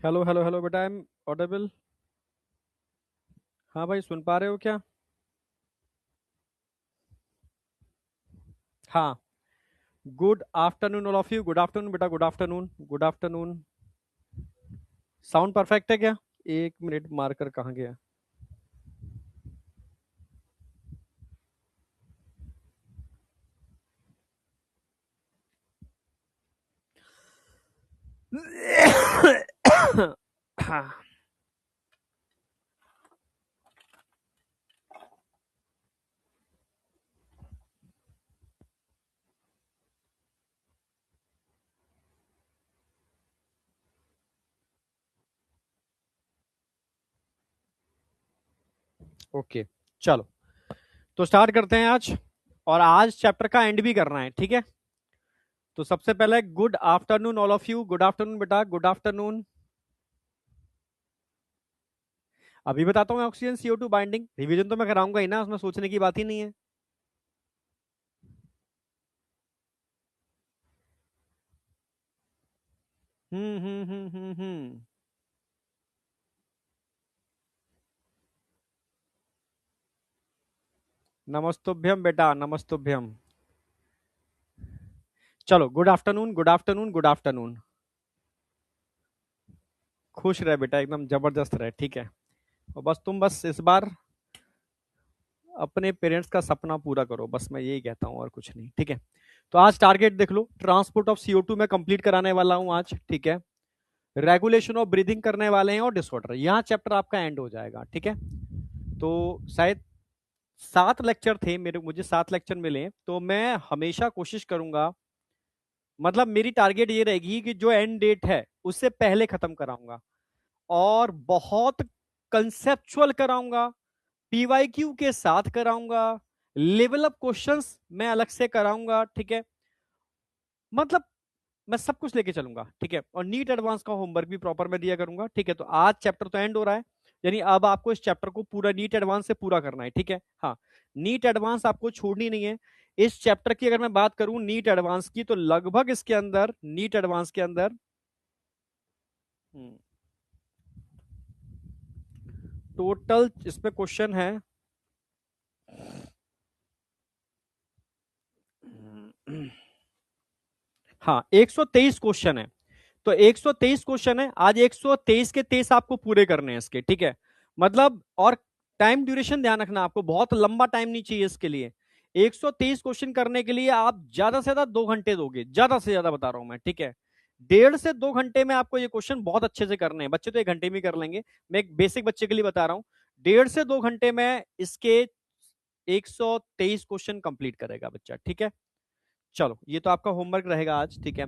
Hello hello hello बेटा, I am audible. हाँ भाई, सुन पा रहे हो क्या? हाँ। Good afternoon all of you. Good afternoon बेटा, good afternoon, good afternoon. Sound perfect है क्या? एक मिनट, मार्कर कहाँ गया? ओके, चलो तो स्टार्ट करते हैं आज। और आज चैप्टर का एंड भी करना है, ठीक है? तो सबसे पहले good afternoon all of you. Good afternoon बेटा, गुड आफ्टरनून। अभी बताता हूँ, ऑक्सीजन CO2 बाइंडिंग रिवीजन तो मैं कराऊंगा ही ना, उसमें सोचने की बात ही नहीं है। हम्म। नमस्तुभ्यम बेटा, नमस्तुभ्यम। चलो, good afternoon, good afternoon, good afternoon. खुश रहे बेटा, एकदम जबरदस्त रहे, ठीक है? और बस तुम बस इस बार अपने पेरेंट्स का सपना पूरा करो, बस मैं यही कहता हूँ और कुछ नहीं, ठीक है? तो आज टारगेट देख लो, ट्रांसपोर्ट ऑफ CO2 में कंप्लीट कराने वाला हूँ आज, ठीक है? रेगुलेशन ऑफ ब्रीदिंग करने वाले हैं और डिसऑर्डर, यहाँ चैप्टर आपका एंड हो जाएगा, ठीक है? तो शायद 7 लेक्चर थे मेरे, मुझे 7 लेक्चर मिले, तो मैं हमेशा कोशिश करूंगा, मतलब मेरी टारगेट ये रहेगी कि जो एंड डेट है उससे पहले खत्म कराऊंगा। और बहुत कंसेप्चुअल कराऊंगा, PYQ के साथ कराऊंगा, लेवल अप क्वेश्चंस मैं अलग से कराऊंगा, ठीक है? मतलब मैं सब कुछ लेके चलूंगा, ठीक है? और नीट एडवांस का होमवर्क भी प्रॉपर मैं दिया करूंगा, ठीक है? तो आज चैप्टर तो एंड हो रहा है, यानी अब आपको इस चैप्टर को पूरा नीट एडवांस से पूरा करना है, ठीक है? हाँ, नीट एडवांस आपको छोड़नी नहीं है। इस चैप्टर की अगर मैं बात करूं नीट एडवांस की, तो लगभग इसके अंदर, नीट एडवांस के अंदर टोटल इसमें क्वेश्चन है, हाँ, 123 क्वेश्चन है। तो 123 क्वेश्चन है, आज 123 के 23 आपको पूरे करने हैं इसके, ठीक है? मतलब, और टाइम ड्यूरेशन ध्यान रखना, आपको बहुत लंबा टाइम नहीं चाहिए इसके लिए। 123 क्वेश्चन करने के लिए आप ज्यादा से ज्यादा 2 घंटे दोगे, ज्यादा से ज्यादा बता रहा हूं मैं, ठीक है? 1.5 से 2 घंटे में आपको ये क्वेश्चन बहुत अच्छे से करने हैं। बच्चे तो 1 घंटे में कर लेंगे, मैं एक बेसिक बच्चे के लिए बता रहा हूँ। 1.5 से 2 घंटे में इसके 123 क्वेश्चन कंप्लीट करेगा बच्चा, ठीक है? चलो, ये तो आपका होमवर्क रहेगा आज, ठीक है?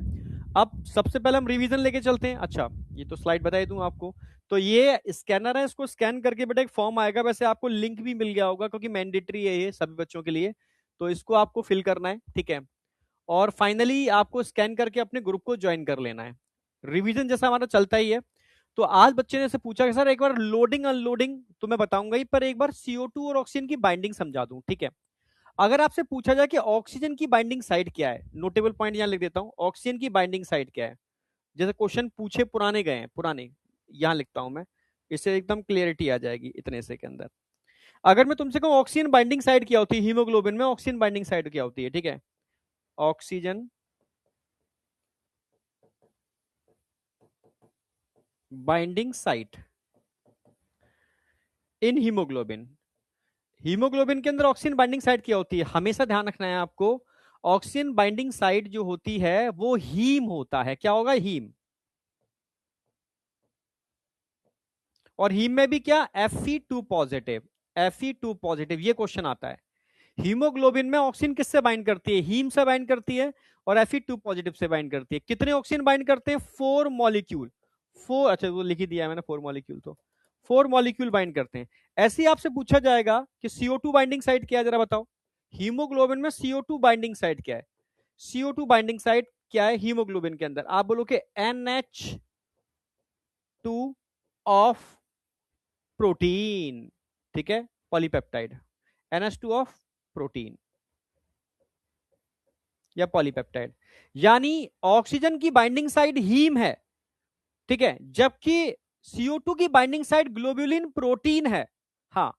अब सबसे पहले हम रिवीजन लेके चलते हैं। अच्छा, ये तो स्लाइड बता ही दूं आपको। तो ये स्कैनर है, इसको स्कैन करके बेटा एक फॉर्म आएगा, वैसे आपको लिंक भी मिल गया होगा क्योंकि मैंडेटरी है ये सभी बच्चों के लिए। तो इसको आपको फिल करना है, ठीक है? और फाइनली आपको स्कैन करके अपने ग्रुप को ज्वाइन कर लेना है। रिवीजन जैसा हमारा चलता ही है। तो आज बच्चे ने से पूछा कि सर एक बार लोडिंग अनलोडिंग तो मैं बताऊंगा ही, पर एक बार CO2 और ऑक्सीजन की बाइंडिंग समझा दूं, ठीक है? अगर आपसे पूछा जाए कि ऑक्सीजन की बाइंडिंग साइट क्या है, नोटेबल पॉइंट यहां लिख देता हूं, ऑक्सीजन की बाइंडिंग साइट क्या है? जैसे क्वेश्चन पूछे पुराने गए हैं, पुराने, यहां लिखता हूं मैं, इससे एकदम क्लियरिटी आ जाएगी इतने से के अंदर। अगर मैं तुमसे कहूं ऑक्सीजन बाइंडिंग साइट क्या होती है, हीमोग्लोबिन में ऑक्सीजन बाइंडिंग साइट क्या होती है, ठीक है? ऑक्सीजन बाइंडिंग साइट इन हीमोग्लोबिन, हीमोग्लोबिन के अंदर ऑक्सीजन बाइंडिंग साइट क्या होती है, हमेशा ध्यान रखना है आपको। ऑक्सीजन बाइंडिंग साइट जो होती है वो हीम होता है, क्या होगा, हीम। और हीम में भी क्या, Fe2 पॉजिटिव, Fe2 पॉजिटिव, ये क्वेश्चन आता है। हीमोग्लोबिन में ऑक्सीजन किससे बाइंड करती है, हीम से बाइंड करती है, और Fe2 पॉजिटिव से बाइंड करती है। कितने ऑक्सीजन बाइंड करते हैं, 4 मॉलिक्यूल। 4, अच्छा वो लिख ही दिया है मैंने, 4 मॉलिक्यूल, तो 4 मॉलिक्यूल बाइंड करते हैं। ऐसे ही आपसे पूछा जाएगा कि CO2 बाइंडिंग साइट क्या है, जरा बताओ। हीमोग्लोबिन में CO2 बाइंडिंग साइट क्या है, CO2 बाइंडिंग साइट क्या है हीमोग्लोबिन के अंदर, आप बोलो कि NH2 ऑफ प्रोटीन, ठीक है? पॉलीपेप्टाइड, NH2 ऑफ प्रोटीन या पॉलीपेप्टाइड। यानी ऑक्सीजन की बाइंडिंग साइड हीम है, ठीक है, जबकि CO2 की बाइंडिंग साइड ग्लोबुलिन प्रोटीन है। हाँ,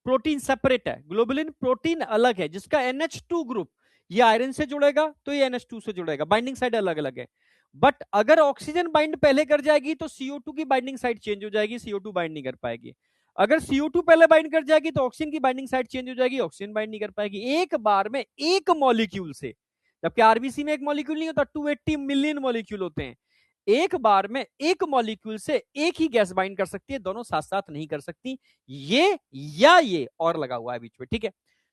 प्रोटीन सेपरेट है, ग्लोबुलिन प्रोटीन अलग है, जिसका NH2 ग्रुप ये आयरन से जुड़ेगा तो ये NH2 से जुड़ेगा, बाइंडिंग साइड अलग अलग है। बट अगर ऑक्सीजन बाइंड पहले कर जाएगी तो CO2 की बाइंडिंग साइड चेंज हो जाएगी, CO2 बाइंड नहीं कर पाएगी। अगर CO2 पहले बाइंड कर जाएगी तो ऑक्सीजन की बाइंडिंग साइड चेंज हो जाएगी, ऑक्सीजन बाइंड नहीं कर पाएगी। एक बार में एक मॉलिक्यूल से, जबकि आरबीसी में एक मॉलिक्यूल नहीं होता, 280 मिलियन मॉलिक्यूल होते हैं। एक बार में एक मॉलिक्यूल से एक ही गैस बाइंड कर सकती है, दोनों साथ साथ नहीं कर सकती। ये या ये और लगा हुआ है बीच में, ठीक है।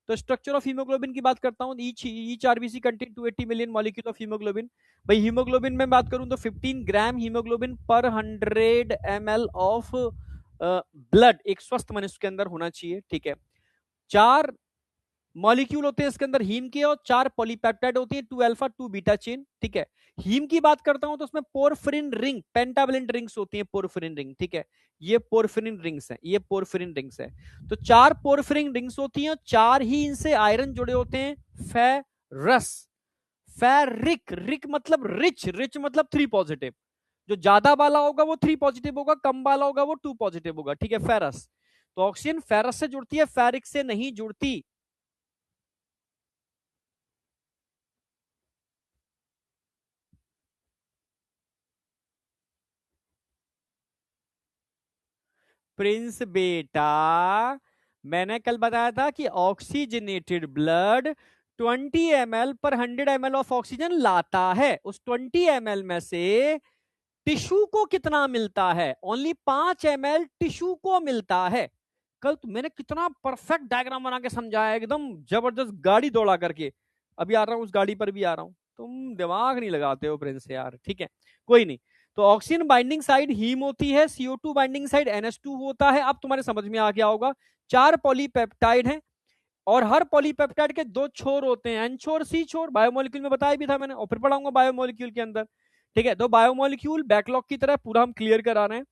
तो स्ट्रक्चर ऑफ हीमोग्लोबिन की बात करता हूं, each RBC contain 280 million molecule of haemoglobin. भाई हीमोग्लोबिन में बात करूं तो 15 ग्राम हीमोग्लोबिन पर 100 ml ऑफ ब्लड एक स्वस्थ मनुष्य के अंदर होना चाहिए, ठीक है। 4 मॉलिक्यूल होते हैं इसके अंदर हीम के, और 4 पॉलीपेप्टाइड होती है, 2 अल्फा 2 बीटा चेन, ठीक है। हीम की बात करता हूं तो उसमें पोरफिरिन रिंग, पेंटावैलेंट रिंग्स होती है, पोरफिरिन रिंग, ठीक है। ये पोरफिरिन रिंग्स है, ये पोरफिरिन रिंग्स है। तो 4 पोरफिरिन रिंग्स होती हैं, 4 ही इनसे आयरन जुड़े होते हैं, फेरस, फेरिक, रिक मतलब रिच, रिच मतलब 3 पॉजिटिव। जो ज्यादा वाला होगा वो 3 पॉजिटिव होगा, कम वाला होगा वो 2 पॉजिटिव होगा, ठीक है, फेरस। तो ऑक्सीजन फेरस से जुड़ती है, फेरिक से नहीं जुड़ती। प्रिंस बेटा, मैंने कल बताया था कि ऑक्सीजनेटेड ब्लड 20 ml पर 100 ml ऑफ ऑक्सीजन लाता है। उस 20 ml में से टिश्यू को कितना मिलता है? ओनली 5 ml टिश्यू को मिलता है। कल तो मैंने कितना परफेक्ट डायग्राम बना के समझाया, एकदम जबरदस्त गाड़ी दौड़ा करके। अभी आ रहा हूं, उस गाड़ी पर भी आ रहा हूं। तुम दिमाग नहीं लगाते हो प्रिंस यार, ठीक है, कोई नहीं। तो ऑक्सीजन बाइंडिंग साइड हीम होती है, CO2 बाइंडिंग साइड NH2 होता है। अब तुम्हारे समझ में आ गया होगा, 4 पॉलीपेप्टाइड हैं और हर पॉलीपेप्टाइड के 2 छोर होते हैं, एन छोर सी छोर, बायोमोलिक्यूल में बताया भी था मैंने, और फिर पढ़ाऊंगा बायोमोलिक्यूल के अंदर, ठीक है। तो बायोमोलिक्यूल बैकलॉग की तरह पूरा हम क्लियर करा रहे हैं,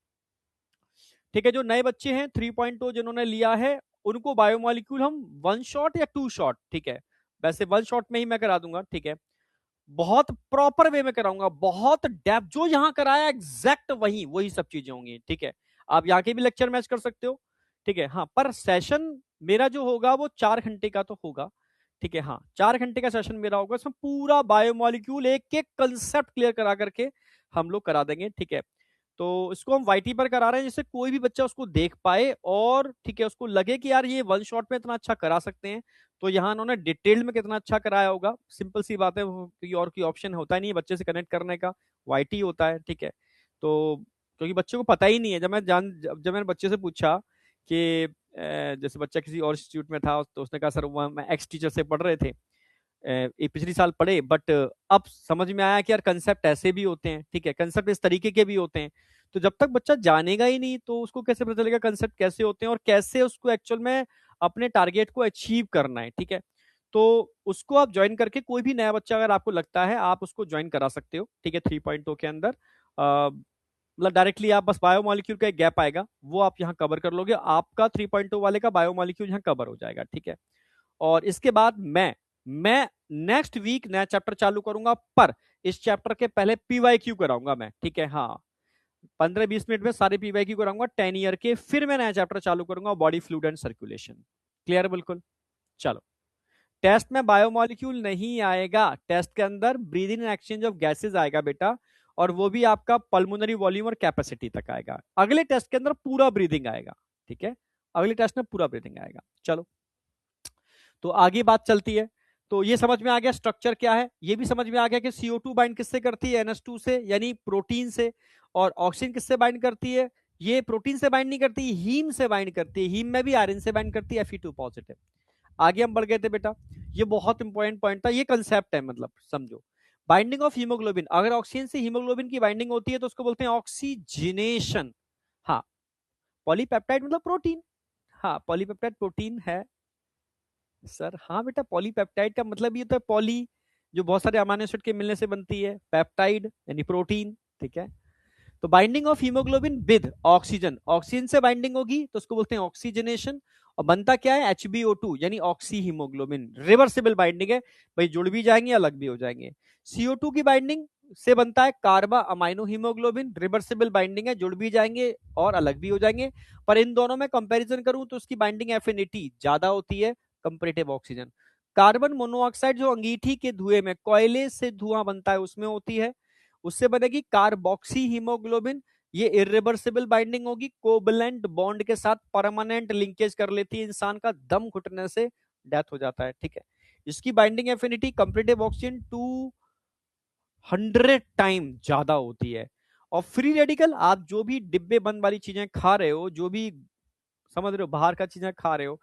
ठीक है। जो नए बच्चे हैं 3.0 जिन्होंने लिया है, उनको बायोमोलिक्यूल हम 1 शॉट या 2 शॉट, ठीक है, वैसे 1 शॉट में ही मैं करा दूंगा, ठीक है। बहुत प्रॉपर वे में कराऊंगा, बहुत डेप्थ, जो यहां कराया एग्जैक्ट वही वही सब चीजें होंगी, ठीक है। आप यहाँ के भी लेक्चर मैच कर सकते हो, ठीक है। हाँ, पर सेशन मेरा जो होगा वो 4 घंटे का तो होगा, ठीक है। हाँ, 4 घंटे का सेशन मेरा होगा, इसमें पूरा बायोमोलिक्यूल एक एक कंसेप्ट क्लियर करा करके हम लोग करा देंगे, ठीक है। तो इसको हम वाईटी पर करा रहे हैं, जिससे कोई भी बच्चा उसको देख पाए और ठीक है, उसको लगे कि यार ये 1 शॉट में इतना अच्छा करा सकते हैं। तो यहाँ उन्होंने डिटेल्ड में कितना अच्छा कराया होगा, सिंपल सी बात है, क्योंकि और कोई ऑप्शन होता ही नहीं है बच्चे से कनेक्ट करने का, वाईटी होता है, ठीक है। तो क्योंकि बच्चे को पता ही नहीं है, जब मैंने बच्चे से पूछा कि जैसे बच्चा किसी और इंस्टीट्यूट में था, तो उसने कहा सर वो मैं एक्स टीचर से पढ़ रहे थे, ये पिछली साल पढ़े, बट अब समझ में आया कि यार कंसेप्ट ऐसे भी होते हैं, ठीक है, कंसेप्ट इस तरीके के भी होते हैं। तो जब तक बच्चा जानेगा ही नहीं तो उसको कैसे पता चलेगा कंसेप्ट कैसे होते हैं और कैसे उसको एक्चुअल में अपने टारगेट को अचीव करना है, ठीक है। तो उसको आप ज्वाइन करके, कोई भी नया बच्चा अगर आपको लगता है, आप उसको ज्वाइन करा सकते हो, ठीक है, 3.0 के अंदर। मतलब डायरेक्टली आप बस बायोमोलिक्यूल का एक गैप आएगा, वो आप यहाँ कवर कर लोगे, आपका 3.0 वाले का बायोमोलिक्यूल यहाँ कवर हो जाएगा, ठीक है। और इसके बाद मैं नेक्स्ट वीक नया चैप्टर चालू करूंगा, पर इस चैप्टर के पहले पीवाईक्यू कराऊंगा मैं, ठीक है। हाँ, 15-20 मिनट में सारे पीवाईक्यू कराऊंगा 10 ईयर के, फिर मैं नया चैप्टर चालू करूंगा, body fluid and circulation. Clear बिल्कुल। चलो, टेस्ट में बायोमोलिक्यूल नहीं आएगा, टेस्ट के अंदर breathing and exchange of gases आएगा बेटा, और वो भी आपका पल्मोनरी वॉल्यूम और कैपेसिटी तक आएगा। अगले टेस्ट के अंदर पूरा ब्रीदिंग आएगा, ठीक है, अगले टेस्ट में पूरा ब्रीदिंग आएगा। चलो, तो आगे बात चलती है। तो ये समझ में आ गया स्ट्रक्चर क्या है, ये भी समझ में आ गया कि CO2 बाइंड किससे करती है, NH2 से, यानी प्रोटीन से। और ऑक्सीजन किससे बाइंड करती है, ये प्रोटीन से बाइंड नहीं करती, हीम से बाइंड करती है, हीम में भी आयरन से बाइंड करती है, Fe2 पॉजिटिव। आगे हम बढ़ गए थे बेटा, ये बहुत इंपॉर्टेंट पॉइंट था, ये कंसेप्ट है, मतलब समझो। बाइंडिंग ऑफ हीमोग्लोबिन, अगर ऑक्सीजन से हीमोग्लोबिन की बाइंडिंग होती है तो उसको बोलते हैं ऑक्सीजनेशन। हाँ, पॉलीपेप्टाइड मतलब प्रोटीन, हाँ, पॉलीपेप्टाइड प्रोटीन है सर। हाँ बेटा, पॉलीपेप्टाइड का मतलब ये तो है पॉली, जो बहुत सारे अमीनो एसिड के मिलने से बनती है, पेप्टाइड यानी प्रोटीन, ठीक है। तो binding of haemoglobin with oxygen, oxygen से बाइंडिंग होगी तो उसको बोलते हैं ऑक्सीजनेशन। और बनता क्या है, HbO2 यानी ऑक्सी हीमोग्लोबिन, रिवर्सिबल बाइंडिंग है भाई, जुड़ भी जाएंगे अलग भी हो जाएंगे। CO2 की बाइंडिंग से बनता है कार्बा अमाइनो हीमोग्लोबिन, रिवर्सिबल बाइंडिंग है, जुड़ भी जाएंगे और अलग भी हो जाएंगे। पर इन दोनों में कंपैरिजन करूं तो उसकी बाइंडिंग एफिनिटी ज्यादा होती है कंपैरेटिव ऑक्सीजन। कार्बन मोनोऑक्साइड जो अंगीठी के धुएं में, कोयले से धुआं बनता है उसमें होती है, उससे बनेगी कार्बोक्सी हीमोग्लोबिन। ये इरिवर्सिबल बाइंडिंग होगी, कोवलेंट बॉन्ड के साथ परमानेंट लिंकेज कर लेती है, इंसान का दम घुटने से डेथ हो जाता है, ठीक है। इसकी binding affinity comparative oxygen 200 time ज्यादा होती है। और फ्री रेडिकल, आप जो भी डिब्बे बंद वाली चीजें खा रहे हो, जो भी समझ रहे हो बाहर का चीजें खा रहे हो,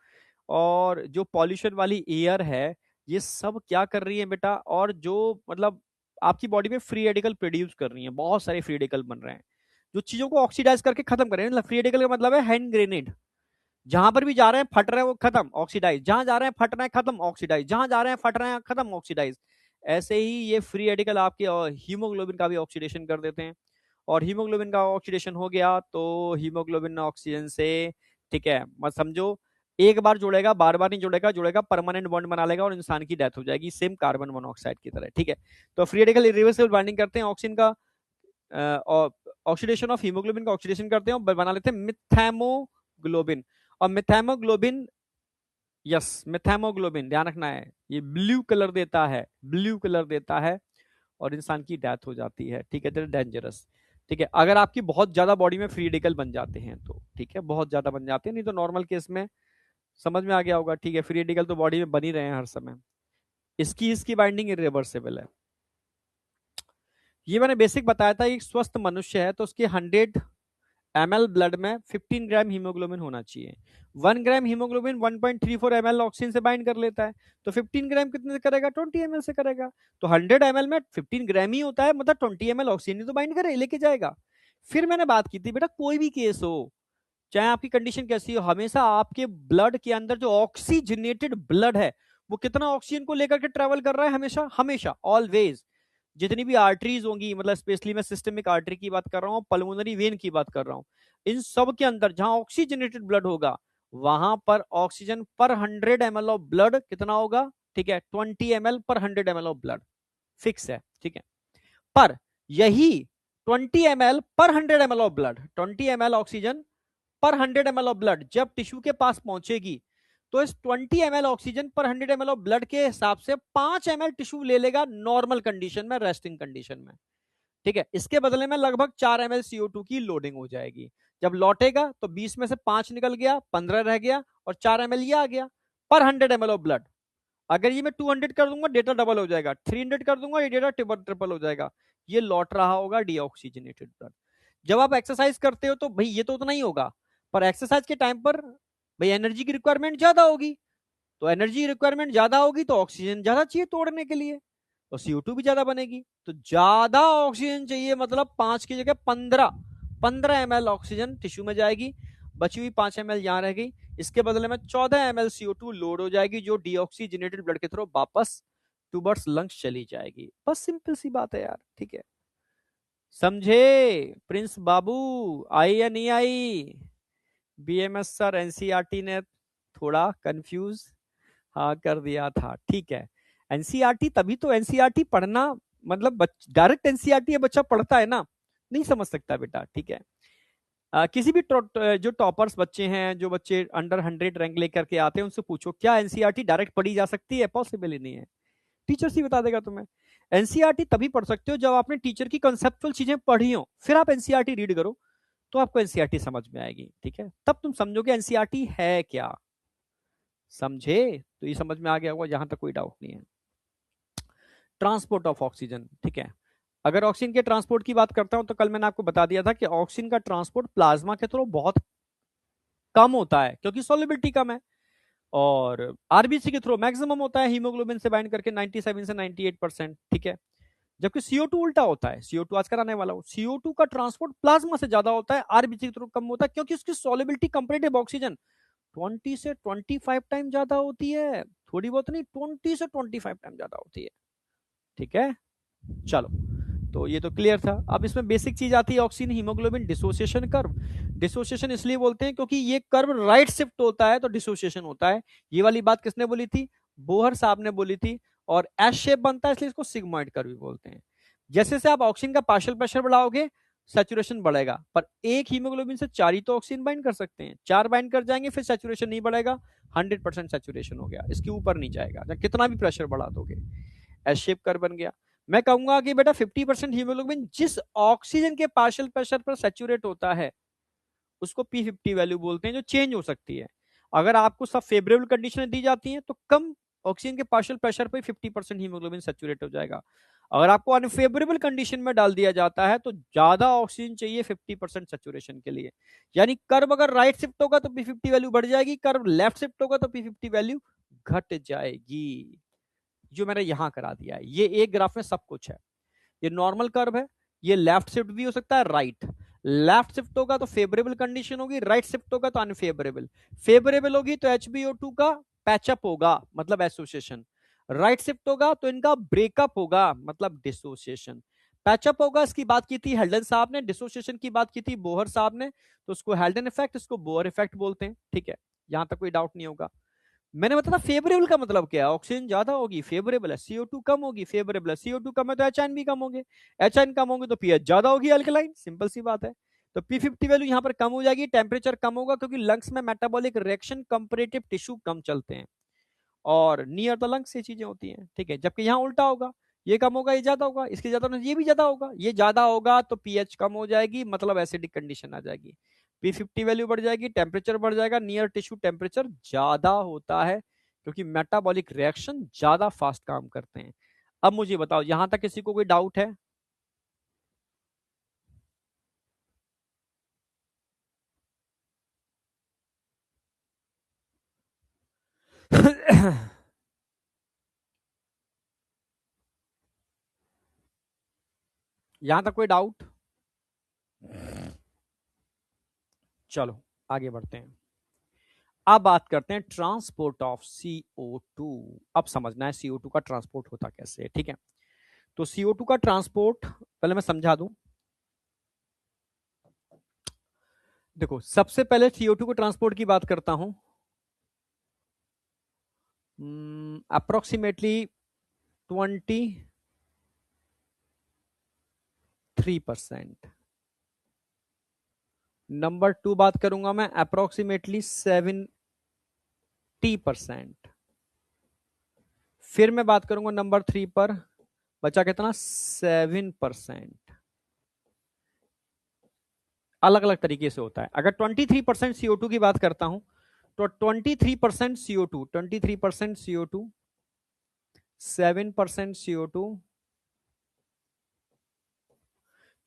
और जो पॉल्यूशन वाली एयर है, ये सब क्या कर रही है बेटा, और जो मतलब आपकी बॉडी में फ्री रेडिकल प्रोड्यूस कर रही है, बहुत सारे फ्री रेडिकल बन रहे हैं जो चीजों को ऑक्सीडाइज करके खत्म कर रहे हैं। फ्री रेडिकल का मतलब है हैंड ग्रेनेड, जहां पर भी जा रहे हैं फट रहे हैं वो खत्म ऑक्सीडाइज, जहां जा रहे हैं फट रहे हैं खत्म ऑक्सीडाइज, जहां जा रहे हैं फट रहे हैं खत्म ऑक्सीडाइज। ऐसे ही ये फ्री रेडिकल आपके हीमोग्लोबिन का भी ऑक्सीडेशन कर देते हैं, और हीमोग्लोबिन का ऑक्सीडेशन हो गया तो हीमोग्लोबिन ऑक्सीजन से, ठीक है, मत समझो एक बार जुड़ेगा, बार बार नहीं जुड़ेगा, जुड़ेगा परमानेंट बॉन्ड बना लेगा और इंसान की डेथ हो जाएगी, सेम कार्बन मोनोऑक्साइड की तरह, ठीक है। तो फ्री रेडिकल इरिवर्सिबल बाइंडिंग करते हैं ऑक्सीजन का, ऑक्सीडेशन ऑफ हीमोग्लोबिन का ऑक्सीडेशन करते हैं और बना लेते हैं मिथैमोग्लोबिन। और मिथैमोग्लोबिन, यस मिथैमोग्लोबिन ध्यान रखना है, ये ब्लू कलर देता है, ब्लू कलर देता है और इंसान की डेथ हो जाती है, ठीक है, डेंजरस, ठीक है। अगर आपकी बहुत ज्यादा बॉडी में फ्री रेडिकल बन जाते हैं तो, ठीक है, बहुत ज्यादा बन जाते हैं, नहीं तो नॉर्मल केस में समझ में आ गया होगा, ठीक है। फ्री रेडिकल तो बॉडी में बन ही रहे हैं हर समय। इसकी बाइंडिंग इरिवर्सिबल है। ये मैंने बेसिक बताया था, एक स्वस्थ मनुष्य है तो उसके 100 ml ब्लड में 15 ग्राम हीमोग्लोबिन होना चाहिए। 1 ग्राम हीमोग्लोबिन 1.34 ml ऑक्सीजन से बाइंड कर लेता है, तो 15 ग्राम कितने से करेगा, 20 ml से करेगा। तो 100 ml में 15 ग्राम ही होता है, मतलब 20 ml ऑक्सीजन ही तो बाइंड करे लेके जाएगा। फिर मैंने बात की थी बेटा, कोई भी केस हो, चाहे आपकी कंडीशन कैसी हो, हमेशा आपके ब्लड के अंदर जो ऑक्सीजनेटेड ब्लड है वो कितना ऑक्सीजन को लेकर के ट्रेवल कर रहा है, हमेशा हमेशा ऑलवेज। जितनी भी आर्टरीज होंगी, मतलब स्पेशली मैं सिस्टमिक आर्टरी की बात कर रहा हूँ, पल्मोनरी वेन की बात कर रहा हूँ, इन सब के अंदर जहां ऑक्सीजनेटेड ब्लड होगा वहां पर ऑक्सीजन पर 100 ml ऑफ ब्लड कितना होगा, ठीक है, 20 ml पर 100 ml ऑफ ब्लड फिक्स है, ठीक है। पर यही 20 ml पर 100 ml of blood, 20 ml oxygen पर 100 ml ऑफ ब्लड जब टिश्यू के पास पहुंचेगी, तो इस 20 ml ऑक्सीजन पर 100 ml ऑफ ब्लड के हिसाब से 5 ml टिश्यू ले लेगा नॉर्मल कंडीशन में, रेस्टिंग कंडीशन में, ठीक है। इसके बदले में लगभग 4 ml CO2 की लोडिंग हो जाएगी। जब लौटेगा तो 20 में से 5 निकल गया, 15 रह गया और 4 ml ये आ गया पर 100 ml ऑफ ब्लड। अगर ये मैं 200 कर दूंगा डेटा डबल हो जाएगा, 300 कर दूंगा ये डेटा ट्रिपल हो जाएगा। ये लौट रहा होगा डीऑक्सीजनेटेड ब्लड। जब आप एक्सरसाइज करते हो तो भाई ये तो उतना ही होगा, पर एक्सरसाइज के टाइम पर भाई एनर्जी की रिक्वायरमेंट ज्यादा होगी, तो एनर्जी रिक्वायरमेंट ज्यादा होगी तो ऑक्सीजन ज्यादा चाहिए तोड़ने के लिए, तो CO2 भी ज्यादा बनेगी, तो ज्यादा ऑक्सीजन चाहिए, मतलब 5 की जगह 15 ml ऑक्सीजन टिश्यू में जाएगी, बची हुई 5 ml यहां रह गई। इसके बदले में 14 ml CO2 लोड हो जाएगी जो डीऑक्सीजनेटेड ब्लड के थ्रू वापस टूवर्ड्स लंग्स चली जाएगी। बस सिंपल सी बात है यार, ठीक है, समझे प्रिंस बाबू, आई या नहीं आई? BMS सर एनसीईआरटी ने थोड़ा कंफ्यूज हाँ कर दिया था, ठीक है। एनसीईआरटी तभी तो एनसीईआरटी पढ़ना, मतलब डायरेक्ट एनसीईआरटी बच्चा पढ़ता है ना, नहीं समझ सकता बेटा, ठीक है। किसी भी जो टॉपर्स बच्चे हैं, जो बच्चे अंडर 100 रैंक लेकर के आते हैं, उनसे पूछो क्या एनसीईआरटी डायरेक्ट पढ़ी जा सकती है, पॉसिबल ही नहीं है, टीचर ही बता देगा तुम्हें। एनसीईआरटी तभी पढ़ सकते हो जब आपने टीचर की कंसेप्चुअल चीजें पढ़ी हो, फिर आप एनसीईआरटी रीड करो तो आपको एनसीईआरटी समझ में आएगी, ठीक है, तब तुम समझोगे एनसीईआरटी है क्या, समझे? तो ये समझ में आ गया होगा, जहां तक कोई डाउट नहीं है। ट्रांसपोर्ट ऑफ ऑक्सीजन, ठीक है, अगर ऑक्सीजन के ट्रांसपोर्ट की बात करता हूं तो कल मैंने आपको बता दिया था कि ऑक्सीजन का ट्रांसपोर्ट प्लाज्मा के थ्रू बहुत कम होता है क्योंकि सॉल्युबिलिटी कम है, और आरबीसी के थ्रू मैक्सिमम होता है हीमोग्लोबिन से बाइंड करके 97 से 98%, ठीक है। जबकि CO2 उल्टा होता है, CO2 आज कराने वाला हूं, CO2 का ट्रांसपोर्ट प्लाज्मा से ज्यादा होता है, आरबीसी के थ्रू कम होता है क्योंकि उसकी सॉल्युबिलिटी कंपैरेटिव ऑक्सीजन 20 से 25 टाइम ज्यादा होती है, थोड़ी बहुत नहीं, 20 से 25 टाइम ज्यादा होती है, ठीक है। चलो, तो ये तो क्लियर था। अब इसमें बेसिक चीज आती है oxygen haemoglobin dissociation curve. Dissociation इसलिए बोलते हैं क्योंकि ये कर्व राइट शिफ्ट होता है तो डिसोसिएशन होता है। ये वाली बात किसने बोली थी? बोहर साहब ने बोली थी। और एस शेप बनता है इसलिए इसको सिग्मॉइड कर्व भी बोलते हैं। जैसे जैसे आप ऑक्सीजन का पार्शियल प्रेशर बढ़ाओगे सैचुरेशन बढ़ेगा, पर एक हीमोग्लोबिन से 4 ही तो ऑक्सीजन बाइंड कर सकते हैं, 4 बाइंड कर जाएंगे फिर सैचुरेशन नहीं बढ़ेगा, 100% सैचुरेशन हो गया, इसके ऊपर नहीं जाएगा, या कितना भी प्रेशर बढ़ा दोगे। एस शेप कर बन गया। मैं कहूंगा कि बेटा 50% हीमोग्लोबिन जिस ऑक्सीजन के पार्शियल प्रेशर पर सैचुरेट होता है उसको P50 वैल्यू बोलते हैं, जो चेंज हो सकती है। अगर आपको सब फेवरेबल कंडीशन दी जाती हैं तो कम ऑक्सीजन के पार्शियल प्रेशर पर 50% हीमोग्लोबिन सैचुरेट हो जाएगा। अगर आपको अनफेवरेबल कंडीशन में डाल दिया जाता है तो ज्यादा ऑक्सीजन चाहिए 50% सैचुरेशन के लिए। यानी कर्व अगर राइट शिफ्ट होगा तो P50 वैल्यू बढ़ जाएगी, कर्व लेफ्ट शिफ्ट होगा तो P50 वैल्यू घट जाएगी। जो मैंने यहां करा दिया है, ये एक ग्राफ में सब कुछ है। ये नॉर्मल कर्व है, ये लेफ्ट शिफ्ट भी हो सकता है, राइट। लेफ्ट शिफ्ट होगा तो फेवरेबल कंडीशन होगी, राइट शिफ्ट होगा तो अनफेवरेबल। फेवरेबल होगी तो HBO2 का पैचअप होगा मतलब एसोसिएशन, राइट शिफ्ट होगा तो इनका ब्रेकअप होगा मतलब डिसोसिएशन। पैचअप होगा, इसकी बात की थी हेल्डन साहब ने, डिसोसिएशन की बात की थी बोहर साहब ने, तो उसको हेल्डन इफेक्ट, इसको बोहर इफेक्ट बोलते हैं। ठीक है, यहां तक कोई डाउट नहीं होगा। मैंने बताया फेवरेबल का मतलब क्या है, ऑक्सीजन ज्यादा होगी फेवरेबल है, CO2 कम होगी फेवरेबल है, CO2 कम है तो HN भी कम होंगे, HN कम होंगे तो पीएच ज्यादा होगी अल्कलाइन, सिंपल सी बात है। तो P50 वैल्यू यहाँ पर कम हो जाएगी, टेम्परेचर कम होगा क्योंकि लंग्स में मेटाबॉलिक रिएक्शन कंपैरेटिव टिश्यू कम चलते हैं और नियर द लंग्स ये चीजें होती हैं। ठीक है, जबकि यहाँ उल्टा होगा, ये कम होगा ये ज्यादा होगा, इसके ज्यादा होने से ये भी ज्यादा होगा, ये ज्यादा होगा तो पीएच कम हो जाएगी मतलब एसिडिक कंडीशन आ जाएगी, P50 वैल्यू बढ़ जाएगी, टेम्परेचर बढ़ जाएगा, नियर टिश्यू टेम्परेचर ज्यादा होता है क्योंकि मेटाबॉलिक रिएक्शन ज्यादा फास्ट काम करते हैं। अब मुझे बताओ यहां तक किसी को कोई डाउट है? यहां तक कोई डाउट? चलो आगे बढ़ते हैं। अब बात करते हैं ट्रांसपोर्ट ऑफ CO2। अब समझना है CO2 का ट्रांसपोर्ट होता कैसे है। ठीक है, तो CO2 का ट्रांसपोर्ट पहले मैं समझा दूं। देखो सबसे पहले CO2 को ट्रांसपोर्ट की बात करता हूं, अप्रोक्सीमेटली 23%। नंबर 2 बात करूंगा मैं, अप्रोक्सीमेटली 70%। फिर मैं बात करूंगा नंबर 3 पर, बचा कितना, 7%। अलग अलग तरीके से होता है। अगर 23% CO2 की बात करता हूं तो 23% CO2, 23% CO2, 7% CO2,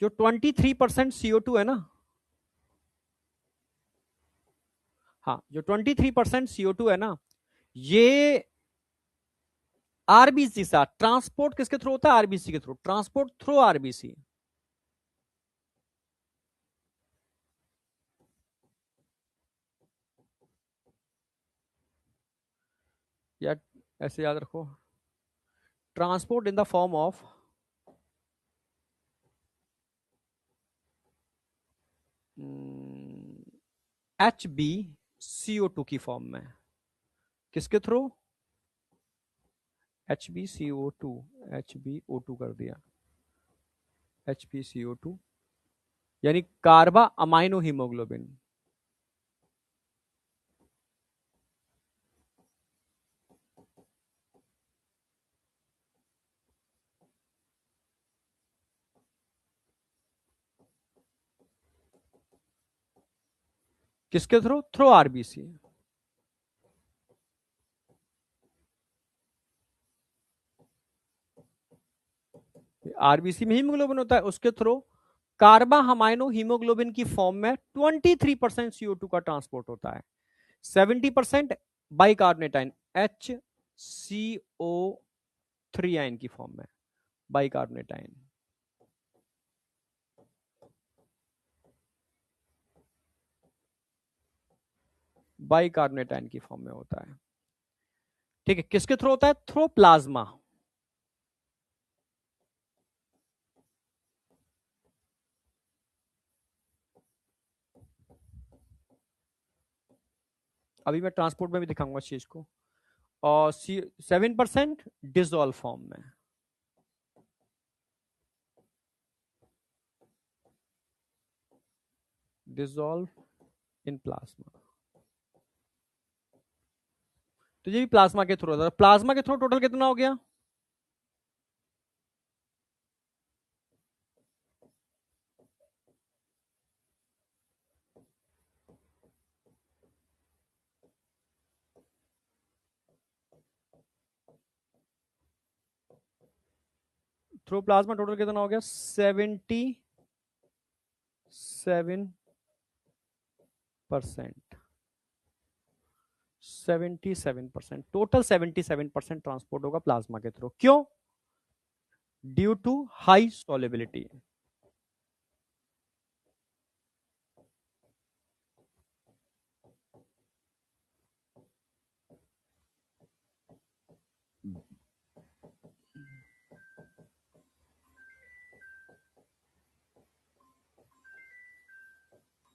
जो 23% CO2 है ना, हाँ जो 23% CO2 है ना, ये आरबीसी सा ट्रांसपोर्ट किसके थ्रू होता है, आरबीसी के थ्रू, ट्रांसपोर्ट थ्रू आरबीसी। या ऐसे याद रखो, transport in the form of HbCO2 की फॉर्म में, किसके थ्रू, HbCO2, HbO2 कर दिया, HbCO2 यानी कार्बा अमाइनो हीमोग्लोबिन। किसके थ्रू, थ्रू आरबीसी। आरबीसी में हीमोग्लोबिन होता है, उसके थ्रू कार्बा अमाइनो हीमोग्लोबिन की फॉर्म में 23% CO2 का ट्रांसपोर्ट होता है, 70% बाइकार्बोनेट आयन HCO3 आयन की फॉर्म में, बाइकार्बोनेट आयन, बाइकार्बोनेट आयन की फॉर्म में होता है। ठीक है, किसके थ्रू होता है, थ्रू प्लाज्मा। अभी मैं ट्रांसपोर्ट में भी दिखाऊंगा इस चीज को। और 7% डिजोल्व फॉर्म में, डिसॉल्व इन प्लाज्मा। तो ये भी प्लाज्मा के थ्रू होता है। प्लाज्मा के थ्रू टोटल कितना हो गया? थ्रू प्लाज्मा टोटल कितना हो गया? 77%। 77%, टोटल 77% ट्रांसपोर्ट होगा प्लाज्मा के थ्रू। क्यों? Due to high solubility.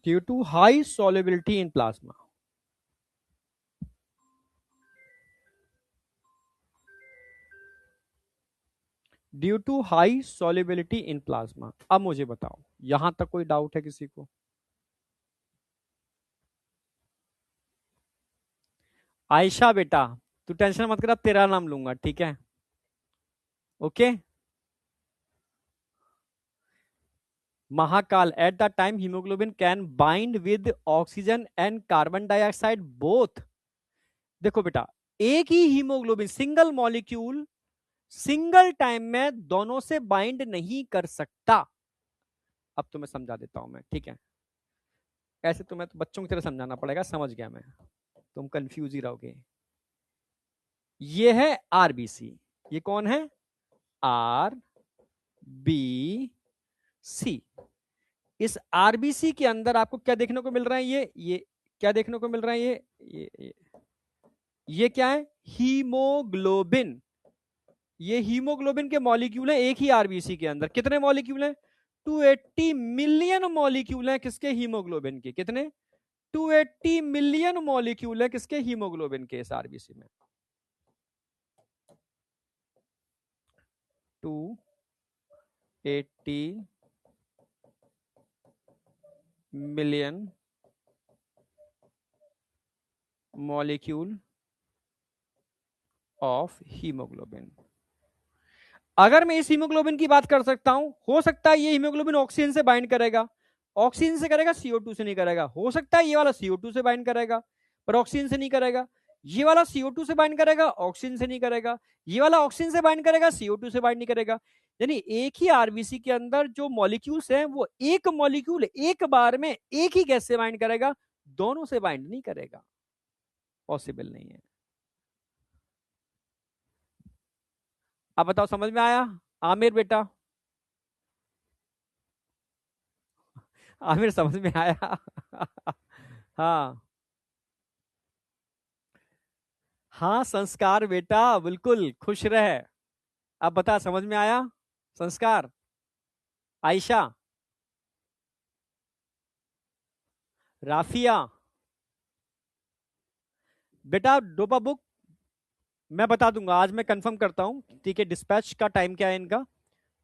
Due to high solubility in plasma. Due to high solubility in plasma. अब मुझे बताओ, यहां तक कोई डाउट है किसी को? आयशा बेटा, तू टेंशन मत कर, अब तेरा नाम लूंगा, ठीक है? Okay. Mahakal, at the time haemoglobin can bind with oxygen and carbon dioxide both. देखो बेटा, एक ही haemoglobin single molecule single time में दोनों से बाइंड नहीं कर सकता। अब तो मैं समझा देता हूं मैं, ठीक है? ऐसे तो मैं तो बच्चों की तरह समझाना पड़ेगा, समझ गया मैं, तुम कंफ्यूज ही रहोगे। ये है आरबीसी। ये कौन है? R B C. इस आरबीसी के अंदर आपको क्या देखने को मिल रहा है? ये क्या देखने को मिल रहा है? ये क्या है? हीमोग्लोबिन। ये हीमोग्लोबिन के मॉलिक्यूल है एक ही आरबीसी के अंदर। कितने मॉलिक्यूल हैं? 280 मिलियन मॉलिक्यूल हैं किसके? हीमोग्लोबिन के। कितने? 280 मिलियन मॉलिक्यूल है किसके? हीमोग्लोबिन के इस आरबीसी में। 280 मिलियन मॉलिक्यूल ऑफ हीमोग्लोबिन। अगर मैं इस हीमोग्लोबिन की बात कर सकता हूं, हो सकता है ये हीमोग्लोबिन ऑक्सीजन से बाइंड करेगा, ऑक्सीजन से करेगा, CO2 से नहीं करेगा। हो सकता है ये वाला CO2 से बाइंड करेगा पर ऑक्सीजन से नहीं करेगा। ये वाला CO2 से बाइंड करेगा, ऑक्सीजन से नहीं करेगा। ये वाला ऑक्सीजन से बाइंड करेगा, CO2 से बाइंड नहीं करेगा। यानी एक ही आरबीसी के अंदर जो मॉलिक्यूल्स हैं वो एक मॉलिक्यूल एक बार में एक ही गैस से बाइंड करेगा, दोनों से बाइंड नहीं करेगा। पॉसिबल नहीं है। अब बताओ, समझ में आया? आमिर बेटा, आमिर समझ में आया? हाँ हाँ, संस्कार बेटा, बिल्कुल खुश रहे। अब बता, समझ में आया? संस्कार। आयशा, राफिया बेटा, डोपा बुक मैं बता दूंगा, आज मैं कंफर्म करता हूँ, ठीक है? डिस्पैच का टाइम क्या है इनका,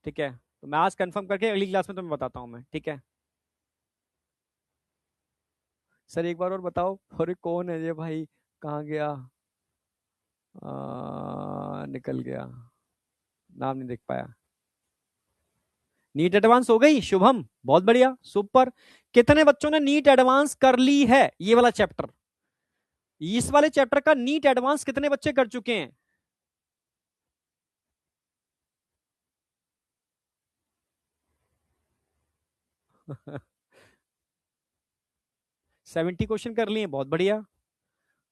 ठीक है? तो मैं आज कंफर्म करके अगली क्लास में तुम्हें बताता हूँ मैं, ठीक है? सर एक बार और बताओ। अरे कौन है ये भाई? कहाँ गया? निकल गया, नाम नहीं देख पाया। नीट एडवांस हो गई शुभम, बहुत बढ़िया, सुपर। कितने बच्चों ने नीट एडवांस कर ली है? ये वाला चैप्टर, इस वाले चैप्टर का नीट एडवांस कितने बच्चे कर चुके हैं? सेवेंटी क्वेश्चन कर लिए, बहुत बढ़िया।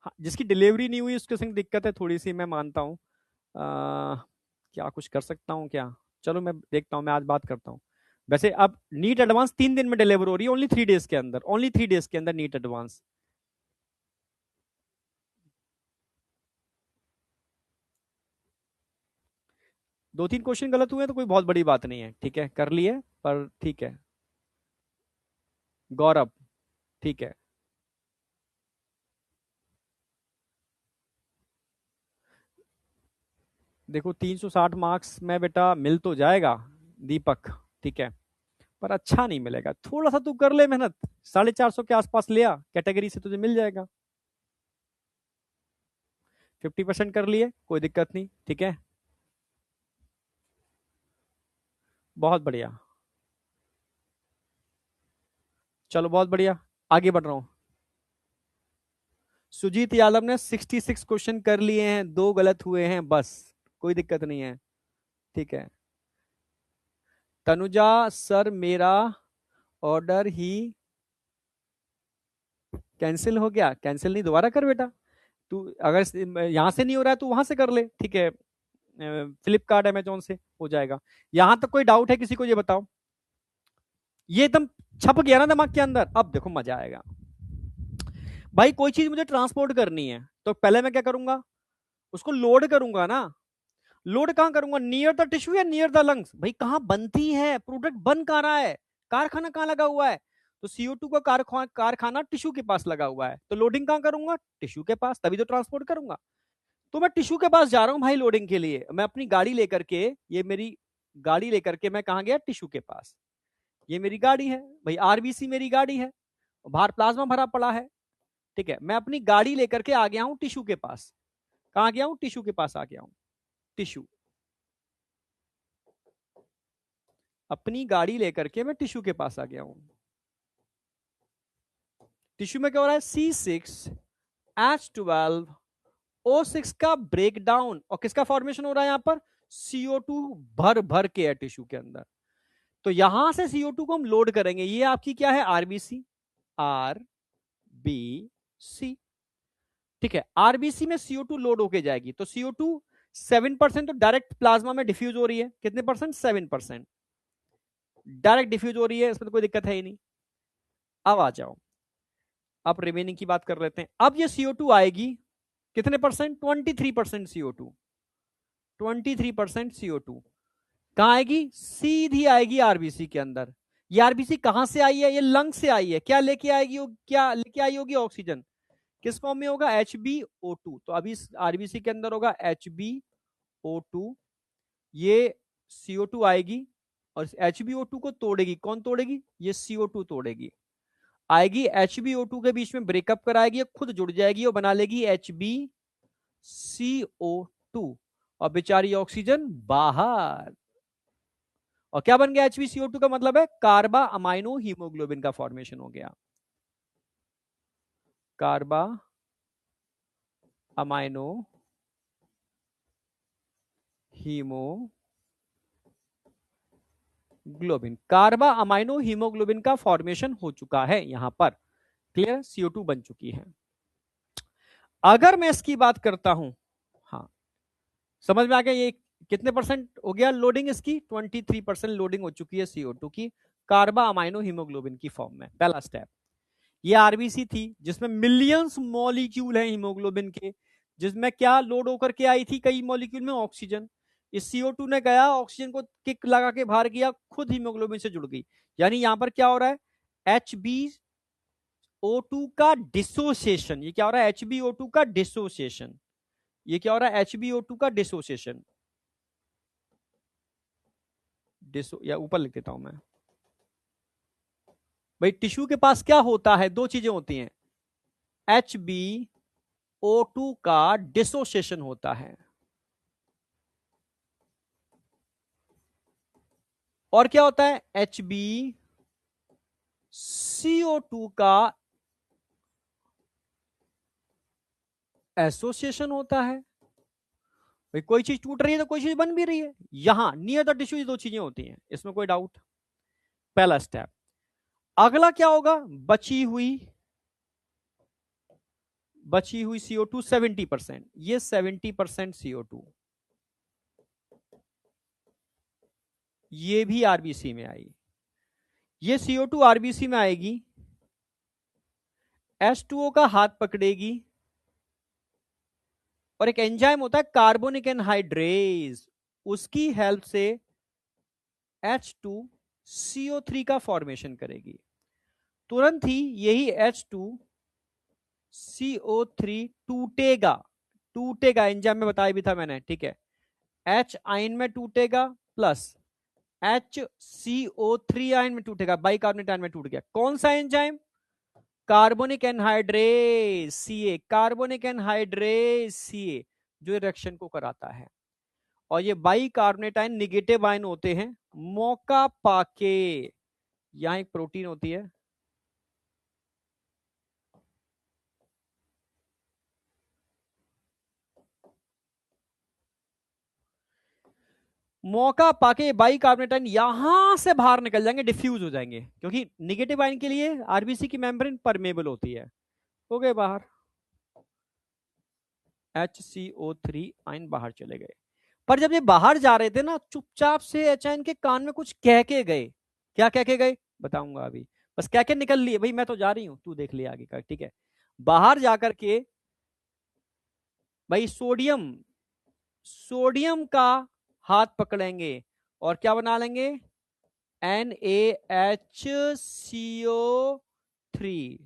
हाँ, जिसकी डिलीवरी नहीं हुई उसके संग दिक्कत है थोड़ी सी, मैं मानता हूँ। क्या कुछ कर सकता हूँ क्या? चलो मैं देखता हूँ, मैं आज बात करता हूँ। वैसे अब नीट एडवांस 3 दिन में डिलीवर हो रही है, ओनली 3 डेज के अंदर, ओनली 3 डेज के अंदर नीट एडवांस। 2-3 क्वेश्चन गलत हुए तो कोई बहुत बड़ी बात नहीं है, ठीक है? कर लिए, पर ठीक है। गौरव, ठीक है। देखो 360 मार्क्स में बेटा मिल तो जाएगा, दीपक, ठीक है? पर अच्छा नहीं मिलेगा। थोड़ा सा तू कर ले मेहनत, 450 के आसपास ले आ, कैटेगरी से तुझे मिल जाएगा। 50% कर लिए, कोई दिक्कत नहीं, ठीक है, बहुत बढ़िया। चलो बहुत बढ़िया, आगे बढ़ रहा हूं। सुजीत यादव ने 66 क्वेश्चन कर लिए हैं, 2 गलत हुए हैं बस, कोई दिक्कत नहीं है, ठीक है। तनुजा सर मेरा ऑर्डर ही कैंसिल हो गया। कैंसिल नहीं, दोबारा कर बेटा। तू अगर यहां से नहीं हो रहा है तो वहां से कर ले, ठीक है, फ्लिपकार्ट अमेजोन से हो जाएगा। यहां तक कोई डाउट है किसी को, ये बताओ। ये एकदम छप गया ना दिमाग के अंदर, अब देखो मजा आएगा। भाई कोई चीज मुझे ट्रांसपोर्ट करनी है तो पहले मैं क्या करूंगा, उसको लोड करूंगा ना। लोड कहां करूंगा, नियर द टिश्यू या नियर द लंग्स। भाई कहां बनती है प्रोडक्ट, बन कहां रहा है, कारखाना कहां लगा हुआ है, तो CO2 का कारखाना टिश्यू के पास लगा हुआ है, तो लोडिंग कहां करूंगा, टिश्यू के पास, तभी तो ट्रांसपोर्ट करूंगा। तो मैं टिश्यू के पास जा रहा हूं भाई लोडिंग के लिए, मैं अपनी गाड़ी लेकर के, ये मेरी गाड़ी लेकर के मैं कहां गया, टिश्यू के पास। ये मेरी गाड़ी है भाई, RBC मेरी गाड़ी है, बाहर प्लाज्मा भरा पड़ा है, ठीक है। मैं अपनी गाड़ी लेकर के आ गया हूं टिश्यू के पास। कहां गया हूं, टिश्यू के पास आ गया हूं। टिश्यू, अपनी गाड़ी लेकर के मैं टिश्यू के पास आ गया हूं। टिश्यू में क्या हो रहा है, C6H12O6 का ब्रेकडाउन, और किसका फॉर्मेशन हो रहा है यहां पर, CO2 भर भर के है टिश्यू के अंदर। तो यहां से CO2 को हम लोड करेंगे, ये आपकी क्या है, RBC, RBC, ठीक है। RBC में CO2 लोड होके जाएगी, तो CO2 7% तो डायरेक्ट प्लाज्मा में डिफ्यूज हो रही है, कितने परसेंट, 7% डायरेक्ट डिफ्यूज हो रही है, इसमें तो कोई दिक्कत है ही नहीं। अब आ जाओ, अब रिमेनिंग की बात कर लेते हैं। अब ये CO2 आएगी कितने परसेंट, 23% CO2, 23% CO2 कहां आएगी, सीधी आएगी RBC के अंदर। ये RBC कहां से आई है, ये लंग से आई है, क्या लेके आएगी, क्या लेके आई होगी, ऑक्सीजन, किस फॉर्म में होगा, HbO2, तो अभी RBC के अंदर होगा HbO2, ये CO2 आएगी और HbO2 को तोड़ेगी, कौन तोड़ेगी, ये CO2 तोड़ेगी, आएगी HbO2 के बीच में ब्रेकअप कराएगी, खुद जुड़ जाएगी और बना लेगी HbCO2, और बेचारी ऑक्सीजन बाहर। और क्या बन गया HbCO2 का मतलब है, कार्बा अमाइनो हीमोग्लोबिन का फॉर्मेशन हो गया, कार्बा अमाइनो हीमोग्लोबिन, कार्बा अमाइनो हीमोग्लोबिन का फॉर्मेशन हो चुका है यहां पर, क्लियर, CO2 बन चुकी है। अगर मैं इसकी बात करता हूं, हाँ समझ में आ गया, ये कितने परसेंट हो गया लोडिंग इसकी, 23% लोडिंग हो चुकी है CO2 की कार्बा अमाइनो हीमोग्लोबिन की फॉर्म में, पहला स्टेप। ये RBC थी जिसमें मिलियंस मॉलिक्यूल हैं हीमोग्लोबिन के, जिसमें क्या लोड होकर के आई थी, कई मॉलिक्यूल में ऑक्सीजन, इस CO2 ने गया ऑक्सीजन को किक लगा के बाहर किया, खुद हीमोग्लोबिन से जुड़ गई। यानी यहां पर क्या हो रहा है, HbO2 का डिसोसिएशन, ये क्या हो रहा है, HbO2 का डिसोसिएशन, ये क्या हो रहा है, HbO2 का डिसोसिएशन, या ऊपर लिख देता हूं मैं। भाई टिश्यू के पास क्या होता है, दो चीजें होती हैं, HbO2 का डिसोसिएशन होता है, और क्या होता है, HbCO2 का एसोसिएशन होता है। भाई कोई चीज टूट रही है तो कोई चीज बन भी रही है, यहां नियर द टिश्यू दो चीजें होती हैं, इसमें कोई डाउट, पहला स्टेप। अगला क्या होगा, बची हुई CO2 70%, ये 70% CO2 ये भी RBC में आई, ये CO2 RBC में आएगी, H2O का हाथ पकड़ेगी, और एक एंजाइम होता है कार्बोनिक एनहाइड्रेज, उसकी हेल्प से H2CO3 का फॉर्मेशन करेगी। तुरंत ही यही H2CO3 टूटेगा, टूटेगा एंजाइम में बताया भी था मैंने, ठीक है, H आयन में टूटेगा प्लस HCO3 आयन में टूटेगा, बाइकार्बोनेट आयन में टूट गया। कौन सा enzyme? Carbonic anhydrase Ca, carbonic anhydrase Ca, जो रिएक्शन को कराता है। और ये बाइकार्बोनेट आयन निगेटिव आयन होते हैं, मौका पाके। यहां एक प्रोटीन होती है, मौका पाके बाइकार्बोनेट आयन यहां से बाहर निकल जाएंगे, डिफ्यूज हो जाएंगे, क्योंकि निगेटिव आयन के लिए आरबीसी की मेम्ब्रेन परमेबल होती है। हो गए बाहर, HCO3 आयन बाहर चले गए। पर जब ये बाहर जा रहे थे ना, चुपचाप से एच आयन के कान में कुछ कह के गए। क्या कह के गए बताऊंगा अभी, बस कह के निकल लिए, भाई मैं तो जा रही हूं, तू देख ले आगे का, ठीक है। बाहर जाकर के भाई सोडियम, सोडियम का हाथ पकड़ेंगे और क्या बना लेंगे, NaHCO3,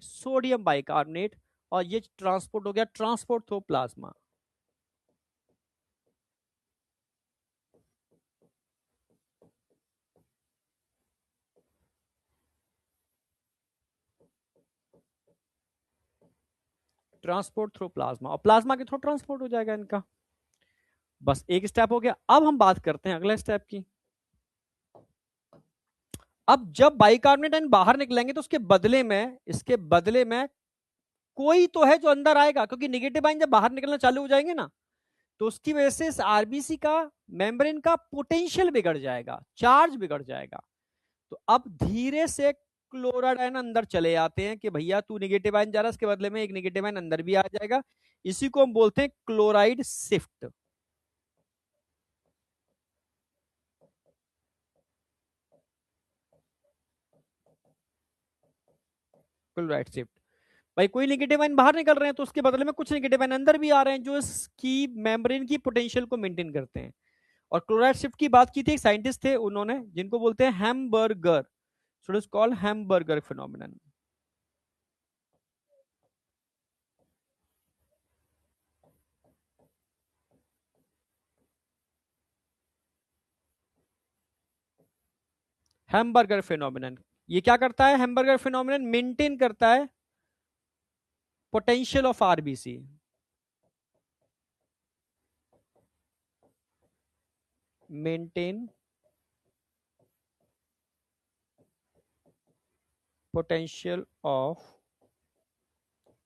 सोडियम बाइकार्बोनेट, और ये ट्रांसपोर्ट हो गया, transport through plasma. Transport through plasma, और प्लाज्मा के थ्रू ट्रांसपोर्ट हो जाएगा इनका। बस एक स्टेप हो गया। अब हम बात करते हैं अगले स्टेप की। अब जब बाइकार्बोनेट आयन बाहर निकलेंगे तो उसके बदले में, इसके बदले में कोई तो है जो अंदर आएगा, क्योंकि निगेटिव आयन जब बाहर निकलना चालू हो जाएंगे ना, तो उसकी वजह से इस आरबीसी का, मेम्ब्रेन का पोटेंशियल बिगड़ जाएगा, चार्ज बिगड़ जाएगा। तो अब धीरे से क्लोराइड आयन अंदर चले आते हैं कि भैया तू निगेटिव आयन जा रहा है, इसके बदले में एक निगेटिव आयन अंदर भी आ जाएगा। इसी को हम बोलते हैं क्लोराइड शिफ्ट। क्लोराइड शिफ्ट, भाई कोई निगेटिव आयन बाहर निकल रहे हैं तो उसके बदले में कुछ निगेटिव आयन अंदर भी आ रहे हैं, जो इसकी मेम्ब्रेन की पोटेंशियल को मेंटेन करते हैं। और क्लोराइड शिफ्ट की बात की थी, एक साइंटिस्ट थे उन्होंने, जिनको बोलते हैं hamburger, so it is called hamburger phenomenon. Hamburger phenomenon, ये क्या करता है, हैमबर्गर फिनोमेनन मेंटेन करता है potential of RBC. Maintain potential of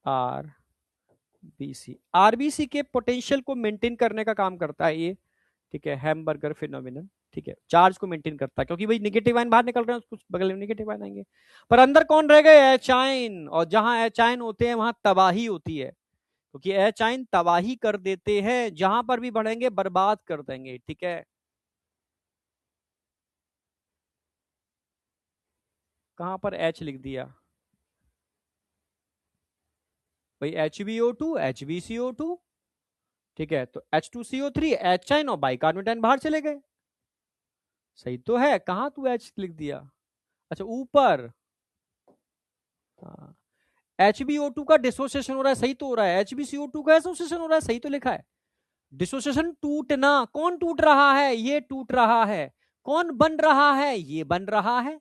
RBC, RBC के पोटेंशियल को मेंटेन करने का काम करता है ये, ठीक है, हैमबर्गर फिनोमेनन, ठीक है। चार्ज को मेंटेन करता है, क्योंकि भाई निगेटिव आयन बाहर निकल रहे हैं, कुछ बगल में निगेटिव आयन आएंगे, पर अंदर कौन रह गए, एच आयन। और जहां एच आयन होते हैं वहां तबाही होती है, क्योंकि एच आयन तबाही कर देते हैं, जहां पर भी बढ़ेंगे बर्बाद कर देंगे, ठीक है। कहां पर एच लिख दिया भाई, HbO2 HbCO2, ठीक है, तो H2CO3 एच आयन और बाइकार्बोनेट आयन बाहर चले गए। सही तो है, कहां तू एच लिख दिया, अच्छा ऊपर, हाँ। HbO2 का डिसोसिएशन हो रहा है, सही तो हो रहा है, HbCO2 का एसोसिएशन हो रहा है, सही तो लिखा है। डिसोसिएशन टूटना, कौन टूट रहा है, ये टूट रहा है। कौन बन रहा है, ये बन रहा है,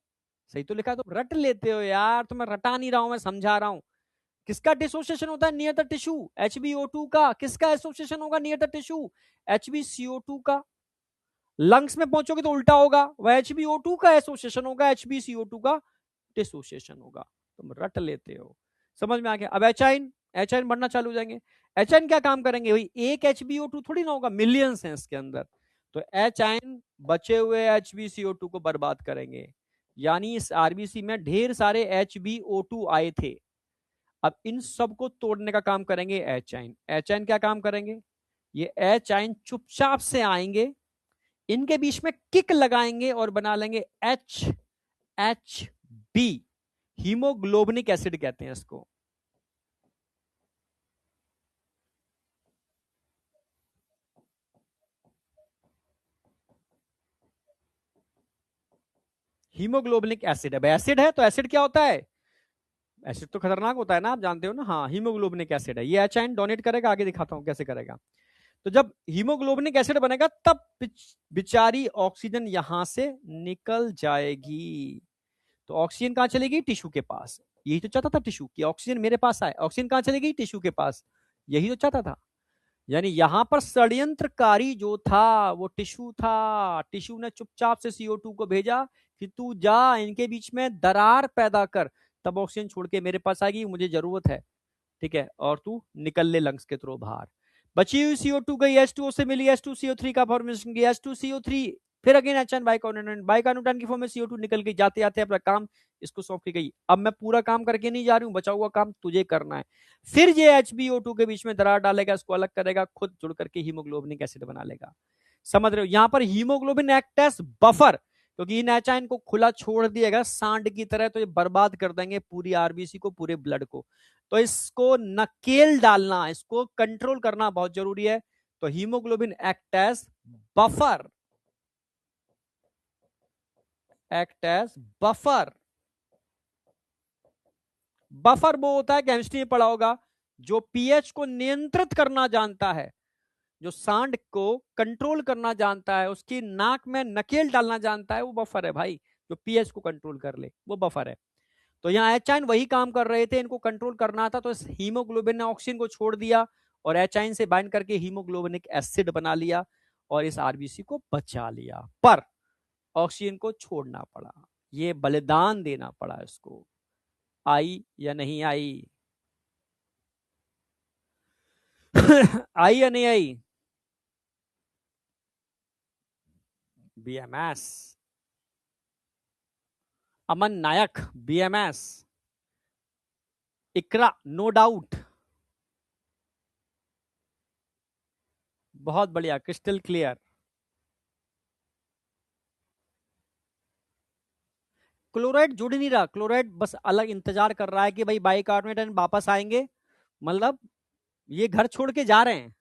सही तो लिखा है। तो रट लेते हो यार, तो मैं रटा नहीं रहा हूं, मैं समझा रहा हूं। किसका डिसोसिएशन होता है, नियर द टिश्यू, HbO2 का। किसका एसोसिएशन होगा नियर द टिश्यू, HbCO2 का। लंग्स में पहुंचोगे तो उल्टा होगा, वह HbO2 का एसोसिएशन होगा, HbCO2 का डिसोसिएशन होगा। तुम रट लेते हो, समझ में आ गया। अब एच आयन बढ़ना चालू हो जाएंगे। एच आयन क्या काम करेंगे भाई, एक HbO2 थोड़ी ना होगा, मिलियंस हैं इसके अंदर। तो एच आयन बचे हुए HbCO2 को बर्बाद करेंगे, यानी इस आरबीसी में ढेर सारे HbO2 आए थे। अब इन सब को तोड़ने का काम करेंगे एच आयन। एच आयन क्या काम करेंगे, ये एच आयन चुपचाप से आएंगे, इनके बीच में किक लगाएंगे और बना लेंगे HHB, हीमोग्लोबिनिक एसिड कहते हैं इसको। हीमोग्लोबिनिक एसिड है, एसिड है तो एसिड क्या होता है, एसिड तो खतरनाक होता है ना, आप जानते हो ना, हाँ हीमोग्लोबिनिक एसिड है। ये एच आयन डोनेट करेगा, आगे दिखाता हूं कैसे करेगा। तो जब हीमोग्लोबिनिक एसिड बनेगा तब बेचारी ऑक्सीजन यहां से निकल जाएगी। तो ऑक्सीजन कहां चलेगी? टिश्यू के पास। यही तो चाहता था टिश्यू की ऑक्सीजन मेरे पास आए। ऑक्सीजन कहां चलेगी? टिश्यू के पास। यही तो चाहता था। यानी यहां पर षड्यंत्रकारी जो था वो टिश्यू था। टिश्यू ने चुपचाप से CO2 को भेजा कि तू जा इनके बीच में दरार पैदा कर, तब ऑक्सीजन छोड़ के मेरे पास आएगी, मुझे जरूरत है, ठीक है, और तू निकल ले लंग्स के थ्रू बाहर। बची हुई CO2 गई H2O से मिली, H2CO3 का फॉर्मेशन किया, H2CO3 फिर अगेन H बाइकार्बोनेट, बाइकार्बोनेट की फॉर्म में CO2 निकल गई, जाते जाते अपना काम इसको सौंप के गई। अब मैं पूरा काम करके नहीं जा रही हूँ, बचा हुआ काम तुझे करना है। फिर ये HbO2 के बीच में दरार डालेगा, इसको अलग करेगा, खुद जुड़ करके हीमोग्लोबिनिक एसिड बना लेगा। समझ रहे हो? यहां पर हीमोग्लोबिन एक्ट एज बफर, क्योंकि इन एच को खुला छोड़ दिएगा सांड की तरह तो ये बर्बाद कर देंगे पूरी आरबीसी को, पूरे ब्लड को। तो इसको नकेल डालना, इसको कंट्रोल करना बहुत जरूरी है। तो haemoglobin act as buffer, act as buffer. Buffer वो होता है, केमिस्ट्री में पढ़ा होगा, जो पीएच को नियंत्रित करना जानता है, जो सांड को कंट्रोल करना जानता है, उसकी नाक में नकेल डालना जानता है, वो बफर है भाई। जो पीएच को कंट्रोल कर ले वो बफर है। तो यहाँ एचाइन वही काम कर रहे थे, इनको कंट्रोल करना था, तो इस हीमोग्लोबिन ने ऑक्सीजन को छोड़ दिया और एचाइन से बाइंड करके हीमोग्लोबिनिक एसिड बना लिया और इस आरबीसी को बचा लिया। पर ऑक्सीजन को छोड़ना पड़ा, ये बलिदान देना पड़ा इसको। आई या नहीं आई? आई या नहीं आई? बीएमएस, अमन नायक बीएमएस, इकरा नो डाउट, बहुत बढ़िया, क्रिस्टल क्लियर। क्लोराइड जुड़ नहीं रहा, क्लोराइड बस अलग इंतजार कर रहा है कि भाई बाइकार्बोनेट एंड वापस आएंगे, मतलब ये घर छोड़ के जा रहे हैं,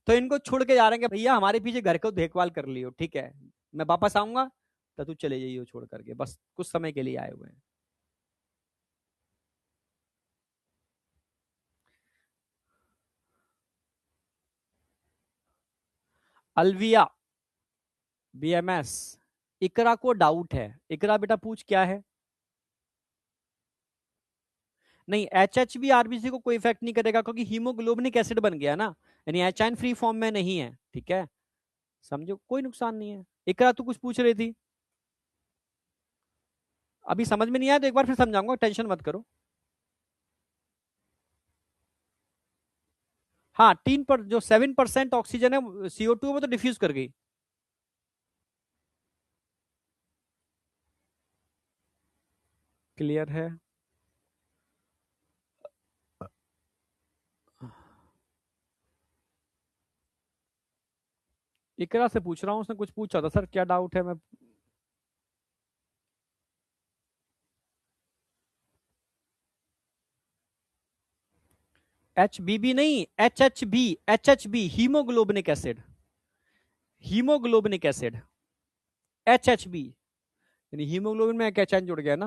तो इनको छोड़ के जा रहे हैं कि भैया हमारे पीछे घर को देखभाल कर लियो, ठीक है, मैं वापस आऊंगा तो तू चले जाइयो छोड़ करके, बस कुछ समय के लिए आए हुए हैं। अलविया बीएमएस, इकरा को डाउट है। इकरा बेटा पूछ क्या है? नहीं, एच बी आरबीसी को कोई इफेक्ट नहीं करेगा क्योंकि हीमोग्लोबिनिक एसिड बन गया ना, यानी एचाइन फ्री फॉर्म में नहीं है, ठीक है, समझो, कोई नुकसान नहीं है। इकरा तू कुछ पूछ रही थी, अभी समझ में नहीं आया तो एक बार फिर समझाऊंगा, टेंशन मत करो। हाँ, 3 पर जो 7% ऑक्सीजन है CO2 में तो डिफ्यूज कर गई। क्लियर है? इकरा से पूछ रहा हूँ, उसने कुछ पूछा था सर क्या डाउट है, मैं HBB नहीं, H H B haemoglobinic acid, haemoglobinic acid HHB, यानी हीमोग्लोबिन में एक एच जुड़ गया ना।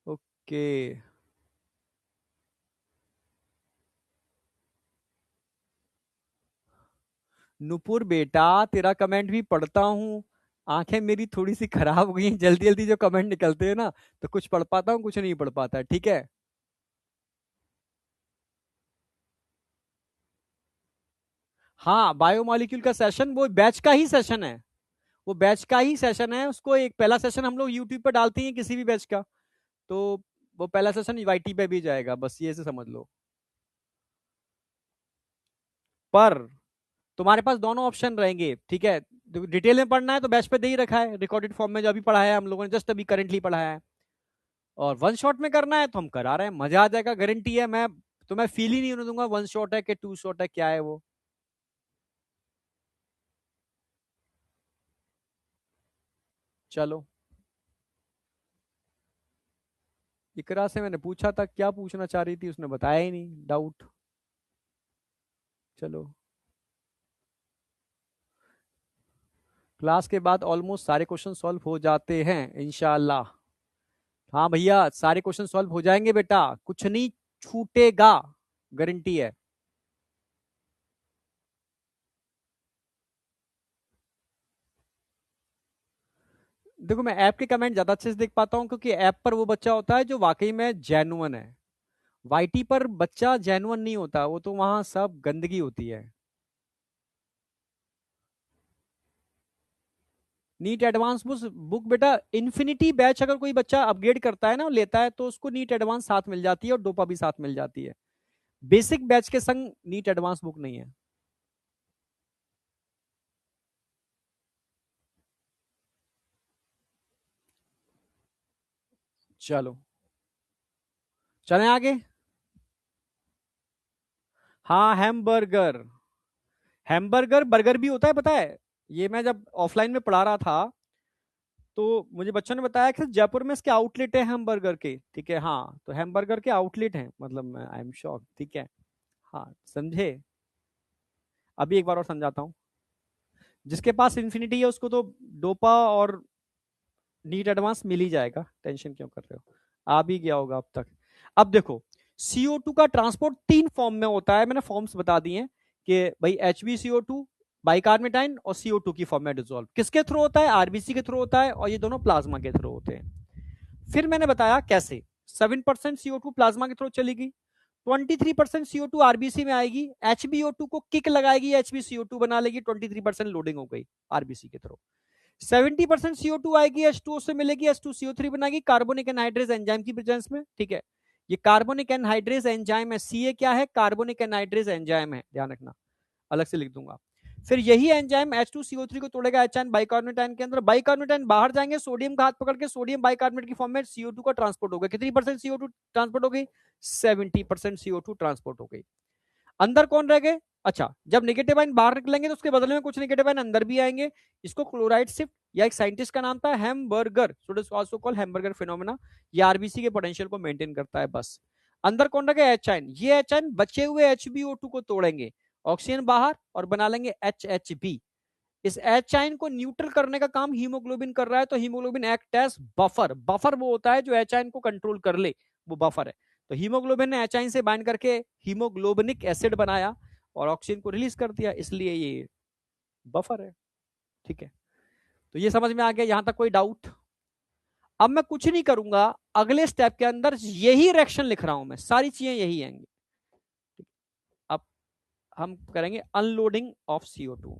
ओके, नुपुर बेटा तेरा कमेंट भी पढ़ता हूँ, आंखें मेरी थोड़ी सी खराब हो गई हैं, जल्दी जल्दी जो कमेंट निकलते हैं ना तो कुछ पढ़ पाता हूँ कुछ नहीं पढ़ पाता, ठीक है। हाँ, बायोमोलिक्यूल का सेशन वो बैच का ही सेशन है, वो बैच का ही सेशन है, उसको एक पहला सेशन हम लोग यूट्यूब पर डालते हैं किसी भी बैच का, तो वो पहला सेशन YT पे भी जाएगा, बस ये से समझ लो। पर तुम्हारे पास दोनों ऑप्शन रहेंगे, ठीक है, डिटेल में पढ़ना है तो बैच पे दे ही रखा है रिकॉर्डेड फॉर्म में, जो अभी पढ़ाया है हम लोगों ने, जस्ट अभी करेंटली पढ़ाया है, और वन शॉट में करना है तो हम करा रहे हैं, मजा आ जाएगा, गारंटी है। मैं तुम्हें फील ही नहीं होने दूंगा वन शॉट है कि टू शॉट है, क्या है वो। चलो, इकरा से मैंने पूछा था क्या पूछना चाह रही थी, उसने बताया ही नहीं, डाउट। चलो, क्लास के बाद ऑलमोस्ट सारे क्वेश्चन सॉल्व हो जाते हैं इंशाल्लाह। हाँ भैया, सारे क्वेश्चन सॉल्व हो जाएंगे बेटा, कुछ नहीं छूटेगा, गारंटी है। देखो मैं ऐप के कमेंट ज्यादा अच्छे से देख पाता हूँ, क्योंकि ऐप पर वो बच्चा होता है जो वाकई में जेन्युइन है। वाईटी पर बच्चा जेन्युइन नहीं होता, वो तो वहां सब गंदगी होती है। नीट एडवांस बुक बेटा, इन्फिनिटी बैच अगर कोई बच्चा अपग्रेड करता है ना, लेता है, तो उसको नीट एडवांस साथ मिल जाती है और डोपा भी साथ मिल जाती है। बेसिक बैच के संग नीट एडवांस बुक नहीं है। चलो चलें आगे। हाँ, हैमबर्गर। हैमबर्गर बर्गर भी होता है, पता है? ये मैं जब ऑफलाइन में पढ़ा रहा था, तो मुझे बच्चों ने बताया कि जयपुर में इसके आउटलेट है हैमबर्गर के, ठीक है। हाँ, तो हैमबर्गर के आउटलेट हैं, मतलब आई एम शॉक, ठीक है। हाँ, समझे? अभी एक बार और समझाता हूँ। जिसके पास इन्फिनिटी है उसको तो डोपा और नीट एडवांस मिल ही जाएगा, टेंशन क्यों कर रहे हो? आ भी गया होगा अब तक। अब देखो, CO2 का ट्रांसपोर्ट 3 फॉर्म में होता है, मैंने फॉर्म्स बता दिए हैं कि भाई HbCO2, बाइकार्बोनेटाइन और CO2 की फॉर्म में डिसॉल्व। किसके थ्रू होता है? आरबीसी के थ्रू होता है, और ये दोनों प्लाज्मा के थ्रू होते हैं। फिर मैंने बताया कैसे। 7% CO2 प्लाज्मा के थ्रू चलेगी, 23% CO2 आरबीसी में आएगी, HbO2 को किक लगाएगी, HbCO2 बना लेगी, 23% लोडिंग हो गई आरबीसी के थ्रू। 70% CO2 आएगी, H2O से मिलेगी, H2CO3 बनाएगी कार्बोनिक एनहाइड्रेज एंजाइम की प्रेजेंस में, ठीक है। ये कार्बोनिक एनहाइड्रेज एंजाइम है, CA क्या है? कार्बोनिक एनहाइड्रेज एंजाइम है, ध्यान रखना, अलग से लिख दूंगा। फिर यही एंजाइम H2CO3 को तोड़ेगा एचाइन बाइकार्बोनेटाइन के अंदर, बाइकार्बोनेटाइन बाहर जाएंगे, सोडियम का हाथ पकड़ के सोडियम बाइकार्बोनेट की फॉर्म में CO2 का ट्रांसपोर्ट होगा। कितनी परसेंट CO2 ट्रांसपोर्ट हो गई? 70% CO2 ट्रांसपोर्ट हो गई। अंदर कौन रह गए? अच्छा, जब नेगेटिव आयन बाहर निकलेंगे तो उसके बदले में कुछ नेगेटिव आयन अंदर भी आएंगे। इसको क्लोराइड शिफ्ट, या एक साइंटिस्ट का नाम था hamburger, so it is also called hamburger phenomena. ये आरबीसी के पोटेंशियल को मेंटेन करता है बस। अंदर कौन रह गया? H ion. ये एच आयन बचे हुए HbO2 को तोड़ेंगे, ऑक्सीजन बाहर, और बना लेंगे HHB। इस एच आयन को न्यूट्रल करने का काम हीमोग्लोबिन कर रहा है, तो haemoglobin act as buffer. Buffer वो होता है जो एच आयन को कंट्रोल कर ले, वो बफर है। तो हीमोग्लोबिन ने एच आयन से बाइंड करके हीमोग्लोबिनिक एसिड बनाया और ऑक्सीजन को रिलीज कर दिया, इसलिए ये बफर है, ठीक है। तो ये समझ में आ गया, यहां तक कोई डाउट? अब मैं कुछ नहीं करूंगा, अगले स्टेप के अंदर यही रिएक्शन लिख रहा हूं मैं, सारी चीजें यही आएंगी। अब हम करेंगे unloading of CO2।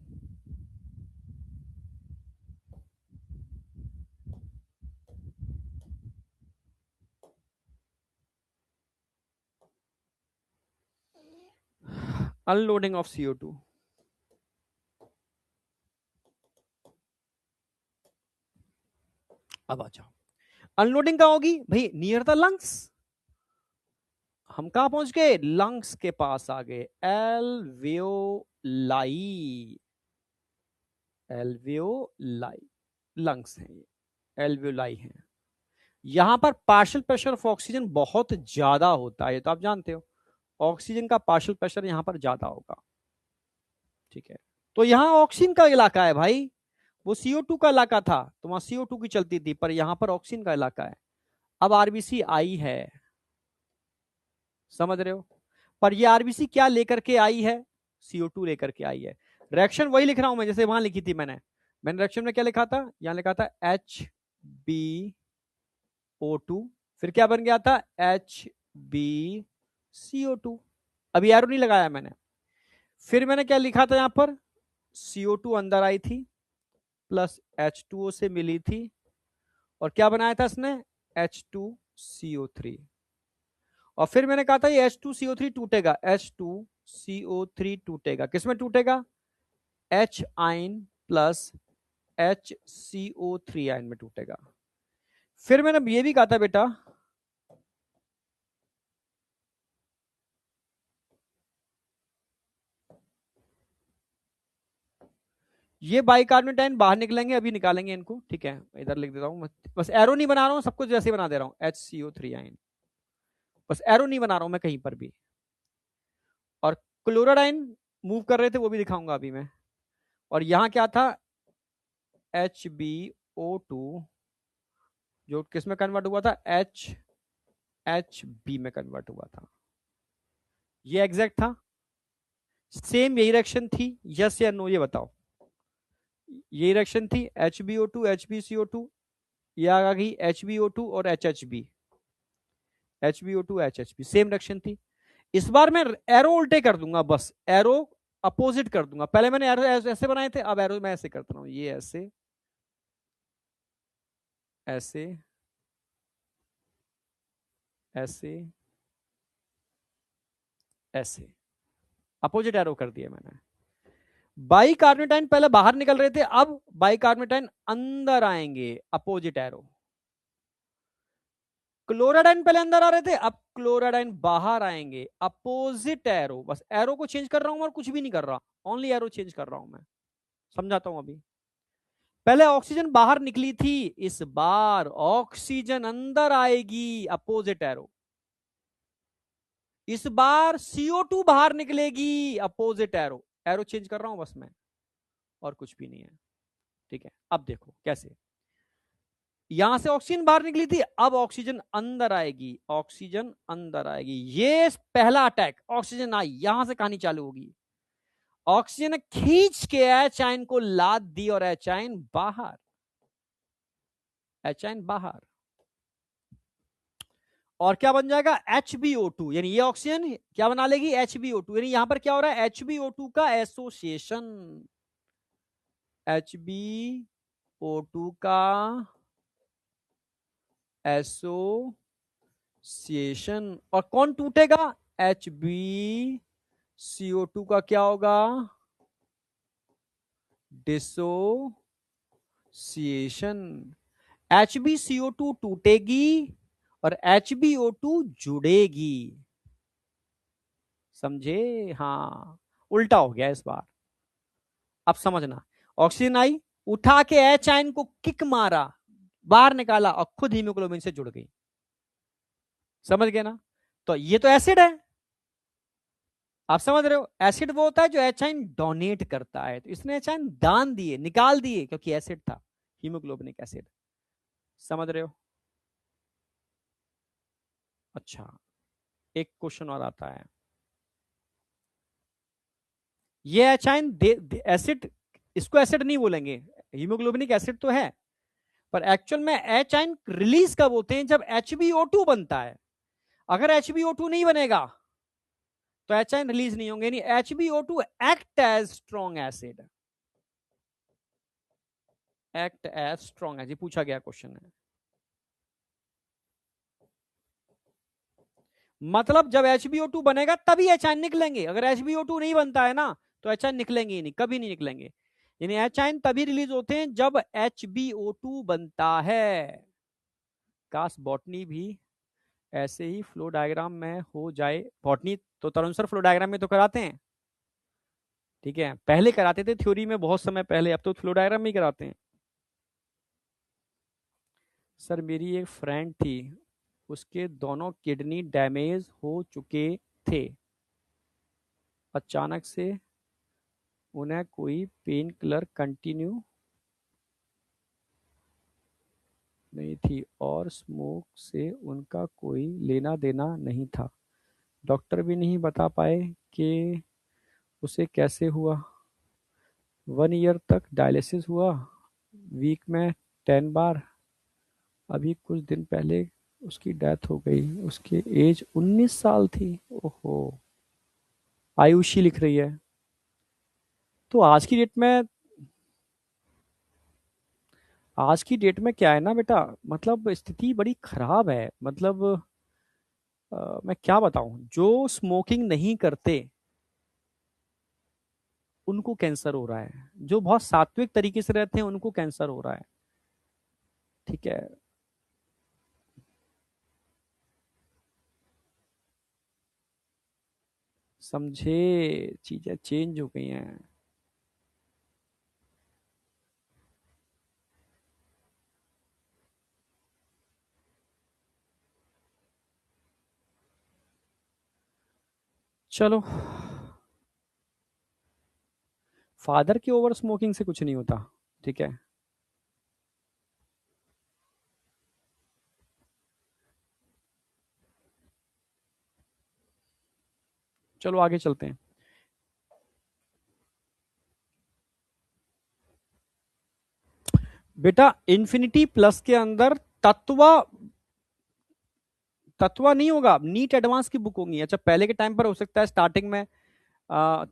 Unloading of CO2। अब आ जाओ, अनलोडिंग कहां होगी भाई? Near the lungs. हम कहां पहुंच गए? लंग्स के पास आ गए, एल्वियोलाई। एल्वियोलाई लंग्स हैं ये, एल्वियोलाई हैं। यहां पर पार्शियल प्रेशर ऑफ ऑक्सीजन बहुत ज्यादा होता है, ये तो आप जानते हो। ऑक्सीजन का पार्शियल प्रेशर यहां पर ज्यादा होगा, ठीक है। तो यहां ऑक्सीजन का इलाका है भाई, वो CO2 का इलाका था तो वहां CO2 की चलती थी, पर यहां पर ऑक्सीजन का इलाका है। अब आरबीसी आई है, समझ रहे हो? पर ये आरबीसी क्या लेकर के आई है? CO2 लेकर के आई है। रिएक्शन वही लिख रहा हूं मैं जैसे वहां लिखी थी मैंने। मैंने रिएक्शन में क्या लिखा था? यहां लिखा था HbO2, फिर क्या बन गया था? HbCO2। अभी एरो नहीं लगाया मैंने। फिर मैंने क्या लिखा था यहां पर? CO2 अंदर आई थी, प्लस H2O से मिली थी, और क्या बनाया था इसने? H2CO3। और फिर मैंने कहा था ये H2CO3 टूटेगा, H2CO3 टूटेगा, किसमें टूटेगा? H ion plus HCO3 ion में टूटेगा। फिर मैंने ये भी कहा था बेटा, ये बाइकार्बोनेट बाहर निकलेंगे, अभी निकालेंगे इनको, ठीक है। इधर लिख देता हूं, बस एरो नहीं बना रहा हूं, सब कुछ जैसे बना दे रहा हूं, HCO3 आयन, बस एरो नहीं बना रहा हूं मैं कहीं पर भी। और क्लोराइड मूव कर रहे थे, वो भी दिखाऊंगा अभी मैं। और यहां क्या था? HbO2, जो किस में कन्वर्ट हुआ था? HB में कन्वर्ट हुआ था। ये एग्जैक्ट था, सेम यही रिएक्शन थी, यस या नो ये बताओ। ये रिएक्शन थी HbO2 HbCO2, ये आ गई HbO2 और HHB, HbO2 HHB same reaction थी। इस बार मैं एरो उल्टे कर दूंगा, बस एरो अपोजिट कर दूंगा। पहले मैंने एरो ऐसे बनाए थे, अब एरो मैं ऐसे करता हूं, ये ऐसे, ऐसे, ऐसे, ऐसे, अपोजिट एरो कर दिया मैंने। बाइकार्बोनेटाइन पहले बाहर निकल रहे थे, अब बाइकार्बोनेटाइन अंदर आएंगे, अपोजिट एरो। क्लोराडाइन पहले अंदर आ रहे थे, अब क्लोराडाइन बाहर आएंगे, अपोजिट एरो। बस एरो को चेंज कर रहा हूं और कुछ भी नहीं कर रहा, ओनली एरो चेंज कर रहा हूं मैं। समझाता हूं अभी। पहले ऑक्सीजन बाहर निकली थी, इस बार ऑक्सीजन अंदर आएगी, अपोजिट एरो। इस बार CO2 बाहर निकलेगी, अपोजिट एरो। एरो चेंज कर रहा हूं बस मैं, और कुछ भी नहीं है। ठीक है, अब देखो कैसे। यहां से ऑक्सीजन बाहर निकली थी, अब ऑक्सीजन अंदर आएगी, ऑक्सीजन अंदर आएगी। ये पहला अटैक, ऑक्सीजन आई, यहां से कहानी चालू होगी। ऑक्सीजन ने खींच के एच आयन को लाद दी और एच आयन बाहर, एच आयन बाहर। और क्या बन जाएगा, HbO2, यानी ये ऑक्सीजन क्या बना लेगी, HbO2। यानी यहां पर क्या हो रहा है, HbO2 का एसोसिएशन, HbO2 का एसोसिएशन। और कौन टूटेगा, HbCO2 का क्या होगा, डिसोसिएशन। HbCO2 टूटेगी और HbO2 जुड़ेगी। समझे, हाँ, उल्टा हो गया इस बार। अब समझना, ऑक्सीजन आई, उठा के एच आयन को किक मारा, बाहर निकाला और खुद हीमोग्लोबिन से जुड़ गई। समझ गए ना। तो ये तो एसिड है, आप समझ रहे हो। एसिड वो होता है जो एच आयन डोनेट करता है, तो इसने एच आयन दान दिए, निकाल दिए, क्योंकि एसिड था, हीमोग्लोबिनिक एसिड। समझ रहे हो। अच्छा, एक क्वेश्चन और आता है। ये एच आयन एसिड, इसको एसिड नहीं बोलेंगे, हीमोग्लोबिनिक एसिड तो है, पर एक्चुअल में एच आयन रिलीज कब होते हैं, जब HbO2 बनता है। अगर HbO2 नहीं बनेगा तो एच आयन रिलीज नहीं होंगे। HbO2 act as strong acid, act as strong acid, पूछा गया क्वेश्चन है। मतलब जब HbO2 बनेगा तभी एच आयन निकलेंगे, अगर HbO2 नहीं बनता है ना तो एच आयन निकलेंगे ही नहीं, कभी नहीं निकलेंगे। यानी एच आयन तभी रिलीज होते हैं जब HbO2 बनता है। काश बॉटनी भी ऐसे ही फ्लो डायग्राम में हो जाए। बॉटनी तो तरुण सर फ्लो डायग्राम में तो कराते हैं, ठीक है, पहले कराते थे थ्योरी में बहुत समय पहले, अब तो फ्लो डायग्राम में ही कराते हैं। सर मेरी एक फ्रेंड थी, उसके दोनों किडनी डैमेज हो चुके थे, अचानक से उन्हें कोई पेन किलर कंटिन्यू नहीं थी और स्मोक से उनका कोई लेना देना नहीं था। डॉक्टर भी नहीं बता पाए कि उसे कैसे हुआ। 1 ईयर तक डायलिसिस हुआ, वीक में 10 बार। अभी कुछ दिन पहले उसकी डेथ हो गई, उसकी एज 19 साल थी। ओहो, आयुषी लिख रही है। तो आज की डेट में क्या है ना बेटा, मतलब स्थिति बड़ी खराब है। मतलब मैं क्या बताऊं, जो स्मोकिंग नहीं करते उनको कैंसर हो रहा है, जो बहुत सात्विक तरीके से रहते हैं उनको कैंसर हो रहा है। ठीक है, समझे, चीजें चेंज हो गई हैं। चलो, फादर की ओवर स्मोकिंग से कुछ नहीं होता, ठीक है। चलो आगे चलते हैं। बेटा इन्फिनिटी प्लस के अंदर तत्व तत्व नहीं होगा, नीट एडवांस की बुक होगी। अच्छा पहले के टाइम पर हो सकता है स्टार्टिंग में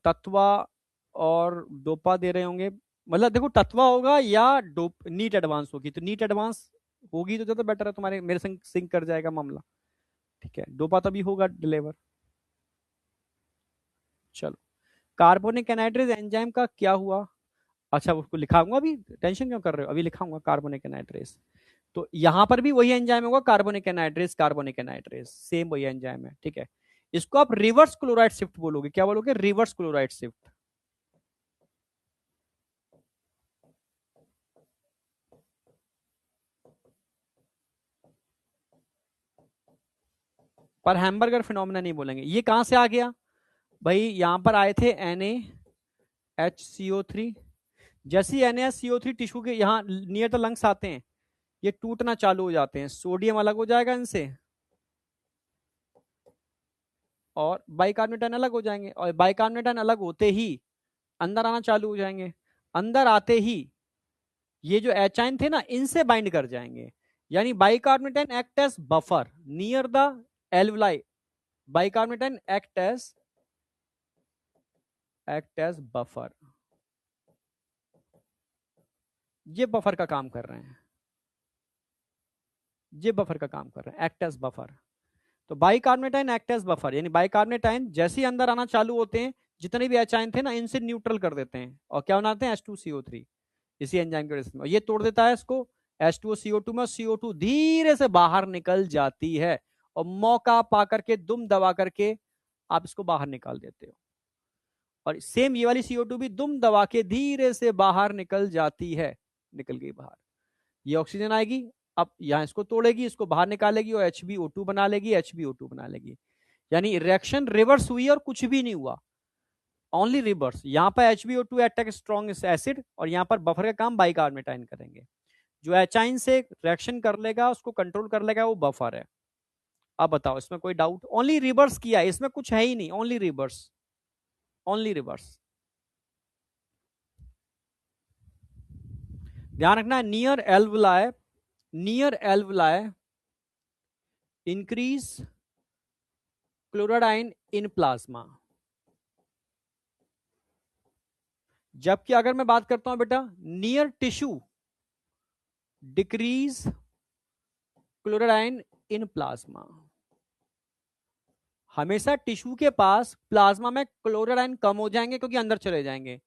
तत्वा और डोपा दे रहे होंगे, मतलब देखो तत्वा होगा या डोप नीट एडवांस होगी, तो नीट एडवांस होगी तो ज्यादा बेटर है, तुम्हारे मेरे संग सिंक कर जाएगा मामला। ठीक है, डोपा तभी होगा डिलीवर। चलो, कार्बोनिक एनाइड्रेज एंजाइम का क्या हुआ? अच्छा उसको लिखाऊंगा, अभी टेंशन क्यों कर रहे हो, अभी लिखाऊंगा कार्बोनिक एनाइड्रेज। तो यहां पर भी वही एंजाइम होगा, कार्बोनिक एनाइड्रेज सेम वही एंजाइम है। ठीक है, इसको आप रिवर्स क्लोराइड शिफ्ट बोलोगे, क्या बोलोगे? Reverse chloride shift. पर हैमबर्गर फिनोमिना नहीं बोलेंगे। ये कहां से आ गया भाई? यहां पर आए थे NaHCO3। जैसे ही NaHCO3 टिश्यू के यहाँ नियर द लंग्स आते हैं, ये टूटना चालू हो जाते हैं, सोडियम अलग हो जाएगा इनसे और बाइकार्बोनेट आयन अलग हो जाएंगे, और बाइकार्बोनेट आयन अलग होते ही अंदर आना चालू हो जाएंगे। अंदर आते ही ये जो एच आयन थे ना, इनसे बाइंड कर जाएंगे, यानी bicarbonate ion act as buffer near the alveoli. Bicarbonate ion act as buffer, ये बफर का काम कर रहे हैं, ये बफर का काम कर रहे हैं, एक्ट एज बफर। तो bicarbonate ion act as buffer, यानी बाइकार्बोनेट आयन जैसे ही अंदर आना चालू होते हैं, जितने भी एच आयन थे ना, इनसे न्यूट्रल कर देते हैं और क्या बनाते हैं? H2CO3। इसी एंजाइम के वजह से ये तोड़ देता है इसको, H2CO2 में CO2 धीरे से बाहर निकल जाती है और मौका पा करके दुम दबा करके आप इसको बाहर निकाल देते हो। और सेम ये वाली CO2 भी दुम दबा के धीरे से बाहर निकल जाती है, निकल गई बाहर। ये ऑक्सीजन आएगी, अब यहां इसको तोड़ेगी, इसको बाहर निकालेगी और HbO2 बना लेगी, HbO2 बना लेगी। यानी रिएक्शन रिवर्स हुई और कुछ भी नहीं हुआ, ओनली रिवर्स। यहां पर HbO2 अटैक स्ट्रॉन्ग एसिड और यहां पर बफर का काम बाइकार्बोनेट आयन करेंगे। जो एचाइन से रिएक्शन कर लेगा, उसको कंट्रोल कर लेगा, वो बफर है। अब बताओ इसमें कोई डाउट? ओनली रिवर्स किया है, इसमें कुछ है ही नहीं, ओनली रिवर्स, ओनली रिवर्स। ध्यान रखना, near alveoli increase chloride in plasma. जबकि अगर मैं बात करता हूं बेटा near tissue decrease chloride in plasma. हमेशा टिश्यू के पास प्लाज्मा में क्लोराइड कम हो जाएंगे क्योंकि अंदर चले जाएंगे,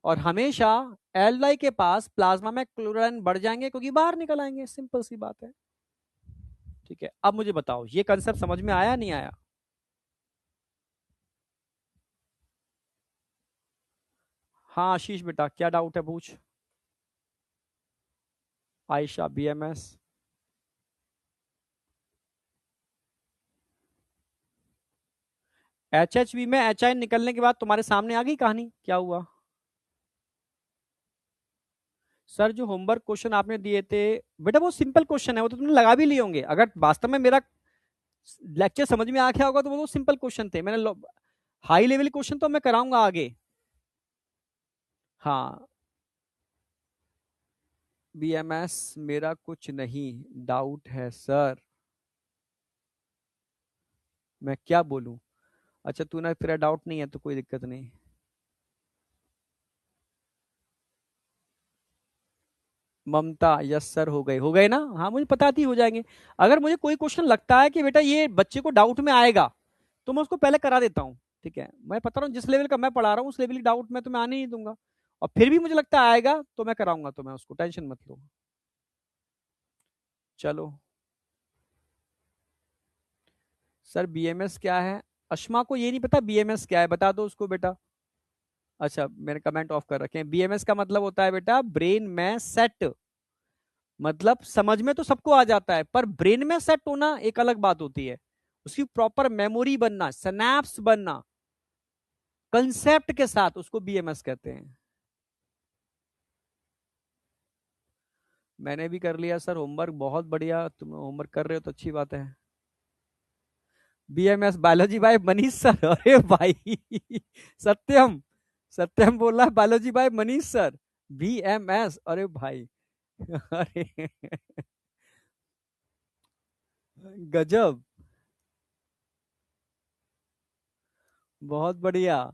और हमेशा एल्वुलाई के पास प्लाज्मा में क्लोराइड बढ़ जाएंगे क्योंकि बाहर निकल आएंगे। सिंपल सी बात है। ठीक है, अब मुझे बताओ ये कंसेप्ट समझ में आया नहीं आया? हाँ आशीष बेटा, क्या डाउट है पूछ। आयशा BMS। HHV में HI निकलने के बाद तुम्हारे सामने आ गई कहानी, क्या हुआ? सर जो होमवर्क क्वेश्चन आपने दिए थे बेटा, वो सिंपल क्वेश्चन है, वो तो तुमने लगा भी लिए होंगे। अगर वास्तव में मेरा लेक्चर समझ में आ गया होगा तो वो सिंपल क्वेश्चन थे। मैंने हाई लेवल क्वेश्चन तो मैं कराऊंगा आगे। हाँ BMS मेरा कुछ नहीं डाउट है सर, मैं क्या बोलूं? अच्छा तू ना, तेरा डाउट नहीं है तो कोई दिक्कत नहीं। ममता यस सर, हो गए ना? हाँ मुझे पता थी हो जाएंगे। अगर मुझे कोई क्वेश्चन लगता है कि बेटा ये बच्चे को डाउट में आएगा तो मैं उसको पहले करा देता हूँ। ठीक है, मैं पता रहा हूँ जिस लेवल का मैं पढ़ा रहा हूँ उस लेवल की डाउट मैं तुम्हें आने नहीं दूंगा, और फिर भी मुझे लगता है आएगा तो मैं कराऊंगा, तो मैं उसको टेंशन मत लो। चलो सर BMS क्या है? अश्मा को ये नहीं पता BMS क्या है, बता दो उसको बेटा। अच्छा मैंने कमेंट ऑफ कर रखे हैं। BMS का मतलब होता है बेटा ब्रेन में सेट, मतलब समझ में तो सबको आ जाता है, पर ब्रेन में सेट होना एक अलग बात होती है। उसकी प्रॉपर मेमोरी बनना, सिनैप्स बनना कंसेप्ट के साथ, उसको BMS कहते हैं। मैंने भी कर लिया सर होमवर्क, बहुत बढ़िया, तुम होमवर्क कर रहे हो तो अच्छी बात है। BMS biology by Manish sir, अरे भाई सत्यम, सत्यम बोल रहा है biology by Manish sir, BMS, अरे भाई अरे गजब, बहुत बढ़िया।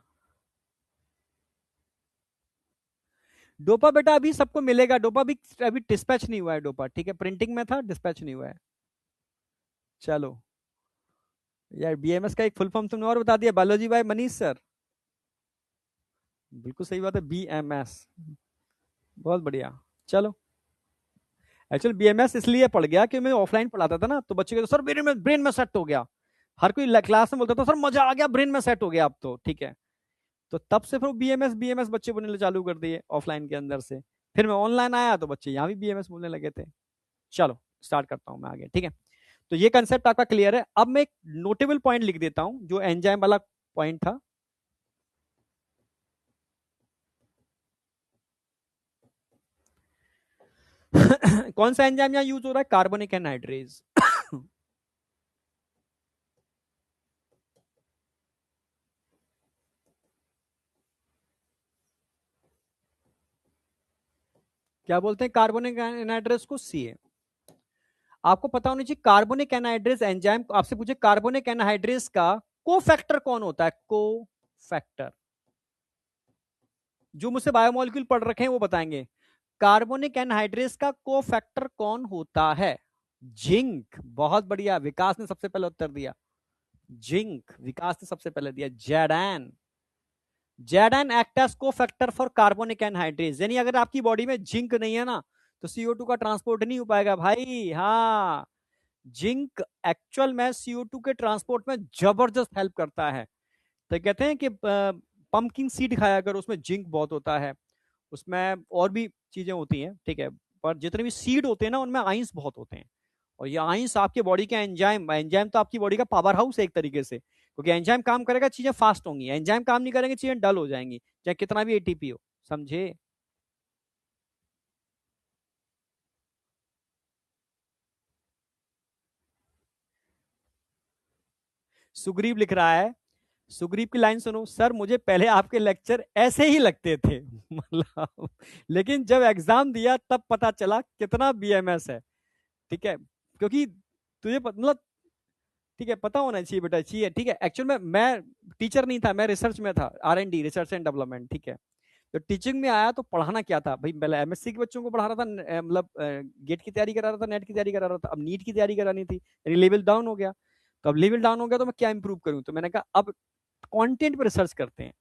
डोपा बेटा अभी सबको मिलेगा, डोपा भी अभी डिस्पैच नहीं हुआ है डोपा, ठीक है, प्रिंटिंग में था, डिस्पैच नहीं हुआ है। चलो यार, बीएमएस का एक फुल फॉर्म तुमने और बता दिया, बायोलॉजी बाय मनीष सर। बिल्कुल सही बात है, बीएमएस। बहुत बढ़िया। चलो, एक्चुअली बीएमएस इसलिए पढ़ गया कि मैं ऑफलाइन पढ़ाता था ना, तो बच्चे कहते सर ब्रेन में सेट हो गया। हर कोई क्लास में बोलता था सर मजा आ गया, ब्रेन में सेट हो गया अब तो, ठीक है। तो तब से फिर बीएमएस बीएमएस बच्चे बोलने चालू कर दिए ऑफलाइन के अंदर से। फिर मैं ऑनलाइन आया तो बच्चे यहाँ भी बीएमएस बोलने लगे थे। चलो स्टार्ट करता हूँ मैं आगे, ठीक है। तो ये कंसेप्ट आपका क्लियर है। अब मैं एक नोटेबल पॉइंट लिख देता हूं जो एंजाइम वाला पॉइंट था। कौन सा एंजाइम यहां यूज हो रहा है? Carbonic anhydrase. क्या बोलते हैं कार्बोनिक एनहाइड्रेज को? सीए। आपको पता होनी चाहिए कार्बोनिक एनहाइड्रेज एंजाइम, आपसे पूछे कार्बोनिक एनहाइड्रेज का कोफैक्टर कौन होता है? कोफैक्टर। जो मुझसे बायोमोलिक्यूल पढ़ रखे हैं वो बताएंगे। कार्बोनिक एनहाइड्रेज का कोफैक्टर कौन होता है? जिंक। बहुत बढ़िया, विकास ने सबसे पहले उत्तर दिया। जिंक, विकास ने सबसे पहले दिया। ZN. ZN act as cofactor for carbonic anhydrase, यानी अगर आपकी बॉडी में जिंक नहीं है ना, तो CO2 का ट्रांसपोर्ट नहीं हो पाएगा भाई। हाँ, जिंक एक्चुअल में CO2 के ट्रांसपोर्ट में जबरदस्त हेल्प करता है। तो कहते हैं कि पंपकिन सीड खाया अगर, उसमें जिंक बहुत होता है। उसमें और भी चीजें होती हैं, ठीक है, पर जितने भी सीड होते हैं ना उनमें आइंस बहुत होते हैं। और ये आइंस आपके बॉडी के एंजाइम, एंजाइम तो आपकी बॉडी का पावर हाउस है एक तरीके से, क्योंकि एंजाइम काम करेगा चीजें फास्ट होंगी, एंजाइम काम नहीं करेंगे चीजें डल हो जाएंगी, चाहे कितना भी एटीपी हो। समझे? सुग्रीव लिख रहा है, सुग्रीव की लाइन सुनो, सर मुझे पहले आपके लेक्चर ऐसे ही लगते थे। मतलब, लेकिन जब एग्जाम दिया तब पता चला कितना बीएमएस है। ठीक है, क्योंकि तुझे मतलब, ठीक है, पता होना चाहिए बेटा, चाहिए, ठीक है। एक्चुअल में मैं टीचर नहीं था, मैं रिसर्च में था, R&D, रिसर्च एंड डेवलपमेंट, ठीक है। तो टीचिंग में आया तो पढ़ाना क्या था भाई, पहले MSc के बच्चों को पढ़ा रहा था, मतलब गेट की तैयारी करा रहा था, नेट की तैयारी करा रहा था, अब नीट की तैयारी करानी थी, यानी लेवल डाउन हो गया। तो अब लेवल डाउन हो गया तो मैं क्या इंप्रूव करूं, तो मैंने कहा अब कंटेंट पे रिसर्च करते हैं।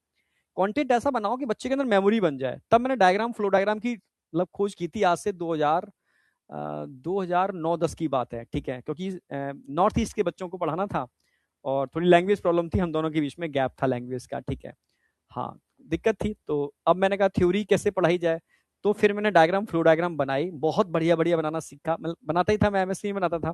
कंटेंट ऐसा बनाओ कि बच्चे के अंदर मेमोरी बन जाए। तब मैंने डायग्राम, फ्लो डायग्राम की मतलब खोज की थी, आज से 2009-10 की बात है, ठीक है, क्योंकि नॉर्थ ईस्ट के बच्चों को पढ़ाना था और थोड़ी लैंग्वेज प्रॉब्लम थी, हम दोनों के बीच में गैप था लैंग्वेज का, ठीक है। हाँ, दिक्कत थी, तो अब मैंने कहा थ्योरी कैसे पढ़ाई जाए। तो फिर मैंने डायग्राम, फ्लो डायग्राम बनाई, बहुत बढ़िया बढ़िया बनाना सीखा, मतलब बनाता ही था मैं, MSc में बनाता था।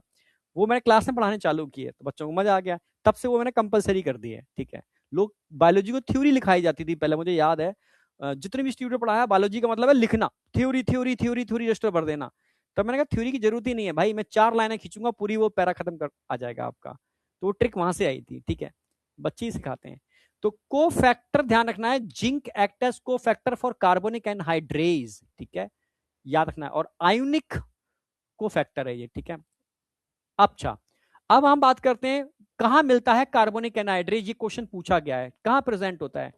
वो मैंने क्लास में पढ़ाने चालू किए तो बच्चों को मजा आ गया। तब से वो मैंने कंपलसरी कर दी है, ठीक है। लोग, बायोलॉजी को थ्योरी लिखाई जाती थी पहले, मुझे याद है, जितने भी स्टूडेंट पढ़ाया, बायोलॉजी का मतलब है लिखना, theory theory theory theory register भर देना। तब मैंने कहा थ्योरी की जरूरत ही नहीं है भाई, मैं 4 लाइनें खींचूंगा पूरी वो पैरा खत्म कर आ जाएगा आपका। तो वो ट्रिक वहां से आई थी, ठीक है, बच्चे ही सिखाते हैं। तो को फैक्टर ध्यान रखना है, जिंक एक्ट एज को फैक्टर फॉर कार्बोनिक एनहाइड्रेज, ठीक है, याद रखना है, और आयोनिक को फैक्टर है ये, ठीक है। अच्छा, अब हम बात करते हैं कहां मिलता है कार्बोनिक एनहाइड्रेज, ये क्वेश्चन पूछा गया है, कहां प्रेजेंट होता है?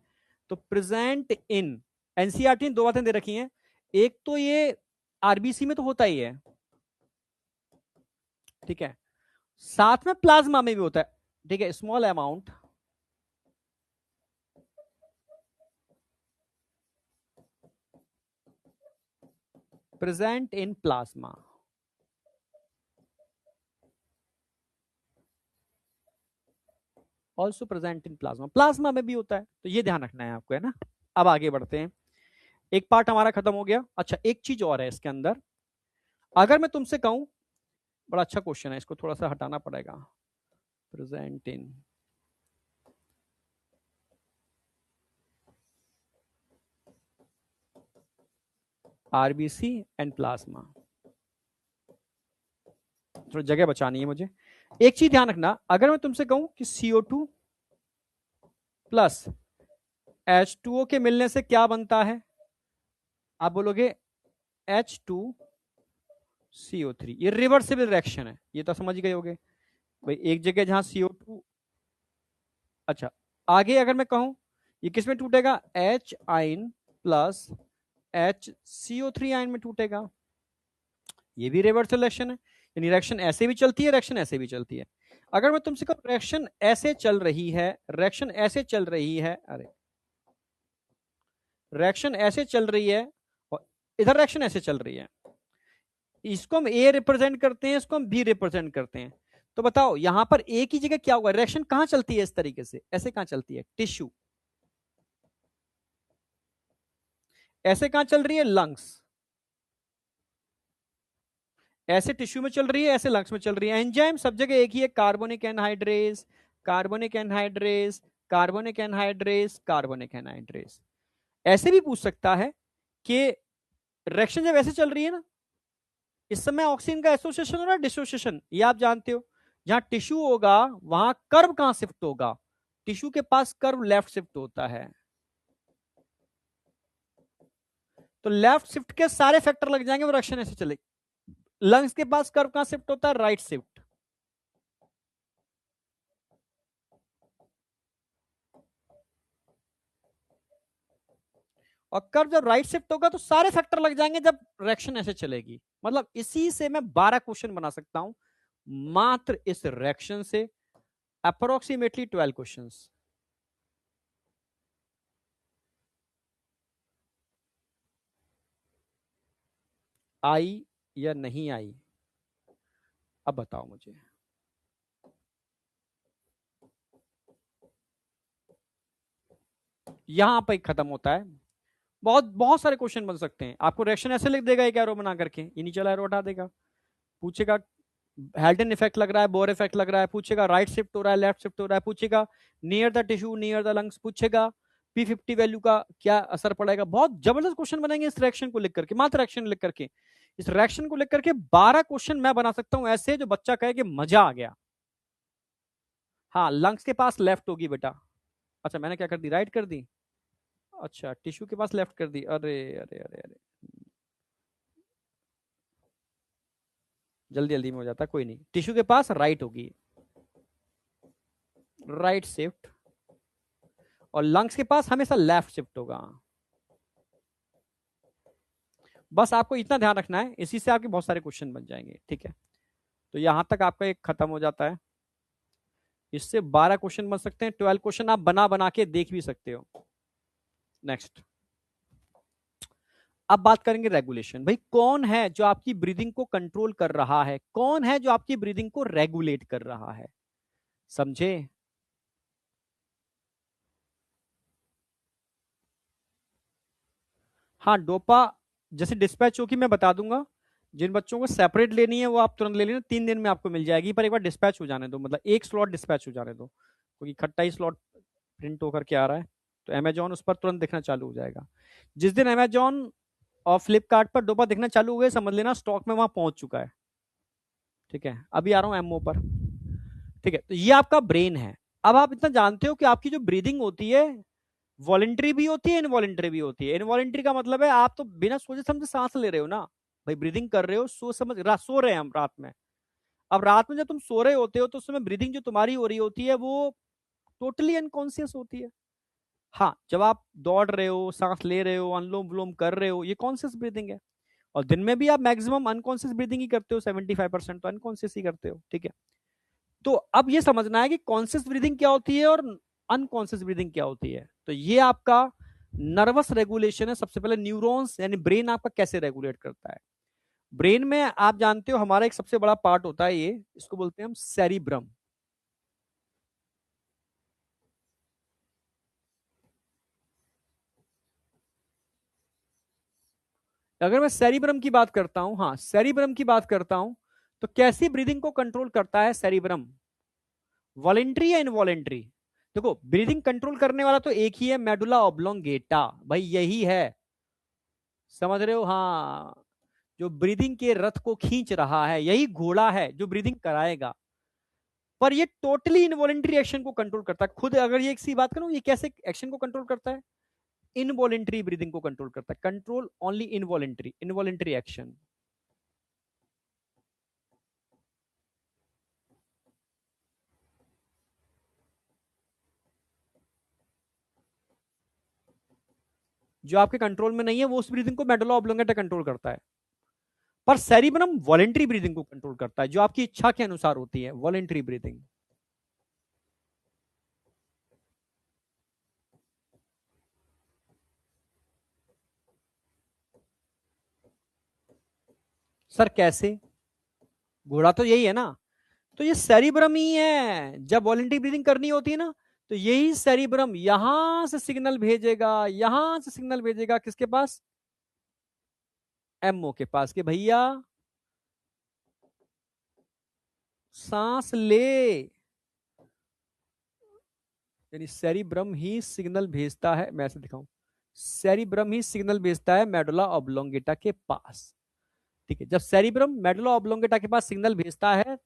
तो प्रेजेंट इन एनसीईआरटी ने 2 बातें दे रखी हैं। एक तो ये आरबीसी में तो होता ही है, ठीक है, साथ में प्लाज्मा में भी होता है, ठीक है, small amount present in plasma, also present in plasma, plasma में भी होता है, तो ये ध्यान रखना है आपको, है ना। अब आगे बढ़ते हैं, एक पार्ट हमारा खत्म हो गया। अच्छा, एक चीज और है इसके अंदर, अगर मैं तुमसे कहूं, बड़ा अच्छा क्वेश्चन है, इसको थोड़ा सा हटाना पड़ेगा, present in RBC and plasma, थोड़ी जगह बचानी है मुझे। एक चीज ध्यान रखना, अगर मैं तुमसे कहूं कि CO2 प्लस H2O के मिलने से क्या बनता है, आप बोलोगे H2 CO3, ये रिवर्सिबल रिएक्शन है, ये तो समझ गए होगे भाई। एक जगह जहां CO2, अच्छा आगे अगर मैं कहूं ये किस में टूटेगा, H ion plus HCO3 ion में टूटेगा। ये भी रिवर्सल रिएक्शन है, यानी रिएक्शन ऐसे भी चलती है, रिएक्शन ऐसे भी चलती है। अगर मैं तुमसे कहूं रिएक्शन ऐसे चल रही है, रिएक्शन ऐसे चल रही है, अरे रिएक्शन ऐसे चल रही है और इधर रिएक्शन ऐसे चल रही है, इसको हम ए रिप्रेजेंट करते हैं, इसको हम बी रिप्रेजेंट करते हैं। तो बताओ यहां पर एक ही जगह क्या होगा, रिएक्शन कहां चलती है इस तरीके से, ऐसे कहां चलती है, टिश्यू, ऐसे कहां चल रही है, लंग्स, ऐसे टिश्यू में चल रही है, ऐसे लंग्स में चल रही है। एंजाइम सब जगह एक ही है, carbonic anhydrase, carbonic anhydrase, carbonic anhydrase, carbonic anhydrase. ऐसे भी पूछ सकता है कि रिएक्शन जब ऐसे चल रही है ना, इस समय ऑक्सीजन का एसोसिएशन हो रहा है, डिसोसिएशन, ये आप जानते हो। जहां टिश्यू होगा वहां कर्व कहां शिफ्ट होगा, टिश्यू के पास कर्व लेफ्ट शिफ्ट होता है। तो लेफ्ट शिफ्ट के सारे फैक्टर लग जाएंगे, वो रिएक्शन ऐसे चलेगी। लंग्स के पास कर्व कहां शिफ्ट होता है, राइट शिफ्ट। और कर्व जब राइट शिफ्ट होगा तो सारे फैक्टर लग जाएंगे जब रिएक्शन ऐसे चलेगी। मतलब इसी से मैं 12 क्वेश्चन बना सकता हूं, मात्र इस रिएक्शन से अप्रोक्सीमेटली 12 क्वेश्चंस। आई या नहीं आई, अब बताओ मुझे। यहां पर खत्म होता है। बहुत बहुत सारे क्वेश्चन बन सकते हैं। आपको रिएक्शन ऐसे लिख देगा एक एरो बना करके, इनिशियल एरो हटा देगा, पूछेगा हेल्टन इफेक्ट लग रहा है, बोर इफेक्ट लग रहा है, पूछेगा राइट शिफ्ट हो रहा है, लेफ्ट शिफ्ट हो रहा है, पूछेगा near the tissue, near the lungs, पूछेगा P50 वैल्यू का क्या असर पड़ेगा। बहुत जबरदस्त क्वेश्चन बनेंगे इस रिएक्शन को लिख करके, मात्र रिएक्शन लिख करके। इस रिएक्शन को लिख करके 12 क्वेश्चन मैं बना सकता हूं ऐसे, जो बच्चा कहे कि मजा आ गया। हाँ, लंग्स के पास लेफ्ट होगी बेटा। अच्छा मैंने क्या कर दी, राइट कर दी। अच्छा टिश्यू के पास लेफ्ट कर दी, अरे अरे अरे अरे, जल्दी जल्दी में हो जाता है, कोई नहीं। टिश्यू के पास राइट होगी, राइट शिफ्ट, और लंग्स के पास हमेशा लेफ्ट शिफ्ट होगा। बस आपको इतना ध्यान रखना है, इसी से आपके बहुत सारे क्वेश्चन बन जाएंगे, ठीक है। तो यहां तक आपका एक खत्म हो जाता है। इससे 12 क्वेश्चन बन सकते हैं, 12 क्वेश्चन आप बना बना के देख भी सकते हो। नेक्स्ट, अब बात करेंगे रेगुलेशन। भाई कौन है जो आपकी ब्रीदिंग को कंट्रोल कर रहा है, कौन है जो आपकी ब्रीदिंग को रेगुलेट कर रहा है, समझे। हाँ डोपा जैसे डिस्पैच होगी मैं बता दूंगा। जिन बच्चों को सेपरेट लेनी है वो आप तुरंत ले लेना, 3 दिन में आपको मिल जाएगी, पर एक बार डिस्पैच हो जाने दो, मतलब एक स्लॉट डिस्पैच हो जाने दो, क्योंकि इकट्ठा ही स्लॉट प्रिंट होकर के आ रहा है। तो अमेजोन उस पर तुरंत दिखना चालू हो जाएगा। जिस दिन अमेजोन और फ्लिपकार्ट पर डोपा दिखना चालू हो गए, समझ लेना स्टॉक में वहां पहुंच चुका है, ठीक है। अभी आ रहा हूं एमओ पर, ठीक है। तो ये आपका ब्रेन है। अब आप इतना जानते हो कि आपकी जो ब्रीदिंग होती है वॉलेंट्री भी होती है, इनवॉलेंट्री भी होती है। इनवॉलेंट्री का मतलब है आप तो बिना सोचे समझे सांस ले रहे हो ना, भाई ब्रीदिंग कर रहे हो, सो रहे हैं हम रात में। अब रात में जब तुम सो रहे होते हो तो उस समय ब्रीदिंग जो तुम्हारी हो रही होती है वो टोटली अनकॉन्शियस होती है। हाँ, जब आप दौड़ रहे हो, सांस ले रहे हो, अनुलोम विलोम कर रहे हो, ये कॉन्शियस ब्रीदिंग है। और दिन में भी आप मैक्सिमम अनकॉन्शियस ब्रीदिंग ही करते हो, 75% तो अनकॉन्शियस ही करते हो, ठीक है। तो अब ये समझना है कि कॉन्शियस ब्रीदिंग क्या होती है और अनकॉन्शियस ब्रीदिंग क्या होती है। तो ये आपका नर्वस रेगुलेशन है। सबसे पहले न्यूरॉन्स यानी ब्रेन आपका कैसे रेगुलेट करता है। ब्रेन में आप जानते हो हमारा एक सबसे बड़ा पार्ट होता है, ये इसको बोलते हैं हम सेरिब्रम। अगर मैं सेरिब्रम की बात करता हूं, हाँ सेरिब्रम की बात करता हूं, तो कैसी ब्रीदिंग को कंट्रोल करता है सेरिब्रम, वॉलेंट्री या इनवॉलेंट्री। देखो ब्रीदिंग कंट्रोल करने वाला तो एक ही है, मेडुला ऑब्लोंगेटा, भाई यही है, समझ रहे हो। हाँ, जो ब्रीदिंग के रथ को खींच रहा है, यही घोड़ा है जो ब्रीदिंग कराएगा। पर ये टोटली इनवॉलेंट्री एक्शन को कंट्रोल करता है खुद। अगर ये एक सी बात करूं, ये कैसे एक्शन को कंट्रोल करता है, इनवॉलेंट्री ब्रीदिंग को कंट्रोल करता है। Control only involuntary, involuntary action. जो आपके कंट्रोल में नहीं है वो उस ब्रीदिंग को मेडुला ऑब्लोंगेटा कंट्रोल करता है। पर सेरिब्रम वॉलेंट्री ब्रीदिंग को कंट्रोल करता है, जो आपकी इच्छा के अनुसार होती है, वॉलेंट्री ब्रीदिंग। सर कैसे? घोड़ा तो यही है ना। तो ये सेरिब्रम ही है, जब वॉलेंट्री ब्रीदिंग करनी होती है ना, तो यही सेरिब्रम यहां से सिग्नल भेजेगा, यहां से सिग्नल भेजेगा किसके पास? एमओ के पास, कि भैया सांस ले। यानी सेरिब्रम ही सिग्नल भेजता है, मैं ऐसे दिखाऊं, सेरिब्रम ही सिग्नल भेजता है मेडुला ऑब्लोंगेटा के पास। ठीक है, जब सेरिब्रम मेडुला ऑब्लोंगेटा के पास सिग्नल भेजता है,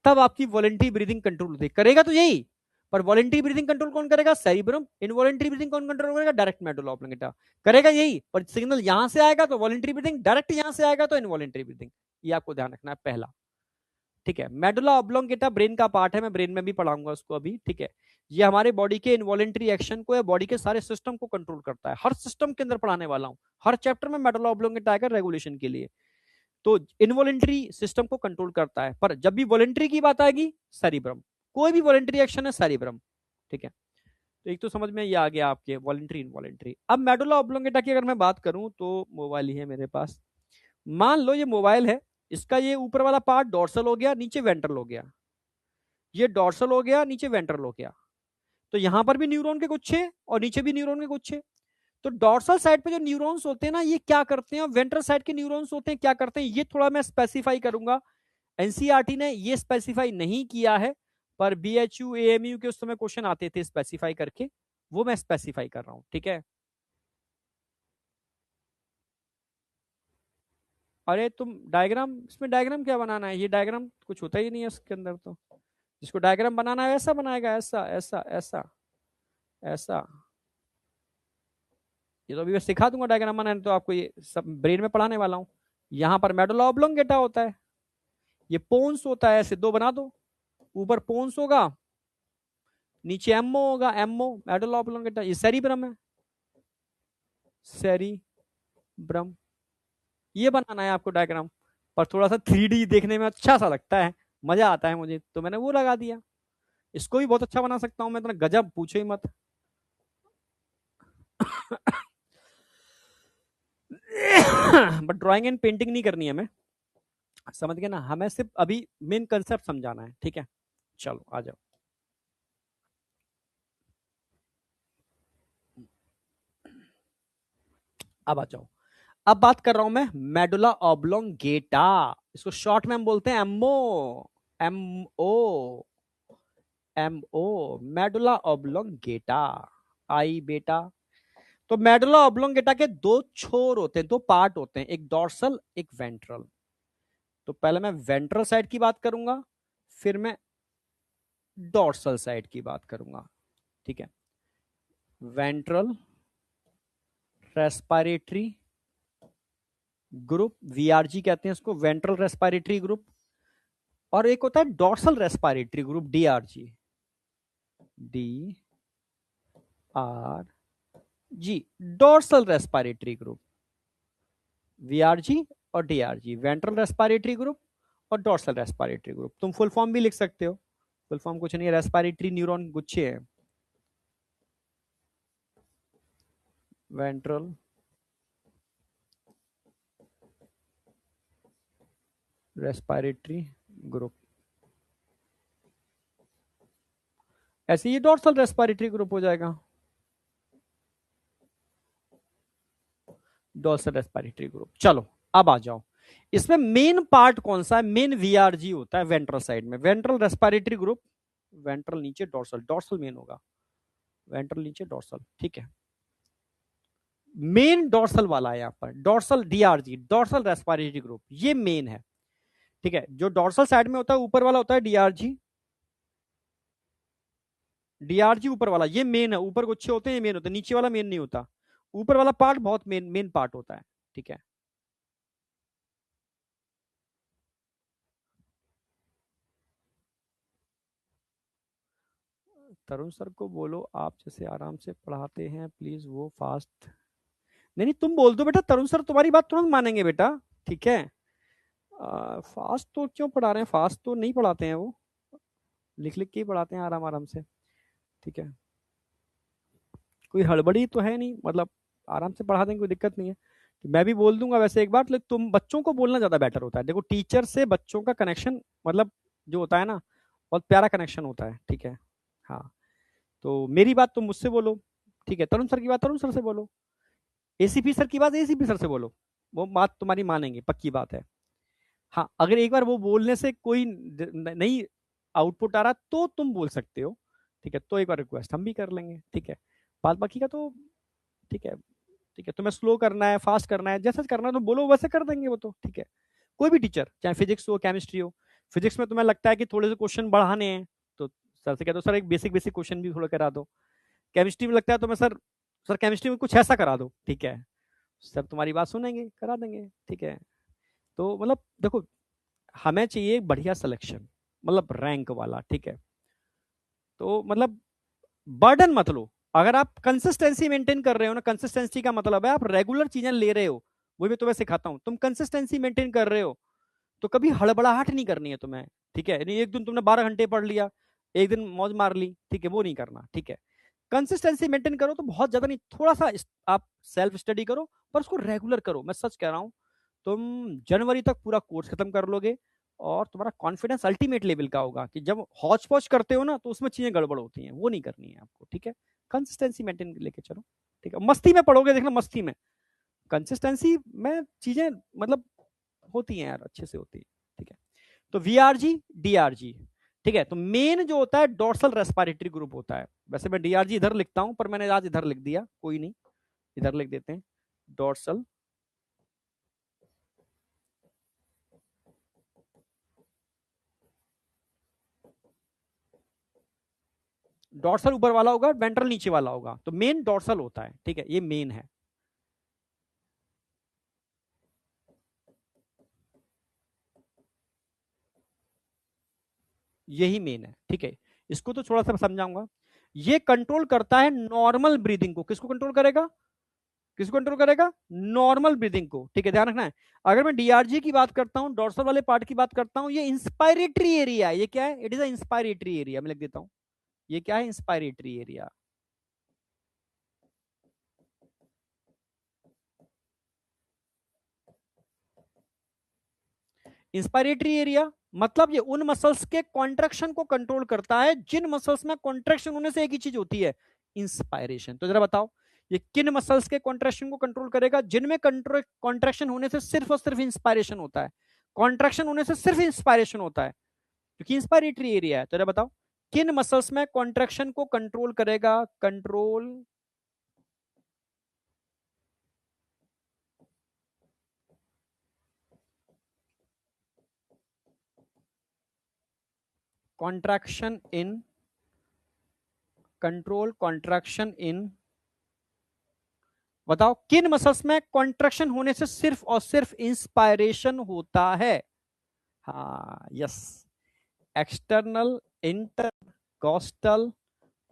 तब आपकी वॉलेंट्री ब्रीदिंग कंट्रोल होती है। करेगा तो यही, पर वॉलेंट्री ब्रीदिंग कंट्रोल कौन करेगा? सेरिब्रम। इनवॉलेंट्री ब्रीदिंग कौन कंट्रोल करेगा? डायरेक्ट मेडुला ऑब्लोंगेटा करेगा यही, पर सिग्नल यहां से आएगा तो वॉलेंट्री ब्रीदिंग, डायरेक्ट यहां से आएगा तो इनवॉलेंट्री ब्रीदिंग। ये आपको ध्यान रखना है पहला। ठीक है, मेडुला ऑब्लोंगेटा ब्रेन का पार्ट है, मैं ब्रेन में भी पढ़ाऊंगा उसको अभी। ठीक है, ये हमारे बॉडी के इनवॉलेंट्री एक्शन को या बॉडी के सारे सिस्टम को कंट्रोल करता है। हर सिस्टम के अंदर पढ़ाने वाला हूं, हर चैप्टर में मेडुला ऑब्लोंगेटा आएगा रेगुलेशन के लिए। तो इनवॉलेंट्री सिस्टम को कंट्रोल करता है, पर जब भी वॉलेंट्री की बात आएगी, सेरिब्रम। कोई भी वॉलेंट्री एक्शन है, सेरिब्रम। ठीक है, तो एक तो समझ में ये आ गया आपके वॉलेंट्री इनवॉलेंट्री। अब मेडुला ऑब्लोंगेटा की अगर मैं बात करूं, तो मोबाइल ही है मेरे पास। मान लो ये मोबाइल है, इसका ये ऊपर वाला पार्ट डोर्सल हो गया, नीचे वेंट्रल हो गया। ये डोर्सल हो गया, नीचे वेंट्रल हो गया। तो यहां पर भी न्यूरॉन के गुच्छे और नीचे भी न्यूरॉन के गुच्छे। तो डोर्सल साइड पे जो न्यूरॉन्स होते हैं ना, ये क्या करते हैं, और वेंट्रल साइड के न्यूरॉन्स होते हैं क्या करते हैं, ये थोड़ा मैं स्पेसिफाई करूंगा। एनसीईआरटी ने ये स्पेसिफाई नहीं किया है, पर बीएचयू एएमयू के उस समय क्वेश्चन आते थे स्पेसिफाई करके, वो मैं स्पेसिफाई कर रहा हूं। ठीक है, अरे तुम डायग्राम, इसमें डायग्राम क्या बनाना है? ये डायग्राम कुछ होता ही नहीं है इसके अंदर तो। जिसको डायग्राम बनाना है ऐसा बनाएगा, ऐसा ऐसा ऐसा ऐसा। ये तो अभी मैं सिखा दूंगा डायग्राम बनाने, तो आपको ये सब ब्रेन में पढ़ाने वाला हूँ। यहाँ पर मेडुला ऑब्लोंगेटा होता है, ये पोन्स होता है, ऐसे दो बना दो। ऊपर पोन्स होगा, नीचे एमओ होगा, एमओ मेडुला ऑब्लोंगेटा। ये सेरिब्रम है, सेरिब्रम। ये बनाना है आपको डायग्राम, पर थोड़ा सा 3D देखने में अच्छा सा लगता है, मजा आता है मुझे, तो मैंने वो लगा दिया। इसको भी बहुत अच्छा बना सकता हूँ मैं, इतना गजब पूछो ही मत। बट ड्राइंग एंड पेंटिंग नहीं करनी है हमें, समझ गए ना? हमें सिर्फ अभी मेन कंसेप्ट समझाना है। ठीक है, चलो आ जाओ। अब आ जाओ। अब बात कर रहा हूं मैं मेडुला ऑब्लोंगेटा, इसको शॉर्ट में हम बोलते हैं MO. MO, MO, medulla oblongata. आई बेटा। तो मेडुला ऑब्लोंगेटा के दो छोर होते हैं, दो पार्ट होते हैं, एक डॉर्सल एक वेंट्रल। तो पहले मैं वेंट्रल साइड की बात करूंगा, फिर मैं डॉर्सल साइड की बात करूंगा। ठीक है, वेंट्रल रेस्पिरेटरी ग्रुप, वीआरजी कहते हैं इसको, वेंट्रल रेस्पिरेटरी ग्रुप। और एक होता है dorsal respiratory group, DRG. D R G, dorsal respiratory group. VRG और डीआरजी, वेंट्रल रेस्पिरेटरी ग्रुप और डॉर्सल रेस्पिरेटरी ग्रुप। तुम फुल फॉर्म भी लिख सकते हो, फुल फॉर्म कुछ नहीं है, रेस्पिरेटरी न्यूरॉन गुच्छे हैं। वेंट्रल रेस्पिरेटरी ग्रुप, ऐसे ही डॉर्सल रेस्पिरेटरी ग्रुप हो जाएगा, डॉर्सल रेस्पिरेटरी ग्रुप। चलो अब आ जाओ, इसमें मेन पार्ट कौन सा है? मेन वीआरजी होता है वेंट्रल साइड में, वेंट्रल रेस्पिरेटरी ग्रुप। वेंट्रल नीचे डॉर्सल, डॉर्सल मेन होगा, वेंट्रल नीचे डॉर्सल। ठीक है, मेन डॉर्सल वाला है यहाँ पर, dorsal DRG, dorsal respiratory group, ये मेन है। ठीक है, जो डॉर्सल साइड में होता है ऊपर वाला होता है डीआरजी। डीआरजी ऊपर वाला ये मेन है, ऊपर गुच्छे होते हैं ये मेन होता है, नीचे वाला मेन नहीं होता, ऊपर वाला पार्ट बहुत मेन मेन पार्ट होता है। ठीक है, तरुण सर को बोलो आप जैसे आराम से पढ़ाते हैं, प्लीज वो फास्ट नहीं नहीं, तुम बोल दो बेटा, तरुण सर तुम्हारी बात तुरंत मानेंगे बेटा। ठीक है। फास्ट तो क्यों पढ़ा रहे हैं, फास्ट तो नहीं पढ़ाते हैं वो, लिख लिख के ही पढ़ाते हैं आराम आराम से। ठीक है, कोई हड़बड़ी तो है नहीं, मतलब आराम से पढ़ा देंगे, कोई दिक्कत नहीं है। तो मैं भी बोल दूंगा वैसे एक बार, लेकिन तुम बच्चों को बोलना ज्यादा बेटर होता है। देखो टीचर से बच्चों का कनेक्शन, मतलब जो होता है ना, बहुत प्यारा कनेक्शन होता है। ठीक है। हाँ, तो मेरी बात तुम मुझसे बोलो, ठीक है, तरुण सर की बात तरुण सर से बोलो, एसीपी सर की बात एसीपी सर से बोलो, वो बात तुम्हारी मानेंगे, पक्की बात है। हाँ, अगर एक बार वो बोलने से कोई नहीं आउटपुट आ रहा तो तुम बोल सकते हो। ठीक है, तो एक बार रिक्वेस्ट हम भी कर लेंगे। ठीक है, बात बाकी का तो ठीक है। ठीक है, तुम्हें स्लो करना है, फास्ट करना है, जैसा करना है तो बोलो, वैसे कर देंगे वो तो। ठीक है, कोई भी टीचर, चाहे फिजिक्स हो केमिस्ट्री हो, फिजिक्स में तुम्हें लगता है कि थोड़े से क्वेश्चन बढ़ाने हैं तो सर से कह दो, सर एक बेसिक बेसिक क्वेश्चन भी थोड़ा करा दो। केमिस्ट्री में लगता है तो मैं सर, सर केमिस्ट्री में कुछ ऐसा करा दो। ठीक है, सर तुम्हारी बात सुनेंगे, करा देंगे। ठीक है, तो मतलब देखो, हमें चाहिए बढ़िया सिलेक्शन, मतलब रैंक वाला। ठीक है, तो मतलब बर्डन मत लो। अगर आप कंसिस्टेंसी मेंटेन कर रहे हो ना, कंसिस्टेंसी का मतलब है आप रेगुलर चीजें ले रहे हो, वो भी तुम्हें सिखाता हूं, तुम कंसिस्टेंसी मेंटेन कर रहे हो तो कभी हड़बड़ाहट नहीं करनी है तुम्हें। ठीक है, नहीं एक दिन तुमने 12 घंटे पढ़ लिया, एक दिन मौज मार ली, ठीक है, वो नहीं करना। ठीक है, कंसिस्टेंसी मेंटेन करो, तो बहुत ज्यादा नहीं, थोड़ा सा आप सेल्फ स्टडी करो, पर उसको रेगुलर करो। मैं सच कह रहा हूं, तुम जनवरी तक पूरा कोर्स खत्म कर लोगे और तुम्हारा कॉन्फिडेंस अल्टीमेट लेवल का होगा कि जब हौच पौच करते हो ना तो उसमें चीजें गड़बड़ होती हैं, वो नहीं करनी है आपको। ठीक है, कंसिस्टेंसी मेंटेन लेके चलो। ठीक है, मस्ती में पढ़ोगे, देखना मस्ती में, कंसिस्टेंसी में चीजें मतलब होती हैं यार, अच्छे से होती है। ठीक है, तो वीआरजी डीआरजी, ठीक है, तो मेन जो होता है डोर्सल रेस्पिरेटरी ग्रुप होता है। वैसे मैं डीआरजी इधर लिखता हूं, पर मैंने आज इधर लिख दिया, कोई नहीं, इधर लिख देते हैं डोर्सल। डोर्सल ऊपर वाला होगा, वेंट्रल नीचे वाला होगा, तो मेन डोर्सल होता है। ठीक है, ये मेन है, यही मेन है। ठीक है, इसको तो थोड़ा सा समझाऊंगा। ये कंट्रोल करता है नॉर्मल ब्रीदिंग को। किसको कंट्रोल करेगा, किसको कंट्रोल करेगा, नॉर्मल ब्रीदिंग को। ठीक है, ध्यान रखना है। अगर मैं डीआरजी की बात करता हूं, डोर्सल वाले पार्ट की बात करता हूं, ये इंस्पायरेटरी एरिया है। ये क्या है, इट इज इंस्पायरेटरी एरिया, मैं लिख देता हूं, ये क्या है, इंस्पायरेटरी एरिया। इंस्पायरेटरी एरिया मतलब ये उन मसल्स के कॉन्ट्रेक्शन को कंट्रोल करता है जिन मसल्स में कॉन्ट्रेक्शन होने से एक ही चीज होती है, इंस्पायरेशन। तो जरा बताओ, ये किन मसल्स के कॉन्ट्रेक्शन को कंट्रोल करेगा, जिनमें कॉन्ट्रेक्शन होने से सिर्फ और सिर्फ इंस्पायरेशन होता है, कॉन्ट्रेक्शन होने से सिर्फ इंस्पायरेशन होता है, क्योंकि इंस्पायरेटरी एरिया है। तो जरा बताओ, किन मसल्स में कॉन्ट्रेक्शन को कंट्रोल करेगा, कंट्रोल कॉन्ट्रैक्शन इन, कंट्रोल कॉन्ट्रैक्शन इन, बताओ किन मसल्स में कॉन्ट्रैक्शन होने से सिर्फ और सिर्फ इंस्पायरेशन होता है। हाँ, yes, external intercostal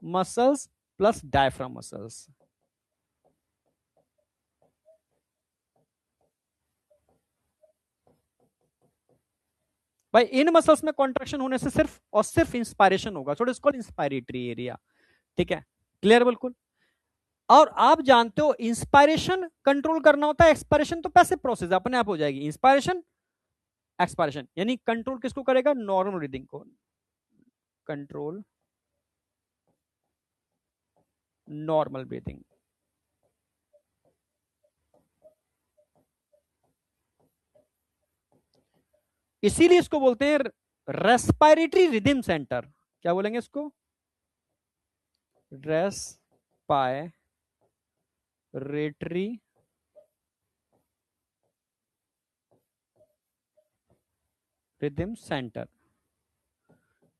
muscles plus diaphragm muscles. भाई इन मसल्स में कॉन्ट्रैक्शन होने से सिर्फ और सिर्फ इंस्पायरेशन होगा, so it's called inspiratory area. ठीक है, क्लियर बिल्कुल। और आप जानते हो इंस्पायरेशन कंट्रोल करना होता है, एक्सपायरेशन तो पैसिव प्रोसेस अपने आप हो जाएगी। इंस्पायरेशन एक्सपायरेशन, यानी कंट्रोल किसको करेगा, नॉर्मल ब्रीदिंग को, कंट्रोल नॉर्मल ब्रीदिंग। इसीलिए इसको बोलते हैं रेस्पिरेटरी रिदम सेंटर। क्या बोलेंगे इसको, रेस्पिरेटरी रिदम सेंटर,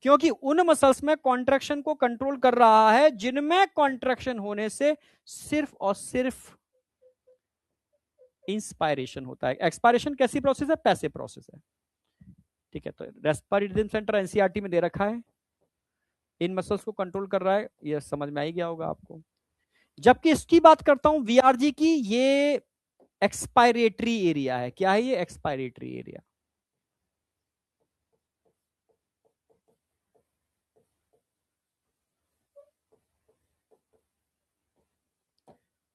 क्योंकि उन मसल्स में कॉन्ट्रैक्शन को कंट्रोल कर रहा है जिनमें कॉन्ट्रैक्शन होने से सिर्फ और सिर्फ इंस्पायरेशन होता है। एक्सपायरेशन कैसी प्रोसेस है, पैसिव प्रोसेस है। ठीक है, तो रेस्पिरेटरी रिदम सेंटर एनसीईआरटी में दे रखा है, इन मसल्स को कंट्रोल कर रहा है, ये समझ में आ ही गया होगा आपको। जबकि इसकी बात करता हूं वीआरजी की, ये एक्सपायरेटरी एरिया है। क्या है ये? Expiratory area.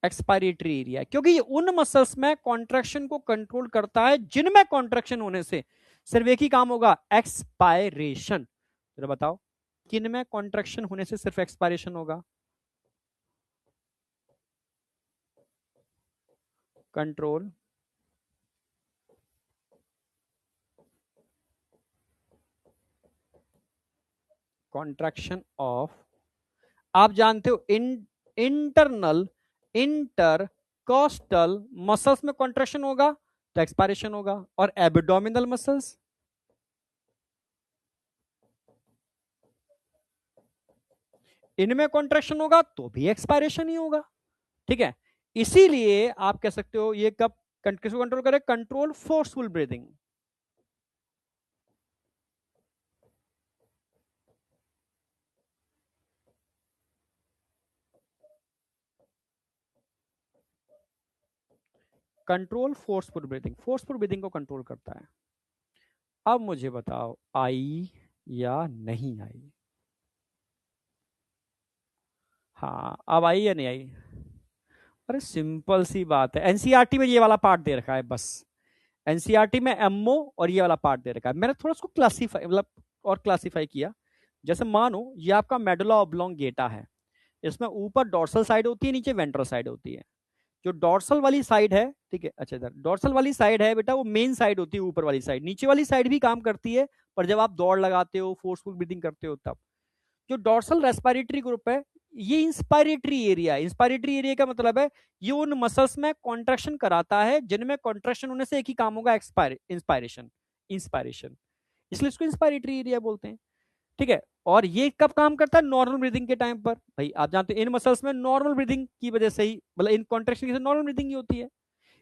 एक्सपायरेटरी एरिया क्योंकि ये उन मसल्स में कॉन्ट्रैक्शन को कंट्रोल करता है जिनमें कॉन्ट्रैक्शन होने से सिर्फ एक ही काम होगा, एक्सपायरेशन। जरा बताओ, किन में कॉन्ट्रैक्शन होने से सिर्फ एक्सपायरेशन होगा? कंट्रोल कॉन्ट्रैक्शन ऑफ, आप जानते हो इंटरनल इंटरकोस्टल मसल्स में कॉन्ट्रैक्शन होगा तो एक्सपायरेशन होगा, और एब्डोमिनल मसल्स, इनमें कॉन्ट्रैक्शन होगा तो भी एक्सपायरेशन ही होगा। ठीक है, इसीलिए आप कह सकते हो ये कब किसको कंट्रोल करे? Control forceful breathing. Control forceful breathing, forceful breathing को कंट्रोल करता है। अब मुझे बताओ, आई या नहीं आई? हाँ, अब आई या नहीं आई? अरे सिंपल सी बात है, एनसीईआरटी में ये वाला पार्ट दे रखा है बस। एनसीईआरटी में एमओ और ये वाला पार्ट दे रखा है। मैंने थोड़ा उसको क्लासीफाई, मतलब और क्लासीफाई किया। जैसे मानो ये आपका मेडुला ऑब्लोंगेटा है, इसमें ऊपर डॉर्सल साइड होती है, नीचे वेंट्रल साइड होती है। जो डॉर्सल वाली साइड है, ठीक है, अच्छा इधर डॉर्सल वाली साइड है बेटा, वो मेन साइड होती है, ऊपर वाली साइड। नीचे वाली साइड भी काम करती है, पर जब आप दौड़ लगाते हो, फोर्सफुल ब्रीदिंग करते हो तब। जो डॉर्सल रेस्पिरेटरी ग्रुप है, ये इंस्पायरेटरी एरिया है। इंस्पायरेटरी एरिया का मतलब है ये उन मसल्स में कॉन्ट्रैक्शन कराता है जिनमें कॉन्ट्रैक्शन होने से एक ही काम होगा, इंस्पायरेशन। इंस्पायरेशन, इसलिए इसको इंस्पायरेटरी एरिया बोलते हैं। ठीक है, और ये कब काम करता है? नॉर्मल ब्रीदिंग के टाइम पर। भाई आप जानते हैं इन मसल्स में नॉर्मल ब्रीदिंग की वजह से ही, मतलब इन कॉन्ट्रैक्शन की नॉर्मल ब्रीदिंग ही होती है।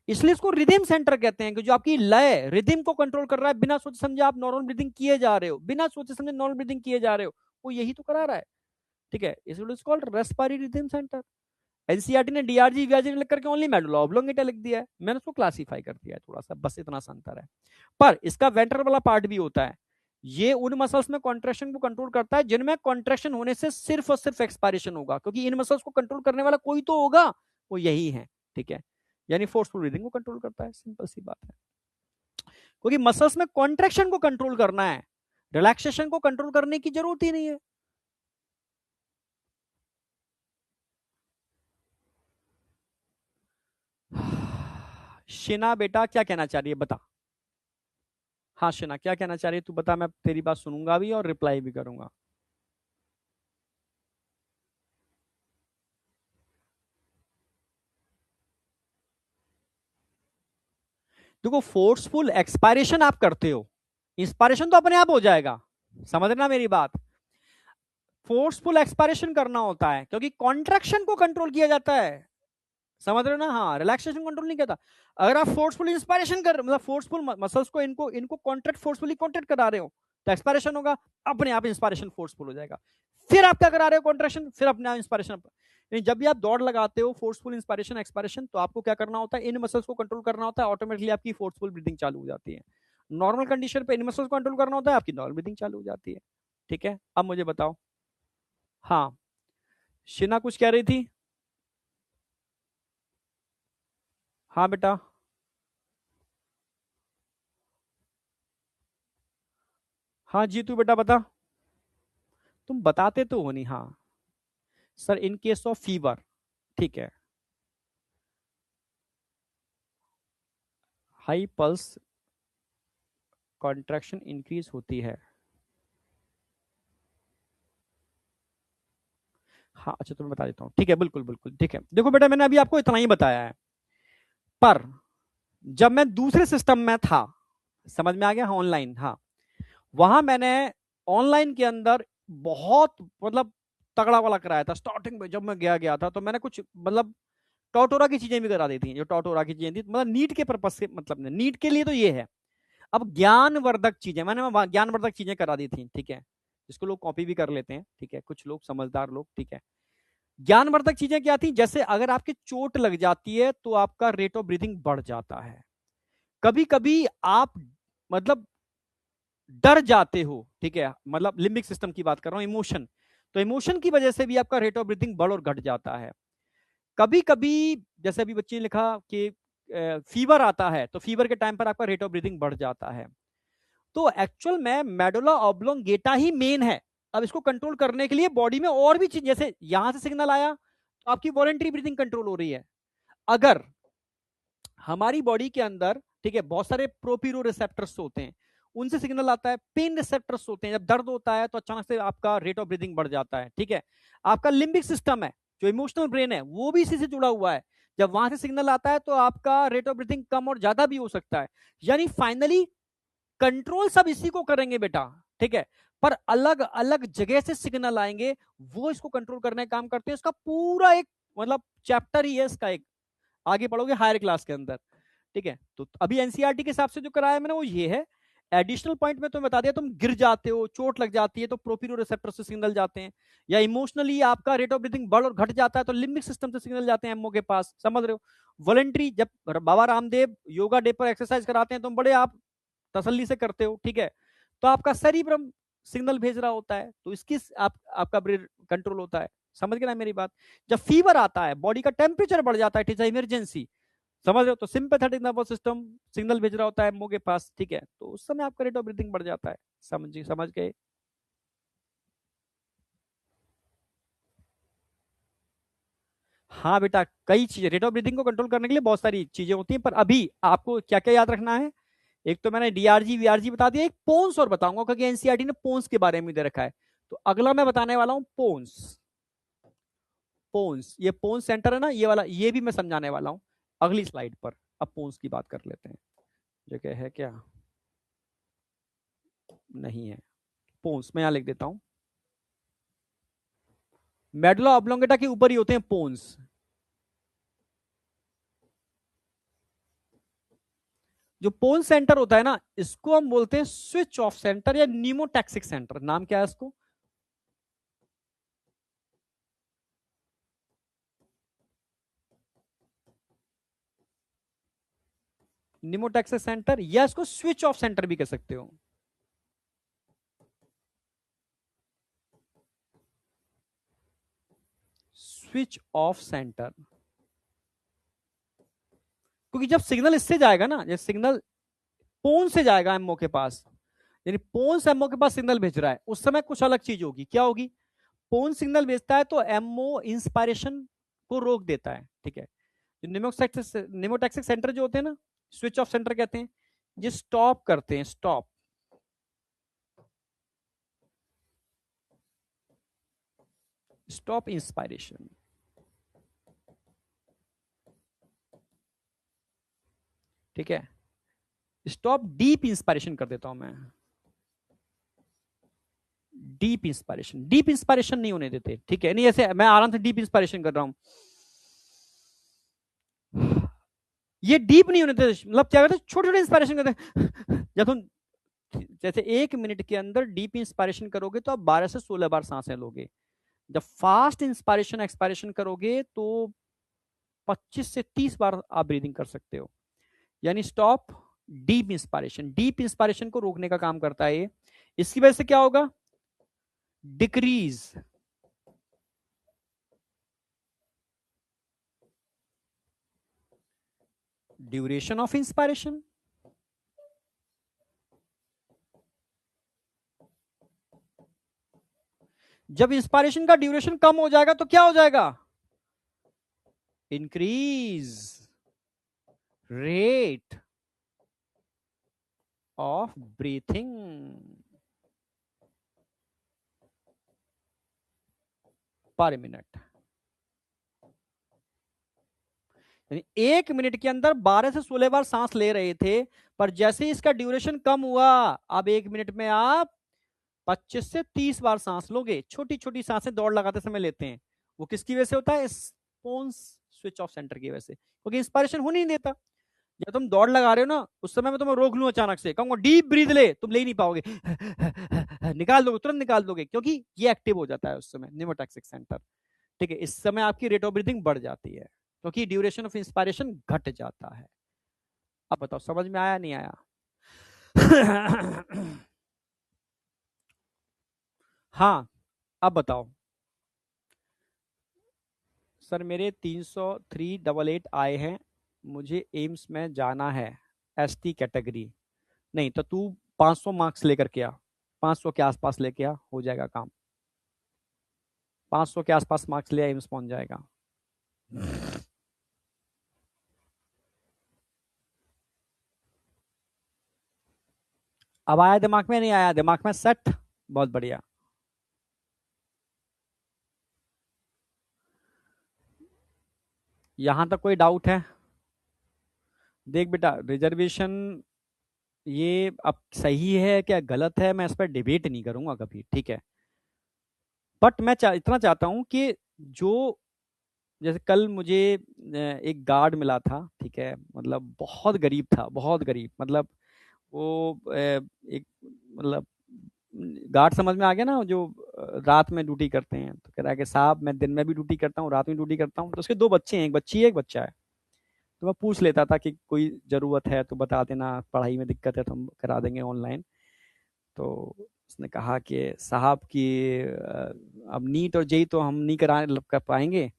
इसलिए इसको रिदम सेंटर कहते हैं कि जो आपकी लय रिदम को कंट्रोल कर रहा है। बिना सोचे समझे आप नॉर्मल ब्रीदिंग किए जा रहे हो, बिना सोचे समझे नॉर्मल ब्रीदिंग किए जा रहे हो, वो यही तो करा रहा है। ठीक है, is called respiratory rhythm centre. NCERT ने डीआरजी वीआरजी लिख करके ओनली मेडुला ऑब्लोंगेटा लिख दिया है, मैंने उसको क्लासिफाई कर दिया है थोड़ा सा, बस इतना सा अंतर है। पर इसका वेंट्रल वाला पार्ट भी होता है। ये उन मसल्स में कॉन्ट्रैक्शन को कंट्रोल करता है जिनमें कॉन्ट्रैक्शन होने से सिर्फ और सिर्फ एक्सपायरेशन होगा, क्योंकि इन मसल्स को कंट्रोल करने वाला कोई तो होगा, वो यही है। ठीक है, यानी फोर्सफुल ब्रीदिंग को कंट्रोल करता है, सिंपल सी बात है। क्योंकि मसल्स में कॉन्ट्रैक्शन को कंट्रोल करना है, रिलैक्सेशन को कंट्रोल करने की जरूरत ही नहीं है। शिना बेटा क्या कहना चाह रही है बता। हाँ शिना, क्या कहना चाह रही है तू बता, मैं तेरी बात सुनूंगा भी और रिप्लाई भी करूंगा। देखो, फोर्सफुल एक्सपायरेशन आप करते हो, इंस्पायरेशन तो अपने आप हो जाएगा, समझना मेरी बात। फोर्सफुल एक्सपायरेशन करना होता है क्योंकि कॉन्ट्रैक्शन को कंट्रोल किया जाता है, समझ रहे हो ना? हाँ, रिलैक्सेशन कंट्रोल नहीं करता। अगर आप फोर्सफुल इंस्पायरेशन कर, मतलब फोर्सफुल मसल्स को इनको इनको कॉन्ट्रैक्ट, फोर्सफुली कॉन्ट्रैक्ट करा रहे हो, तो एक्सपायरेशन होगा, अपने आप इंस्पायरेशन फोर्सफुल हो जाएगा। फिर आप क्या करा रहे हो? कॉन्ट्रैक्शन, फिर अपने आप इंस्पायरेशन। जब भी आप दौड़ लगाते हो, फोर्सफुल इंस्पायरेशन एक्सपायरेशन, तो आपको क्या करना होता है? इन मसल्स को कंट्रोल करना होता है, ऑटोमेटिकली आपकी फोर्सफुल ब्रीदिंग चालू हो जाती है। नॉर्मल कंडीशन पे इन मसल्स को कंट्रोल करना होता है, आपकी नॉर्मल ब्रीदिंग चालू हो जाती है। ठीक है, अब मुझे बताओ। हाँ, शिना कुछ कह रही थी। हाँ बेटा। हाँ जी, तू बेटा बता। तुम बताते तो हो नहीं। हाँ sir, in case of fever, ठीक है, हाई पल्स कॉन्ट्रैक्शन इंक्रीज होती है। हाँ अच्छा, तो मैं बता देता हूँ, ठीक है, बिल्कुल बिल्कुल, ठीक है। देखो बेटा, मैंने अभी आपको इतना ही बताया है, पर जब मैं दूसरे सिस्टम में था, समझ में आ गया? हाँ, ऑनलाइन, हाँ, वहां मैंने ऑनलाइन के अंदर बहुत, मतलब तगड़ा वाला कराया था। स्टार्टिंग में जब मैं गया था, तो मैंने कुछ, मतलब टोटोरा की चीजें भी करा दी थी, जो टोटोरा की चीजें थी, मतलब नीट के पर्पज से, मतलब नीट के लिए तो ये है। अब ज्ञानवर्धक चीजें मैंने ज्ञानवर्धक चीजें करा दी थी, ठीक है, जिसको लोग कॉपी भी कर लेते हैं, ठीक है, कुछ लोग समझदार लोग, ठीक है। ज्ञानवर्धक चीजें क्या थी, जैसे अगर आपकी चोट लग जाती है तो आपका रेट ऑफ ब्रीथिंग बढ़ जाता है। कभी कभी आप मतलब डर जाते हो, ठीक है, मतलब लिम्बिक सिस्टम की बात कर रहा हूं, इमोशन, तो इमोशन की वजह से भी आपका रेट ऑफ ब्रीथिंग बढ़ और घट जाता है। कभी कभी जैसे अभी बच्चे ने लिखा कि फीवर आता है, तो फीवर के टाइम पर आपका रेट ऑफ ब्रीथिंग बढ़ जाता है। तो एक्चुअल में मेडुला ऑब्लोंगेटा ही मेन है। अब इसको कंट्रोल करने के लिए बॉडी में और भी चीज, जैसे यहां से सिग्नल आया तो आपकी वॉलेंटरी ब्रीथिंग कंट्रोल हो रही है। अगर हमारी बॉडी के अंदर, ठीक है, बहुत सारे प्रोपीरो रिसेप्टर्स होते हैं, उनसे सिग्नल आता है। पेन रिसेप्टर्स होते हैं, जब दर्द होता है तो अचानक से आपका रेट ऑफ ब्रीथिंग बढ़ जाता है, ठीक है। आपका लिम्बिक सिस्टम है, जो इमोशनल ब्रेन है, वो भी इसी से जुड़ा हुआ है। जब वहां से सिग्नल आता है तो आपका रेट ऑफ ब्रीथिंग कम और ज्यादा भी हो सकता है। यानी फाइनली कंट्रोल सब इसी को करेंगे बेटा, ठीक है, पर अलग अलग जगह से सिग्नल आएंगे, वो इसको कंट्रोल करने का काम करते हैं। इसका पूरा एक मतलब चैप्टर ही है इसका, एक आगे पढ़ोगे हायर क्लास के अंदर, ठीक है। तो अभी एनसीईआरटी के हिसाब से जो कराया मैंने वो ये है। एडिशनल पॉइंट में तुम्हें बता दिया, तुम गिर जाते हो, चोट लग जाती है तो प्रोपिरो रिसेप्टर से सिग्नल जाते हैं, या इमोशनली आपका रेट ऑफ ब्रीथिंग बढ़ और घट जाता है तो लिम्बिक सिस्टम से सिग्नल जाते हैं एमओ के पास, समझ रहे हो। वॉलेंट्री, जब बाबा रामदेव योगा डे पर एक्सरसाइज कराते हैं तो बड़े आप तसल्ली से करते हो, ठीक है, तो आपका सेरिब्रम सिग्नल भेज रहा होता है, तो इसकी आपका ब्रेन कंट्रोल होता है। समझ गए ना मेरी बात। जब फीवर आता है, बॉडी का टेम्परेचर बढ़ जाता है, इट इज इमरजेंसी, समझ रहे हो, तो सिंपैथेटिक नर्वस सिस्टम सिग्नल भेज रहा होता है मुंह के पास, ठीक है, तो उस समय आपका रेट ऑफ ब्रीथिंग बढ़ जाता है। समझ गए। हाँ बेटा, कई चीजें रेट ऑफ ब्रीथिंग को कंट्रोल करने के लिए बहुत सारी चीजें होती हैं, पर अभी आपको क्या क्या याद रखना है। एक तो मैंने डीआरजी वीआरजी बता दिया, एक पोन्स और बताऊंगा क्योंकि एनसीईआरटी ने पोन्स के बारे में दे रखा है। तो अगला मैं बताने वाला हूं पोन्स। पोन्स, ये पोन्स सेंटर है ना, ये वाला, ये भी मैं समझाने वाला हूं अगली स्लाइड पर। अब पोन्स की बात कर लेते हैं, जगह है क्या, नहीं है। पोन्स मैं यहां लिख देता हूं, मेडुला ऑब्लोंगेटा के ऊपर ही होते हैं पोन्स। जो पोन सेंटर होता है ना, इसको हम बोलते हैं स्विच ऑफ सेंटर या न्यूमोटैक्सिक सेंटर। नाम क्या है इसको, न्यूमोटैक्सिक सेंटर, या इसको स्विच ऑफ सेंटर भी कह सकते हो। स्विच ऑफ सेंटर, क्योंकि जब सिग्नल इससे जाएगा ना, जब सिग्नल पोन से जाएगा एमओ के पास, यानी पोन से एमओ के पास सिग्नल भेज रहा है, उस समय कुछ अलग चीज होगी। क्या होगी, पोन सिग्नल भेजता है तो एमओ इंस्पायरेशन को रोक देता है, ठीक है। जो निमोटैक्सिक सेंटर जो होते हैं ना, स्विच ऑफ सेंटर कहते हैं, ये स्टॉप करते हैं, स्टॉप इंस्पायरेशन, ठीक है। स्टॉप डीप इंस्पायरेशन कर देता हूं मैं, डीप इंस्पायरेशन नहीं होने देते, ठीक है। नहीं, ऐसे मैं आराम से डीप इंस्पायरेशन कर रहा हूं, ये डीप नहीं होने देते, मतलब क्या करते हैं, छोटे छोटे इंस्पायरेशन करते हैं। जब तुम जैसे 1 मिनट के अंदर डीप इंस्पायरेशन करोगे तो आप 12 से 16 बार सांसें लोगे। जब फास्ट इंस्पायरेशन एक्सपायरेशन करोगे तो 25 से 30 बार आप ब्रीदिंग कर सकते हो। यानी स्टॉप डीप इंस्पायरेशन को रोकने का काम करता है ये। इसकी वजह से क्या होगा, डिक्रीज ड्यूरेशन ऑफ इंस्पायरेशन। जब इंस्पायरेशन का ड्यूरेशन कम हो जाएगा तो क्या हो जाएगा, इंक्रीज रेट ऑफ ब्रीथिंग पर मिनट। यानी 1 मिनट के अंदर 12 से 16 बार सांस ले रहे थे, पर जैसे ही इसका ड्यूरेशन कम हुआ, अब 1 मिनट में आप 25 से 30 बार सांस लोगे। छोटी छोटी सांसें दौड़ लगाते समय लेते हैं, वो किसकी वजह से होता है, स्पोन्स स्विच ऑफ सेंटर की वजह से, क्योंकि इंस्पायरेशन हो नहीं देता। जब तुम दौड़ लगा रहे हो ना, उस समय मैं तुम्हें रोक लूं अचानक से, कहूंगा डीप ब्रीथ ले, तुम ले नहीं पाओगे। निकाल दोगे, तुरंत निकाल दोगे, क्योंकि ये एक्टिव हो जाता है उस समय निमोटैक्सिक सेंटर। ठीक है, इस समय आपकी रेट ऑफ ब्रीथिंग बढ़ जाती है क्योंकि ड्यूरेशन ऑफ इंस्पायरेशन घट जाता है। अब बताओ समझ में आया नहीं आया? हाँ, अब बताओ। सर मेरे 30388 आए हैं, मुझे एम्स में जाना है, एसटी कैटेगरी। नहीं तो तू 500 मार्क्स लेकर के आ, 500 के आसपास लेके आ, हो जाएगा काम। 500 के आसपास मार्क्स ले एम्स पहुंच जाएगा। अब आया दिमाग में, नहीं आया दिमाग में सेट? बहुत बढ़िया। यहां तक कोई डाउट है? देख बेटा, रिजर्वेशन ये अब सही है क्या गलत है, मैं इस पर डिबेट नहीं करूंगा कभी, ठीक है। बट मैं इतना चाहता हूं कि जो, जैसे कल मुझे एक गार्ड मिला था, ठीक है, मतलब बहुत गरीब था, बहुत गरीब, मतलब वो एक, मतलब गार्ड समझ में आ गया ना, जो रात में ड्यूटी करते हैं। तो कह रहा है कि साहब मैं दिन में भी ड्यूटी करता हूँ, रात में ड्यूटी करता हूँ। तो उसके दो बच्चे हैं, एक बच्ची है एक बच्चा है। तो मैं पूछ लेता था कि कोई ज़रूरत है तो बता देना, पढ़ाई में दिक्कत है तो हम करा देंगे ऑनलाइन। तो उसने कहा कि साहब की अब नीट और जेई तो हम नहीं करा कर पाएंगे,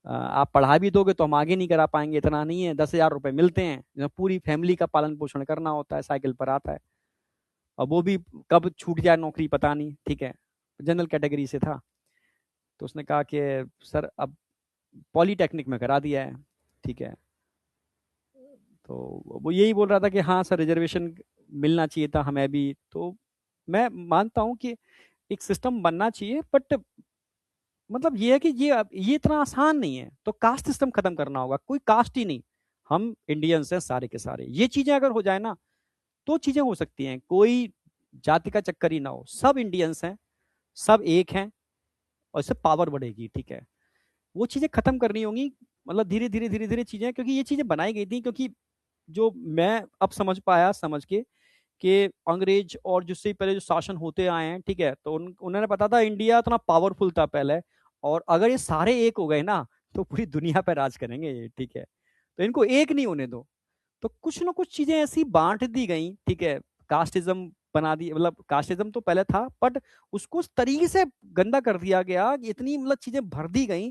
आप पढ़ा भी दोगे तो हम आगे नहीं करा पाएंगे, इतना नहीं है, 10,000 रुपये मिलते हैं, जो पूरी फैमिली का पालन पोषण करना होता है, साइकिल पर आता है, और वो भी कब छूट जाए नौकरी पता नहीं, ठीक है। जनरल कैटेगरी से था। तो उसने कहा कि सर अब पॉलीटेक्निक में करा दिया है, ठीक है। तो वो यही बोल रहा था कि हाँ सर रिजर्वेशन मिलना चाहिए था हमें भी। तो मैं मानता हूँ कि एक सिस्टम बनना चाहिए, बट मतलब ये है कि ये इतना आसान नहीं है। तो कास्ट सिस्टम खत्म करना होगा, कोई कास्ट ही नहीं, हम इंडियंस हैं सारे के सारे। ये चीजें अगर हो जाए ना तो चीजें हो सकती हैं, कोई जाति का चक्कर ही ना हो, सब इंडियंस हैं, सब एक हैं, और इससे पावर बढ़ेगी, ठीक है। वो चीजें खत्म करनी होंगी, मतलब धीरे धीरे धीरे धीरे चीजें, क्योंकि ये चीजें बनाई गई थी, क्योंकि जो मैं अब समझ पाया समझ के कि अंग्रेज और जिससे पहले जो शासन होते आए हैं, ठीक है, तो उन्होंने पता था इंडिया इतना पावरफुल था पहले, और अगर ये सारे एक हो गए ना तो पूरी दुनिया पर राज करेंगे ये, ठीक है। तो इनको एक नहीं होने दो। तो कुछ ना कुछ चीजें ऐसी बांट दी गई, ठीक है, कास्टिज्म बना दी, मतलब कास्टिज्म तो पहले था बट उसको उस तरीके से गंदा कर दिया गया कि इतनी मतलब चीजें भर दी गई,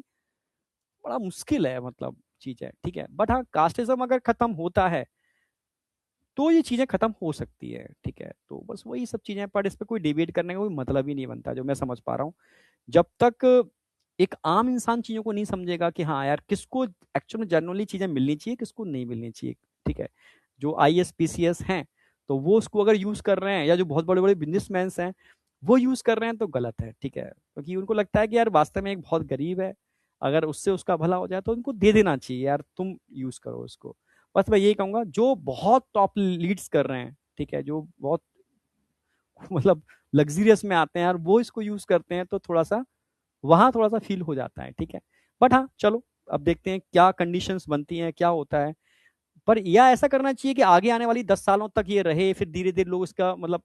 बड़ा मुश्किल है मतलब चीजें, ठीक है। बट हाँ, कास्टिज्म अगर खत्म होता है तो ये चीजें खत्म हो सकती है, ठीक है। तो बस वही सब चीजें, पर इस पे कोई डिबेट करने का कोई मतलब ही नहीं बनता, जो मैं समझ पा रहा हूँ। जब तक एक आम इंसान चीजों को नहीं समझेगा कि हाँ यार किसको एक्चुअल में जनरली चीजें मिलनी चाहिए, किसको नहीं मिलनी चाहिए, ठीक है। जो IAS PCS हैं तो वो उसको अगर यूज कर रहे हैं, या जो बहुत बड़े बड़े बिजनेसमैन हैं वो यूज कर रहे हैं, तो गलत है, ठीक है, क्योंकि उनको लगता है कि यार वास्तव में एक बहुत गरीब है, अगर उससे उसका भला हो जाए तो उनको दे देना चाहिए, यार तुम यूज करो उसको। बस मैं यही कहूंगा, जो बहुत टॉप लीड्स कर रहे हैं, ठीक है, जो बहुत मतलब लग्जरियस में आते हैं यार, वो इसको यूज करते हैं, तो थोड़ा सा वहां थोड़ा सा फील हो जाता है, ठीक है। बट हाँ चलो, अब देखते हैं क्या कंडीशंस बनती हैं, क्या होता है। पर या ऐसा करना चाहिए कि आगे आने वाली 10 सालों तक ये रहे, फिर धीरे धीरे लोग इसका मतलब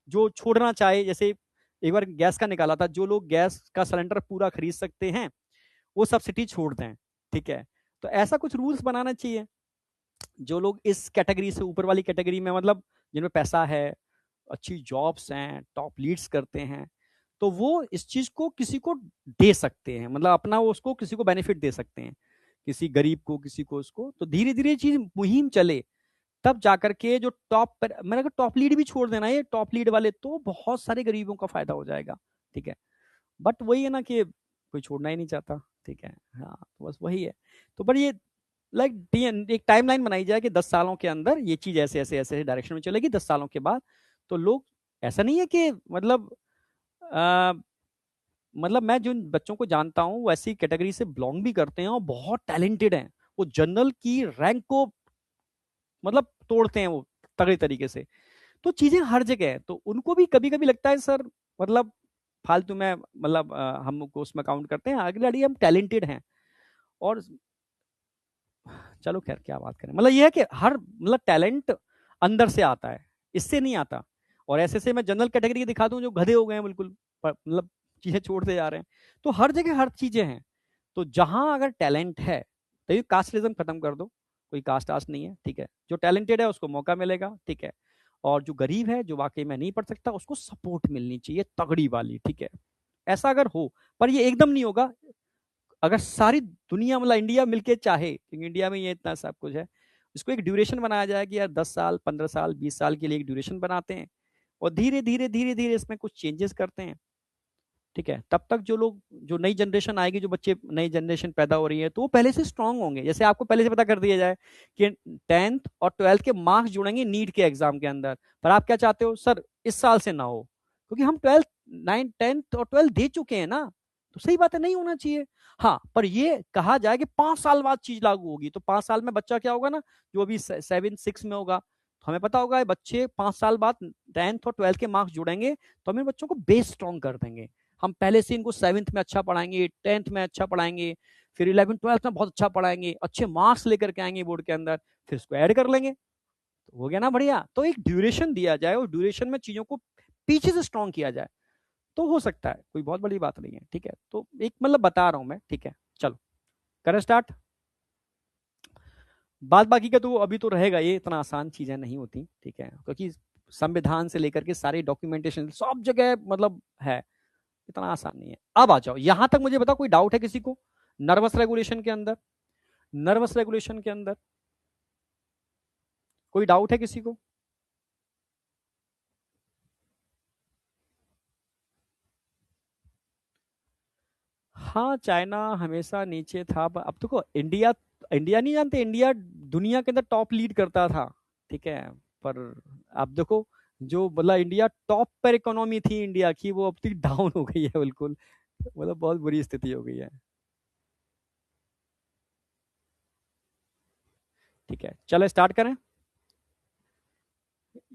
जो छोड़ना चाहे, जैसे एक बार गैस का निकाला था, जो लोग गैस का सिलेंडर पूरा खरीद सकते हैं वो सब्सिडी छोड़ दें, ठीक है। तो ऐसा कुछ रूल्स बनाना चाहिए, जो लोग इस कैटेगरी से ऊपर वाली कैटेगरी में, मतलब जिनमें पैसा है, अच्छी जॉब्स हैं, टॉप लीड्स करते हैं, तो वो इस चीज को किसी को दे सकते हैं, मतलब अपना वो उसको किसी को बेनिफिट दे सकते हैं, किसी गरीब को, किसी को, उसको। तो धीरे धीरे चीज मुहिम चले, तब जाकर के जो टॉप पर, मैंने कहा टॉप लीड भी छोड़ देना, ये टॉप लीड वाले तो बहुत सारे गरीबों का फायदा हो जाएगा, ठीक है। बट वही है ना कि कोई छोड़ना ही नहीं चाहता, ठीक है। हाँ तो बस वही है। तो पर ये लाइक एक टाइमलाइन बनाई जाए कि 10 सालों के अंदर ये चीज ऐसे ऐसे ऐसे डायरेक्शन में चलेगी, 10 सालों के बाद तो लोग, ऐसा नहीं है कि मतलब आ, मतलब मैं जिन बच्चों को जानता हूँ वो ऐसी कैटेगरी से बिलोंग भी करते हैं और बहुत टैलेंटेड हैं, वो जनरल की रैंक को मतलब तोड़ते हैं वो तगड़े तरीके से। तो चीजें हर जगह है, तो उनको भी कभी कभी लगता है सर मतलब फालतू में, मतलब हमको उसमें काउंट करते हैं, अगले अड़ी हम टैलेंटेड हैं। और चलो खैर क्या बात करें, मतलब ये है कि हर मतलब टैलेंट अंदर से आता है, इससे नहीं आता। और ऐसे से मैं जनरल कैटेगरी दिखा दूं जो गधे हो गए हैं बिल्कुल, मतलब चीजें छोड़ते जा रहे हैं। तो हर जगह हर चीजें हैं, तो जहां अगर टैलेंट है तो ये कास्टिज्म खत्म कर दो, कोई कास्ट आस्ट नहीं है, ठीक है। जो टैलेंटेड है उसको मौका मिलेगा, ठीक है। और जो गरीब है, जो वाकई में नहीं पढ़ सकता, उसको सपोर्ट मिलनी चाहिए तगड़ी वाली, ठीक है। ऐसा अगर हो, पर ये एकदम नहीं होगा। अगर सारी दुनिया मतलब इंडिया मिलके चाहे, क्योंकि इंडिया में ये इतना सब कुछ है, इसको एक ड्यूरेशन बनाया जाए कि यार 10 साल 15 साल 20 साल के लिए एक ड्यूरेशन बनाते हैं, और धीरे धीरे धीरे धीरे इसमें कुछ चेंजेस करते हैं, ठीक है। तब तक जो लोग, जो नई जनरेशन आएगी, जो बच्चे नई जनरेशन पैदा हो रही है, तो वो पहले से स्ट्रांग होंगे। जैसे आपको पहले से पता कर दिया जाए कि 10th और 12th के मार्क्स जुड़ेंगे नीट के एग्जाम के अंदर, पर आप क्या चाहते हो सर इस साल से ना हो, क्योंकि हम 12th 9 10th और 12th दे चुके हैं ना। तो सही बात है, नहीं होना चाहिए। हाँ, पर ये कहा जाए कि 5 साल बाद चीज लागू होगी, तो 5 साल में बच्चा क्या होगा ना, जो अभी 7 6 में होगा, तो हमें पता होगा बच्चे 5 साल बाद 10th और 12th के मार्क्स जुड़ेंगे, तो हम इन बच्चों को बेस स्ट्रॉन्ग कर देंगे। हम पहले से इनको 7th में अच्छा पढ़ाएंगे, 10th में अच्छा पढ़ाएंगे, फिर 11 12th में बहुत अच्छा पढ़ाएंगे, अच्छे मार्क्स लेकर के आएंगे बोर्ड के अंदर, फिर इसको ऐड कर लेंगे, तो हो गया ना बढ़िया। तो एक ड्यूरेशन दिया जाए और ड्यूरेशन में चीजों को पीछे से स्ट्रॉन्ग किया जाए, तो हो सकता है, कोई बहुत बड़ी बात नहीं है, ठीक है। तो एक मतलब बता रहा हूं मैं, ठीक है। चलो करें स्टार्ट। बाद बाकी का तो अभी तो रहेगा, ये इतना आसान चीजें नहीं होती, ठीक है, क्योंकि संविधान से लेकर के सारी डॉक्यूमेंटेशन सब जगह मतलब है, इतना आसान नहीं है। अब आ जाओ यहां तक, मुझे बताओ कोई डाउट है किसी को नर्वस रेगुलेशन के अंदर? नर्वस रेगुलेशन के अंदर कोई डाउट है किसी को? हाँ, चाइना हमेशा नीचे था, अब देखो इंडिया, इंडिया नहीं जानते, इंडिया दुनिया के अंदर टॉप लीड करता था, ठीक है। पर अब देखो, जो मतलब इंडिया टॉप पर इकोनॉमी थी इंडिया की, वो अब तक डाउन हो गई है बिल्कुल, मतलब बहुत बुरी स्थिति हो गई है, ठीक है। चलो स्टार्ट करें।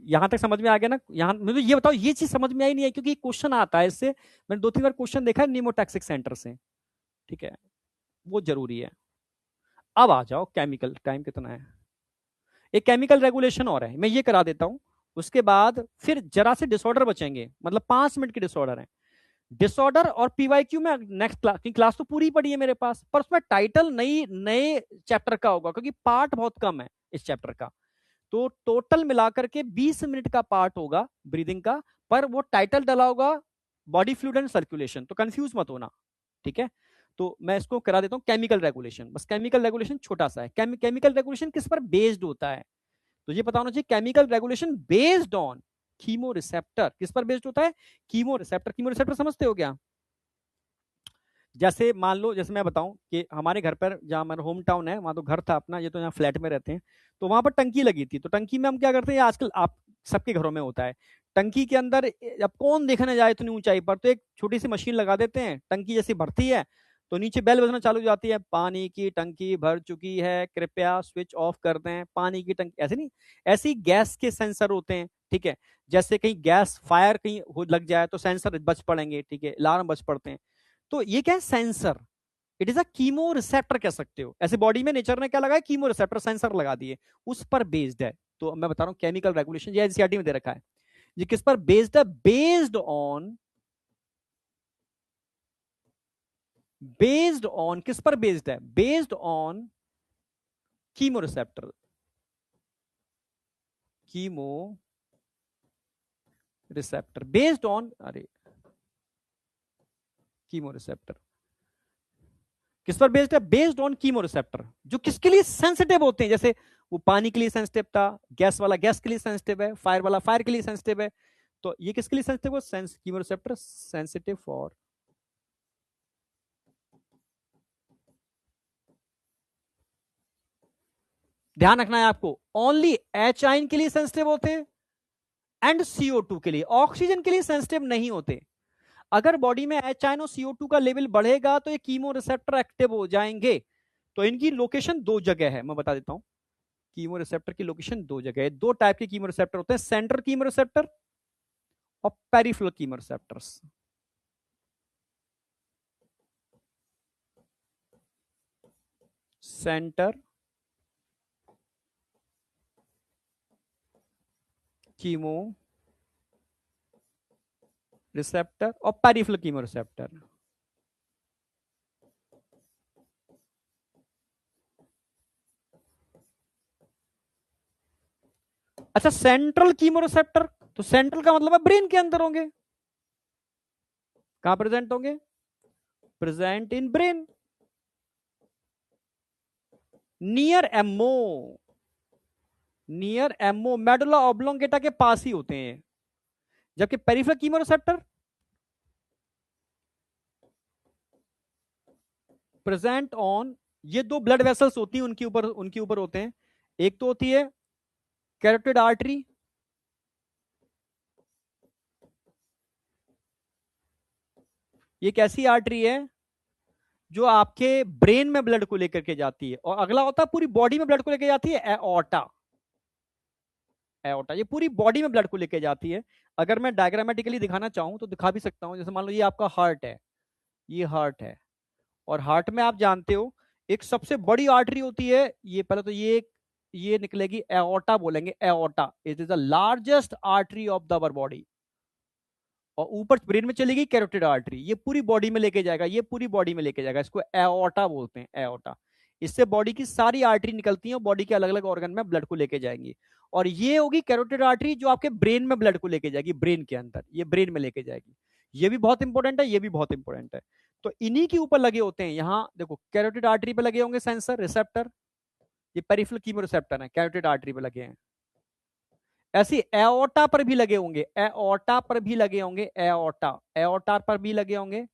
यहां तक समझ में आ गया ना? यहाँ मुझे ये बताओ, ये चीज समझ में आई नहीं है, क्योंकि क्वेश्चन आता है इससे, मैंने 2 3 बार क्वेश्चन देखा है नीमोटैक्सिक सेंटर से, ठीक है, वो जरूरी है। अब आ जाओ केमिकल, टाइम कितना है? एक केमिकल रेगुलेशन और है, मैं ये करा देता हूं, उसके बाद फिर जरा से डिसऑर्डर बचेंगे, मतलब 5 मिनट के डिसऑर्डर है। डिसऑर्डर और पीवाईक्यू में नेक्स्ट क्लास की क्लास तो पूरी पड़ी है मेरे पास, पर उसमें टाइटल नई नए चैप्टर का होगा, क्योंकि पार्ट बहुत कम है इस चैप्टर का। तो टोटल मिलाकर के 20 मिनट का पार्ट होगा ब्रीदिंग का, पर वो टाइटल डाला होगा बॉडी फ्लूइड एंड सर्कुलेशन, तो कंफ्यूज मत होना, ठीक है। तो मैं इसको करा देता हूं केमिकल रेगुलेशन, बस केमिकल रेगुलेशन छोटा सा है। केमिकल रेगुलेशन किस पर बेस्ड होता है, तो ये पता होना चाहिए। Chemical regulation based on chemo receptor, किस पर बेस्ड होता है? Chemo receptor. कीमो रिसेप्टर समझते हो क्या? जैसे मान लो, जैसे मैं बताऊं कि हमारे घर पर, जहाँ हमारा होम टाउन है, वहां तो घर था अपना, ये तो यहाँ फ्लैट में रहते हैं, तो वहां पर टंकी लगी थी। तो टंकी में हम क्या करते हैं, आजकल आप सबके घरों में होता है, टंकी के अंदर अब कौन देखने जाए इतनी ऊंचाई पर, तो एक छोटी सी मशीन लगा देते हैं, टंकी जैसी भरती है, तो नीचे बेल बजना चालू हो जाती है, पानी की टंकी भर चुकी है, कृपया स्विच ऑफ कर दें पानी की टंकी, ऐसे नहीं, ऐसे ही गैस के सेंसर होते हैं, ठीक है। जैसे कहीं गैस फायर कहीं लग जाए तो सेंसर बच पड़ेंगे, ठीक है, अलार्म बच पड़ते हैं। तो ये क्या है, sensor. It is a chemo receptor कह सकते हो, ऐसे बॉडी में नेचर ने क्या लगाया, कीमो रिसेप्टर सेंसर लगा दिए, उस पर बेस्ड है। तो मैं बता रहा हूं केमिकल रेगुलेशन, ये एनसीईआरटी में दे रखा है, ये किस पर बेस्ड है? बेस्ड ऑन किस पर बेस्ड है? Based on chemo receptor, chemo receptor based on, अरे कीमो रिसेप्टर किस पर बेस्ड है? बेस्ड ऑन कीमो रिसेप्टर, जो किसके लिए सेंसिटिव होते हैं, जैसे वो पानी के लिए सेंसिटिव था, गैस वाला गैस के लिए सेंसिटिव है, फायर वाला फायर के लिए सेंसिटिव है, तो ये किसके लिए सेंसिटिव है? Sense chemo receptor sensitive for, ध्यान रखना है आपको, ओनली एच आइन के लिए सेंसिटिव होते हैं एंड CO2 के लिए, ऑक्सीजन के लिए सेंसिटिव नहीं होते। अगर बॉडी में एच आइन और CO2 का लेवल बढ़ेगा तो ये कीमो रिसेप्टर एक्टिव हो जाएंगे। तो इनकी लोकेशन 2 जगह है, मैं बता देता हूं। कीमो रिसेप्टर की लोकेशन 2 जगह है। 2 टाइप के कीमो रिसेप्टर होते हैं, सेंटर कीमो रिसेप्टर और peripheral chemo receptors. Centre chemo receptor और पेरिफेरल कीमो रिसेप्टर। अच्छा, सेंट्रल कीमोरेसेप्टर, तो सेंट्रल का मतलब है ब्रेन के अंदर होंगे। कहां प्रेजेंट होंगे? Present in brain, near MO, near MO, medulla oblongata के पास ही होते हैं। जबकि पेरिफेरल कीमोरेसेप्टर प्रेजेंट ऑन, ये दो ब्लड वेसल्स होती हैं, उनके ऊपर होते हैं। एक तो होती है कैरोटिड आर्टरी, ये कैसी आर्टरी है? जो आपके ब्रेन में ब्लड को लेकर के जाती है। और अगला होता है पूरी बॉडी में ब्लड को लेकर जाती है, एओर्टा। एओर्टा ये पूरी बॉडी में ब्लड को लेकर जाती है। अगर मैं डायग्रामेटिकली दिखाना चाहूं तो दिखा भी सकता हूं। जैसे मान लो ये आपका हार्ट है, ये हार्ट है, और हार्ट में आप जानते हो एक सबसे बड़ी आर्टरी होती है, ये पहले तो ये निकलेगी, एओर्टा बोलेंगे, aorta it is the largest artery of the our body. और ऊपर ब्रेन में चलेगी कैरोटिड आर्टरी, ये पूरी बॉडी में लेके जाएगा, ये पूरी बॉडी में लेके जाएगा, इसको एओर्टा बोलते हैं, एओर्टा। इससे बॉडी की सारी आर्टरी निकलती हैं और बॉडी के अलग अलग ऑर्गन में ब्लड को लेके जाएंगी। और ये होगी कैरोटिड आर्टरी जो आपके ब्रेन में ब्लड को लेके जाएगी, ब्रेन के अंदर, ये ब्रेन में लेके जाएगी। ये भी बहुत इंपॉर्टेंट है, ये भी बहुत इंपॉर्टेंट है। तो इन्हीं के ऊपर लगे होते हैं, यहाँ देखो कैरोटिड आर्टरी पे लगे होंगे सेंसर रिसेप्टर, ये पेरिफेरल कीमोरिसेप्टर है, कैरोटिड आर्टरी पे लगे हैं। ऐसी एओर्टा पर भी लगे होंगे, एओर्टा पर भी लगे होंगे, एओर्टा, एओर्टा पर भी लगे होंगे।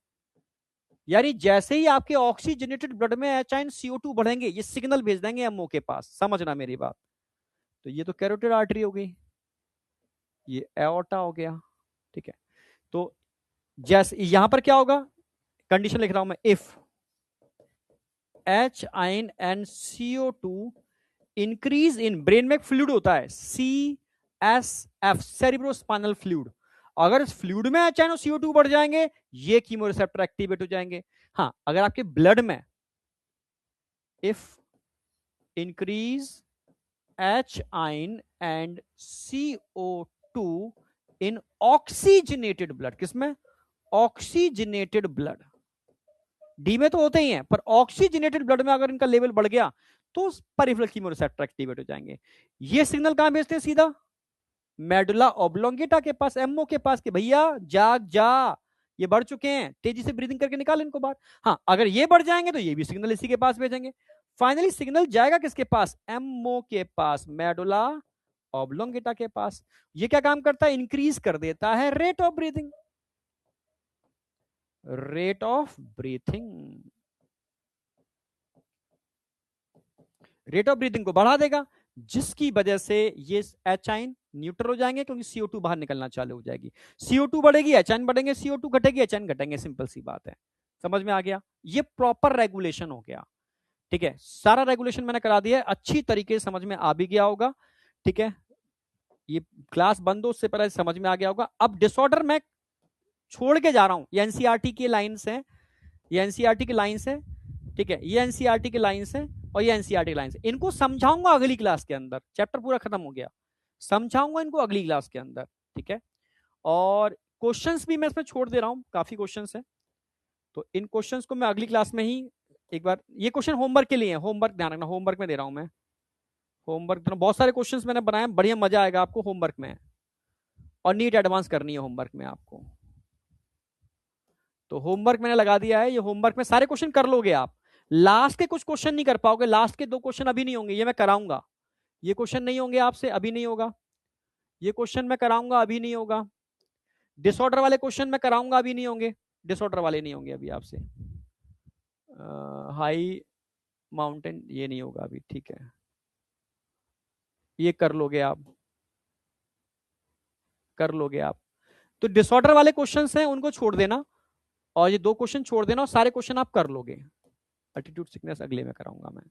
यानी जैसे ही आपके ऑक्सीजनेटेड ब्लड में HNCO2 बढ़ेंगे, ये सिग्नल भेज देंगे एमओ के पास, समझना मेरी बात। तो ये तो कैरोटिड आर्टरी हो गई, ये एओर्टा हो गया, ठीक है। तो जैसे यहां पर क्या होगा, कंडीशन लिख रहा हूं मैं, if HNCO2 increase in, brain में एक फ्लूइड होता है CSF, सेरिब्रोस्पाइनल फ्लूइड। अगर इस फ्लूइड में HNCO2 बढ़ जाएंगे, ये कीमोरिसेप्टर एक्टिवेट हो जाएंगे। हाँ, अगर आपके ब्लड में if increase HN and CO2 in oxygenated blood, किसमें? ऑक्सीजनेटेड ब्लड, डी में तो होते ही हैं, पर ऑक्सीजनेटेड ब्लड में अगर इनका लेवल बढ़ गया तो पेरिफेरल कीमोरिसेप्टर एक्टिवेट हो जाएंगे। ये सिग्नल कहां भेजते हैं? सीधा मेडुला ऑब्लोंगेटा के पास, एमओ के पास, कि भैया जाग जा, ये बढ़ चुके हैं, तेजी से ब्रीदिंग करके निकाल इनको बाहर। हाँ, अगर ये बढ़ जाएंगे तो ये भी सिग्नल इसी के पास भेजेंगे। फाइनली सिग्नल जाएगा किसके पास? एमओ के पास, मेडुला ऑब्लोंगेटा के पास। ये क्या काम करता है? इंक्रीज कर देता है rate of breathing, rate of breathing, rate of breathing को बढ़ा देगा, जिसकी वजह से ये HN न्यूट्रल हो जाएंगे, क्योंकि CO2 बाहर निकलना चालू हो जाएगी। CO2 बढ़ेगी, HN बढ़ेंगे, CO2 घटेगी, HN घटेंगे, सिंपल सी बात है। समझ में आ गया? ये प्रॉपर रेगुलेशन हो गया, ठीक है। सारा रेगुलेशन मैंने करा दिया है, अच्छी तरीके से समझ में आ भी गया होगा, ठीक है। ये क्लास बंद हो उससे पहले समझ में आ गया होगा। अब डिसऑर्डर मैं छोड़ के जा रहा हूं, ये एनसीईआरटी की लाइन्स है, ये एनसीईआरटी की लाइन्स है, ठीक है, ये एनसीईआरटी की लाइन्स है और ये एनसीईआरटी की लाइन्स है। इनको समझाऊंगा अगली क्लास के अंदर, चैप्टर पूरा खत्म हो गया, समझाऊंगा इनको अगली क्लास के अंदर, ठीक है। और क्वेश्चंस भी मैं इसमें छोड़ दे रहा हूं, काफी क्वेश्चंस हैं, तो इन क्वेश्चंस को मैं अगली क्लास में ही एक बार, ये क्वेश्चन होमवर्क के लिए है, होमवर्क ध्यान रखना, होमवर्क में दे रहा हूं मैं, होमवर्क बहुत सारे क्वेश्चंस मैंने बनाए, बढ़िया मजा आएगा आपको होमवर्क में, और नीट एडवांस करनी है होमवर्क में आपको। तो होमवर्क मैंने लगा दिया है, ये होमवर्क में सारे क्वेश्चन कर लोगे आप, लास्ट के कुछ क्वेश्चन नहीं कर पाओगे, लास्ट के 2 क्वेश्चन अभी नहीं होंगे, ये मैं कराऊंगा, ये क्वेश्चन नहीं होंगे आपसे, अभी नहीं होगा, ये क्वेश्चन मैं कराऊंगा, अभी नहीं होगा, डिसऑर्डर वाले क्वेश्चन मैं कराऊंगा, अभी नहीं होंगे, डिसऑर्डर वाले नहीं होंगे अभी आपसे, हाई माउंटेन ये नहीं होगा अभी, ठीक है, ये कर लोगे आप, कर लोगे आप। तो डिसऑर्डर वाले क्वेश्चंस हैं उनको छोड़ देना, और ये 2 क्वेश्चन छोड़ देना, और सारे क्वेश्चन आप कर लोगे। एटीट्यूड सिकनेस अगले में कराऊंगा मैं,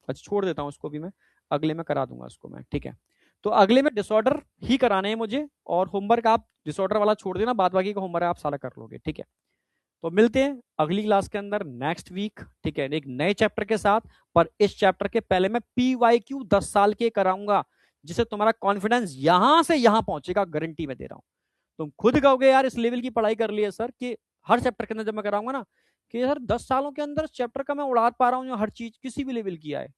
अच्छा छोड़ देता हूं उसको भी, मैं अगले में करा दूंगा उसको मैं, ठीक है। तो अगले में डिसऑर्डर ही कराने हैं मुझे, और होमवर्क आप डिसऑर्डर वाला छोड़ देना, बाद बाकी का होमवर्क आप सारा कर लोगे, ठीक है। तो मिलते हैं अगली क्लास के अंदर नेक्स्ट वीक, ठीक है, एक नए चैप्टर के साथ। पर इस चैप्टर के पहले मैं PYQ 10 साल के कराऊंगा, जिससे तुम्हारा कॉन्फिडेंस यहां से यहां पहुंचेगा, गारंटी में दे रहा हूं। तुम खुद कहोगे यार इस लेवल की पढ़ाई कर ली है सर, कि हर चैप्टर के अंदर जब मैं कराऊंगा ना, कि सर 10 सालों के अंदर चैप्टर का मैं उड़ा पा रहा हूँ हर चीज, किसी भी लेवल की आए,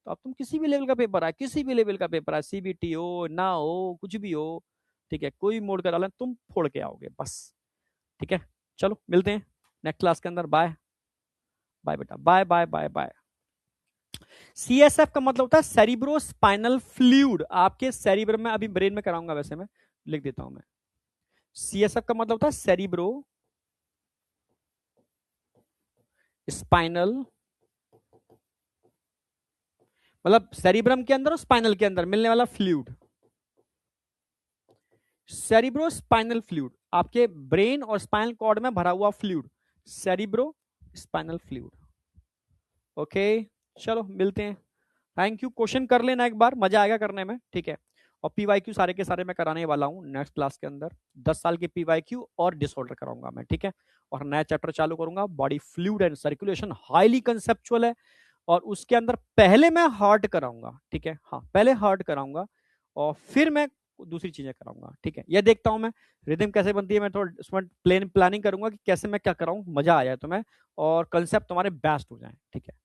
तो अब तुम किसी भी लेवल का पेपर है, किसी भी लेवल का पेपर है, सीबीटी हो ना हो कुछ भी हो, ठीक है, कोई मोड का डाला तुम फोड़ के आओगे बस। ठीक है, चलो मिलते हैं नेक्स्ट क्लास के अंदर। बाय बाय बेटा, bye bye bye bye. CSF का मतलब होता है सेरिब्रो स्पाइनल फ्लूइड, आपके सेरिब्रम में, अभी ब्रेन में कराऊंगा वैसे, मैं लिख देता हूं मैं। सीएसएफ का मतलब होता है सेरिब्रो स्पाइनल, मतलब सेरिब्रम के अंदर और स्पाइनल के अंदर मिलने वाला फ्लूइड, सेरिब्रो स्पाइनल फ्लूइड, आपके ब्रेन और स्पाइनल कॉर्ड में भरा हुआ fluid, cerebro spinal fluid. Okay, चलो मिलते हैं। थैंक यू, क्वेश्चन कर लेना एक बार, मजा आएगा करने में, ठीक है। और पीवाईक्यू सारे के सारे मैं कराने वाला हूँ नेक्स्ट क्लास के अंदर, 10 साल के पीवाईक्यू और डिसऑर्डर कराऊंगा मैं, ठीक है। और नया चैप्टर चालू करूंगा, body fluid and circulation, highly conceptual है। और उसके अंदर पहले मैं हार्ट कराऊंगा, ठीक है, हाँ पहले हार्ट कराऊंगा और फिर मैं दूसरी चीजें कराऊंगा, ठीक है। यह देखता हूं मैं रिदम कैसे बनती है, मैं थोड़ा उसमें प्लानिंग करूंगा कि कैसे मैं क्या कराऊं, मजा आ जाए तुम्हें और कंसेप्ट तुम्हारे बेस्ट हो जाए, ठीक है।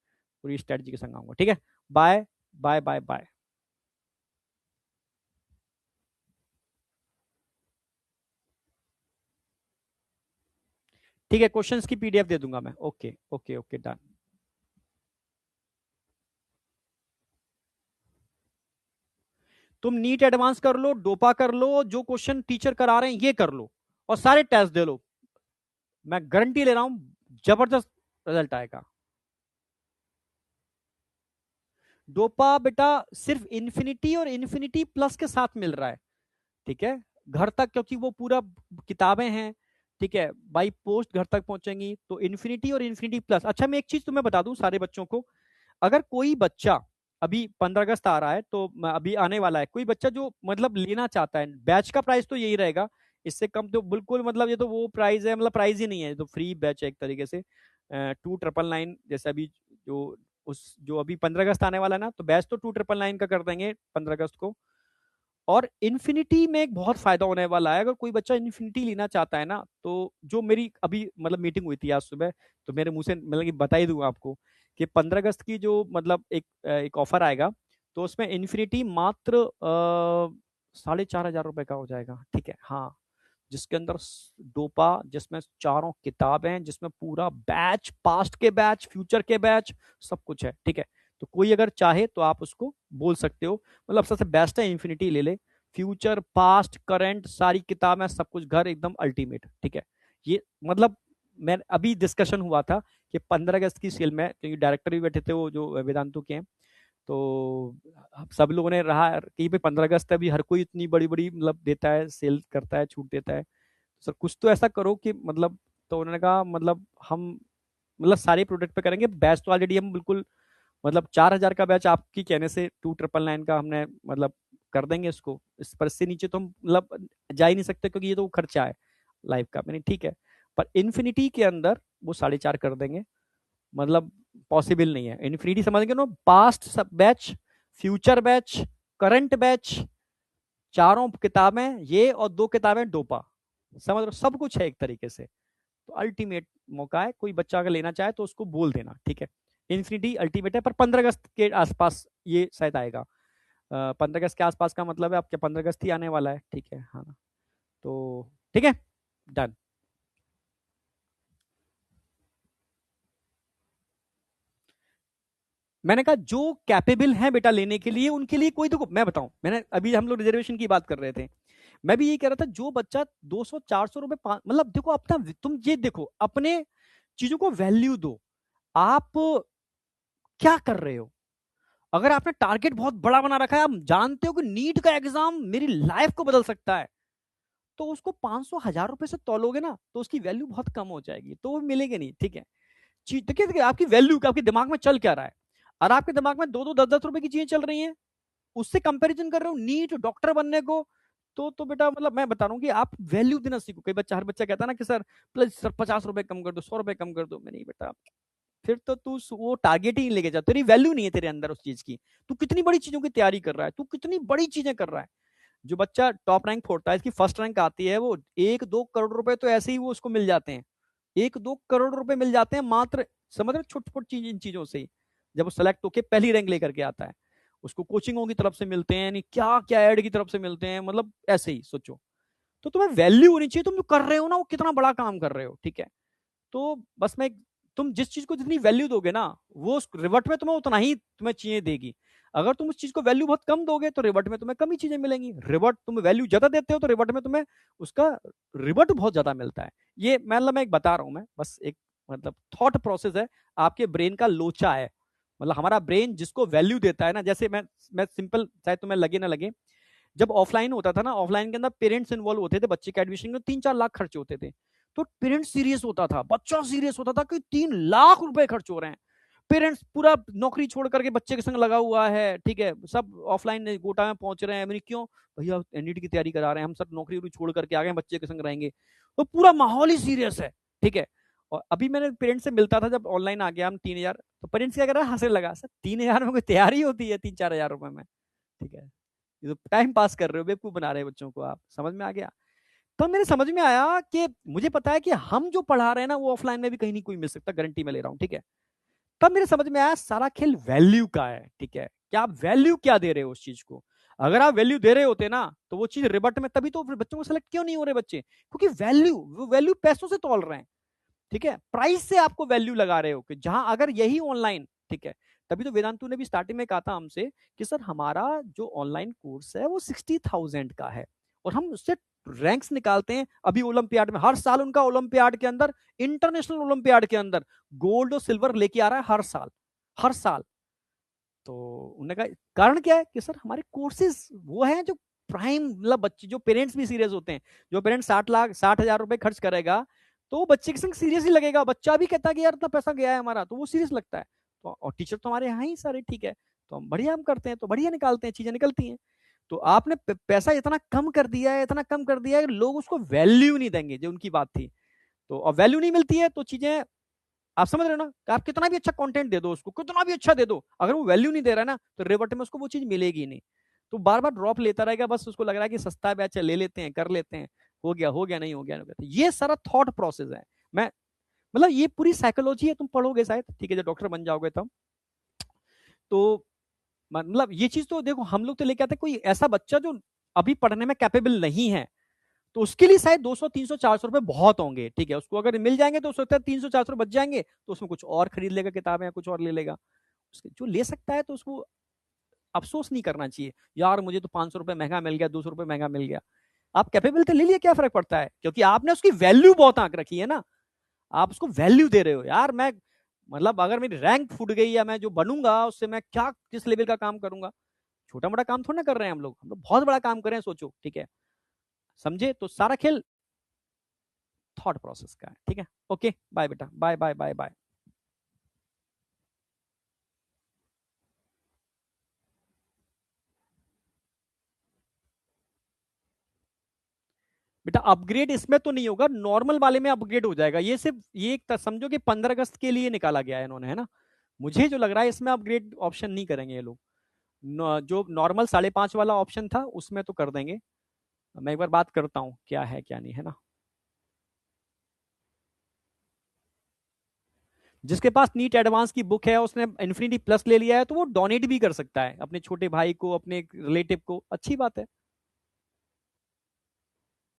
पूरी स्ट्रेटजी के संग आऊंगा, ठीक है। Bye bye bye bye. ठीक है, क्वेश्चंस की पीडीएफ दे दूंगा मैं। Okay okay okay, done. तुम नीट एडवांस कर लो, डोपा कर लो, जो क्वेश्चन टीचर करा रहे हैं ये कर लो और सारे टेस्ट दे लो, मैं गारंटी ले रहा हूं जबरदस्त रिजल्ट आएगा। डोपा बेटा सिर्फ इन्फिनिटी और इन्फिनिटी प्लस के साथ मिल रहा है, ठीक है, घर तक, क्योंकि वो पूरा किताबें हैं, ठीक है, बाई पोस्ट घर तक पहुंचेंगी, तो इन्फिनिटी और इन्फिनिटी प्लस। अच्छा मैं एक चीज तुम्हें बता दूं सारे बच्चों को, अगर कोई बच्चा अभी 15 अगस्त आ रहा है तो अभी आने वाला है, कोई बच्चा जो मतलब लेना चाहता है, बैच का प्राइस तो यही रहेगा, इससे कम तो बिल्कुल, मतलब ये तो वो प्राइस है, मतलब प्राइस ही नहीं है, तो फ्री बैच है एक तरीके से, 2,999 जैसे अभी जो उस जो अभी 15 अगस्त आने वाला है ना, तो बैच तो 2,999 का कर देंगे 15 अगस्त को। और इन्फिनिटी में एक बहुत फायदा होने वाला है, अगर कोई बच्चा इन्फिनिटी लेना चाहता है ना, तो जो मेरी अभी मतलब मीटिंग हुई थी आज सुबह, तो मेरे मुंह से मतलब कि बता ही दूंगा आपको कि 15 अगस्त की जो मतलब एक ऑफर आएगा, तो उसमें इन्फिनिटी मात्र 4,500 रुपए का हो जाएगा, ठीक है, हाँ, जिसके अंदर डोपा, जिसमें चारों किताबें, जिसमें पूरा बैच, पास्ट के बैच, फ्यूचर के बैच, सब कुछ है, ठीक है। तो कोई अगर चाहे तो आप उसको बोल सकते हो, मतलब सबसे बेस्ट है इन्फिनिटी ले ले, फ्यूचर पास्ट करंट सारी किताबें सब कुछ घर एकदम अल्टीमेट, ठीक है। ये मतलब मैं अभी डिस्कशन हुआ था कि 15 अगस्त की सेल में, क्योंकि डायरेक्टर भी बैठे थे वो जो वेदांतु के हैं, तो सब लोगों ने रहा कि भाई 15 अगस्त अभी हर कोई इतनी बड़ी बड़ी मतलब देता है, सेल करता है, छूट देता है, सर कुछ तो ऐसा करो कि मतलब, तो उन्होंने कहा मतलब हम मतलब सारे प्रोडक्ट पे करेंगे, बैच तो ऑलरेडी हम बिल्कुल मतलब 4,000 का बैच आपकी कहने से 2,999 का हमने मतलब कर देंगे इसको, इस पर से नीचे तो हम मतलब जा ही नहीं सकते, क्योंकि ये तो खर्चा है लाइफ का, मैंने ठीक है, पर इन्फिनिटी के अंदर वो 4,500 कर देंगे, मतलब पॉसिबल नहीं है। इन्फिनिटी समझेंगे ना, पास्ट सब batch, future batch, current batch, चारों किताबें ये और 2 किताबें डोपा, समझ रहे हो, सब कुछ है एक तरीके से, तो अल्टीमेट मौका है, कोई बच्चा अगर लेना चाहे तो उसको बोल देना, ठीक है। इन्फिनिटी अल्टीमेट है, पर 15 अगस्त के आसपास ये शायद आएगा, 15 अगस्त के आसपास का मतलब है आपके 15 अगस्त ही आने वाला है, ठीक है, हाँ, तो ठीक है, डन। मैंने कहा जो कैपेबल है बेटा लेने के लिए, उनके लिए कोई, देखो मैं बताऊं, मैंने अभी हम लोग रिजर्वेशन की बात कर रहे थे, मैं भी यही कह रहा था, जो बच्चा 200 400 रुपए मतलब देखो अपना, तुम ये देखो अपने चीजों को वैल्यू दो, आप क्या कर रहे हो, अगर आपने टारगेट बहुत बड़ा बना रखा है, आप जानते हो कि नीट का एग्जाम मेरी लाइफ को बदल सकता है, तो उसको 500 1000 रुपए से तोलोगे ना, तो उसकी वैल्यू बहुत कम हो जाएगी, तो वो मिलेगी नहीं, ठीक है। देखिए देखिए, आपकी वैल्यू आपके दिमाग में चल क्या रहा है, और आपके दिमाग में 2 2 10 10 रुपए की चीजें चल रही हैं, उससे कंपैरिजन कर रहे हो नीट डॉक्टर बनने को, तो बेटा मतलब मैं बता रहा हूँ कि आप वैल्यू देना सीखो। कई बच्चा, हर बच्चा कहता है ना कि सर प्लीज सर 50 रुपए कम कर दो, 100 रुपए कम कर दो, मैं नहीं बेटा, फिर तो तू वो टारगेट ही नहीं लेके जा, तेरी वैल्यू नहीं है तेरे अंदर उस चीज की, तू कितनी बड़ी चीजों की तैयारी कर रहा है, तू कितनी बड़ी चीजें कर रहा है। जो बच्चा टॉप रैंक फोड़ता है, इसकी फर्स्ट रैंक आती है, वो 1 2 करोड़ रुपए तो ऐसे ही वो उसको मिल जाते हैं, 1 2 करोड़ रुपए मिल जाते हैं मात्र, समझ रहे, छोटी छोटी चीज, इन चीजों से ही। जब वो सेलेक्ट होके पहली रैंक लेकर के आता है, उसको कोचिंगों की तरफ से मिलते हैं, नहीं क्या क्या ऐड की तरफ से मिलते हैं, मतलब ऐसे ही सोचो। तो तुम्हें वैल्यू होनी चाहिए, तुम जो कर रहे हो ना वो कितना बड़ा काम कर रहे हो, ठीक है। तो बस मैं, तुम जिस चीज को जितनी वैल्यू दोगे ना, वो रिवर्ट में तुम्हें उतना ही तुम्हें चीजें देगी। अगर तुम उस चीज को वैल्यू बहुत कम दोगे तो रिवर्ट में तुम्हें कम ही चीजें मिलेंगी। रिवर्ट तुम वैल्यू ज्यादा देते हो तो रिवर्ट में तुम्हें उसका रिवर्ट बहुत ज्यादा मिलता है। ये मतलब मैं एक बता रहा हूं, मैं बस एक मतलब थॉट प्रोसेस है, आपके ब्रेन का लोचा है। मतलब हमारा ब्रेन जिसको वैल्यू देता है ना, जैसे मैं सिंपल, चाहे तुम्हें लगे ना लगे, जब ऑफलाइन होता था ना, ऑफलाइन के अंदर पेरेंट्स इन्वॉल्व होते थे, बच्चे के एडमिशन में 3-4 लाख खर्च होते थे, तो पेरेंट्स सीरियस होता था, बच्चा सीरियस होता था कि 3 लाख रुपए खर्च हो रहे हैं। पेरेंट्स पूरा नौकरी छोड़ करके बच्चे के संग लगा हुआ है, ठीक है, सब ऑफलाइन गोटा में पहुंच रहे हैं। मैंने क्यों भैया, एनडीटी की तैयारी करा रहे हैं, हम सब नौकरी छोड़ करके आ गए, बच्चे के संग रहेंगे, तो पूरा माहौल ही सीरियस है, ठीक है। और अभी मैंने पेरेंट्स से मिलता था जब ऑनलाइन आ गया हम 3,000, तो पेरेंट्स क्या कर रहा है, हंसने लगा, सर 3,000 में कोई तैयारी होती है 3-4 हजार रुपए में, ठीक है, ये तो टाइम पास कर रहे हो, बेवकूफ बना रहे हैं बच्चों को आप, समझ में आ गया। तब मेरे समझ में आया कि मुझे पता है कि हम जो पढ़ा रहे हैं ना वो ऑफलाइन में भी कहीं नहीं कोई मिल सकता, गारंटी में ले रहा हूं, ठीक है। तब मेरे समझ में आया सारा खेल वैल्यू का है, ठीक है, क्या आप वैल्यू क्या दे रहे हो उस चीज को। अगर आप वैल्यू दे रहे होते ना तो वो चीज रिबट में, तभी तो फिर बच्चों को सेलेक्ट क्यों नहीं हो रहे बच्चे, क्योंकि वैल्यू, वो वैल्यू पैसों से तोल रहे हैं, ठीक है, प्राइस से आपको वैल्यू लगा रहे हो कि जहां अगर यही ऑनलाइन, ठीक है। तभी तो वेदांतु ने भी स्टार्टिंग में कहा था हमसे कि सर हमारा जो ऑनलाइन कोर्स है वो 60,000 का है, और हम उससे रैंक्स निकालते हैं। अभी ओलंपियाड में हर साल उनका, ओलंपियाड के अंदर, इंटरनेशनल ओलंपियाड के अंदर गोल्ड और सिल्वर लेके आ रहा है हर साल, हर साल। तो उन्होंने कहा कारण क्या है कि सर हमारे कोर्सेज वो हैं जो प्राइम, मतलब बच्चे जो पेरेंट्स भी सीरियस होते हैं, जो पेरेंट्स 60,60,000 रुपए खर्च करेगा तो वो बच्चे के संग सीरियस ही लगेगा, बच्चा भी कहता है कि यार इतना पैसा गया है हमारा, तो वो सीरियस लगता है। तो और टीचर तो हमारे यहाँ ही सारे, ठीक है, तो हम बढ़िया हम करते हैं, तो बढ़िया निकालते हैं, चीजें निकलती हैं। तो आपने पैसा इतना कम कर दिया है, इतना कम कर दिया है कि लोग उसको वैल्यू नहीं देंगे, जो उनकी बात थी। तो और वैल्यू नहीं मिलती है तो चीजें, आप समझ रहे हो ना, कि आप कितना भी अच्छा कंटेंट दे दो उसको, कितना भी अच्छा दे दो, अगर वो वैल्यू नहीं दे रहा है ना तो रिवर्ट में उसको वो चीज मिलेगी नहीं। तो बार बार ड्रॉप लेता रहेगा, बस उसको लग रहा है कि सस्ता है, अच्छा ले लेते हैं, कर लेते हैं, हो गया नहीं हो गया, नहीं हो गया। ये सारा थॉट प्रोसेस है। मैं मतलब ये पूरी साइकोलॉजी है, तुम पढ़ोगे शायद, ठीक है, जब डॉक्टर बन जाओगे तब। तो मतलब ये चीज तो देखो, हम लोग तो लेके आते हैं कोई ऐसा बच्चा जो अभी पढ़ने में कैपेबल नहीं है, तो उसके लिए शायद 200, 300, 400 रुपए बहुत होंगे, ठीक है, उसको अगर मिल जाएंगे तो उसको 300, 400 बच जाएंगे, तो उसमें कुछ और खरीद लेगा, किताबें या कुछ और ले लेगा। जो ले सकता है तो उसको अफसोस नहीं करना चाहिए, यार मुझे तो 500 रुपए महंगा मिल गया, 200 रुपए महंगा मिल गया। आप कैपेबल तो ले लिए, क्या फर्क पड़ता है, क्योंकि आपने उसकी वैल्यू बहुत आंक रखी है ना, आप उसको वैल्यू दे रहे हो। यार मैं मतलब अगर मेरी रैंक फूट गई या मैं जो बनूंगा उससे मैं क्या किस लेवल का काम करूंगा, छोटा मोटा काम थोड़ा ना कर रहे हैं हम लोग बहुत बड़ा काम कर रहे हैं, सोचो, ठीक है, समझे। तो सारा खेल थॉट प्रोसेस का है, ठीक है। ओके बाय बेटा, बाय बाय बाय बाय। बेटा अपग्रेड इसमें तो नहीं होगा, नॉर्मल वाले में अपग्रेड हो जाएगा, ये सिर्फ ये एक समझो कि 15 अगस्त के लिए निकाला गया है इन्होंने, है ना। मुझे जो लग रहा है इसमें अपग्रेड ऑप्शन नहीं करेंगे ये लोग, जो नॉर्मल 5.5 वाला ऑप्शन था उसमें तो कर देंगे। मैं एक बार बात करता हूँ क्या है क्या नहीं, है ना। जिसके पास नीट एडवांस की बुक है, उसने इन्फिनिटी प्लस ले लिया है, तो वो डोनेट भी कर सकता है अपने छोटे भाई को, अपने रिलेटिव को, अच्छी बात है।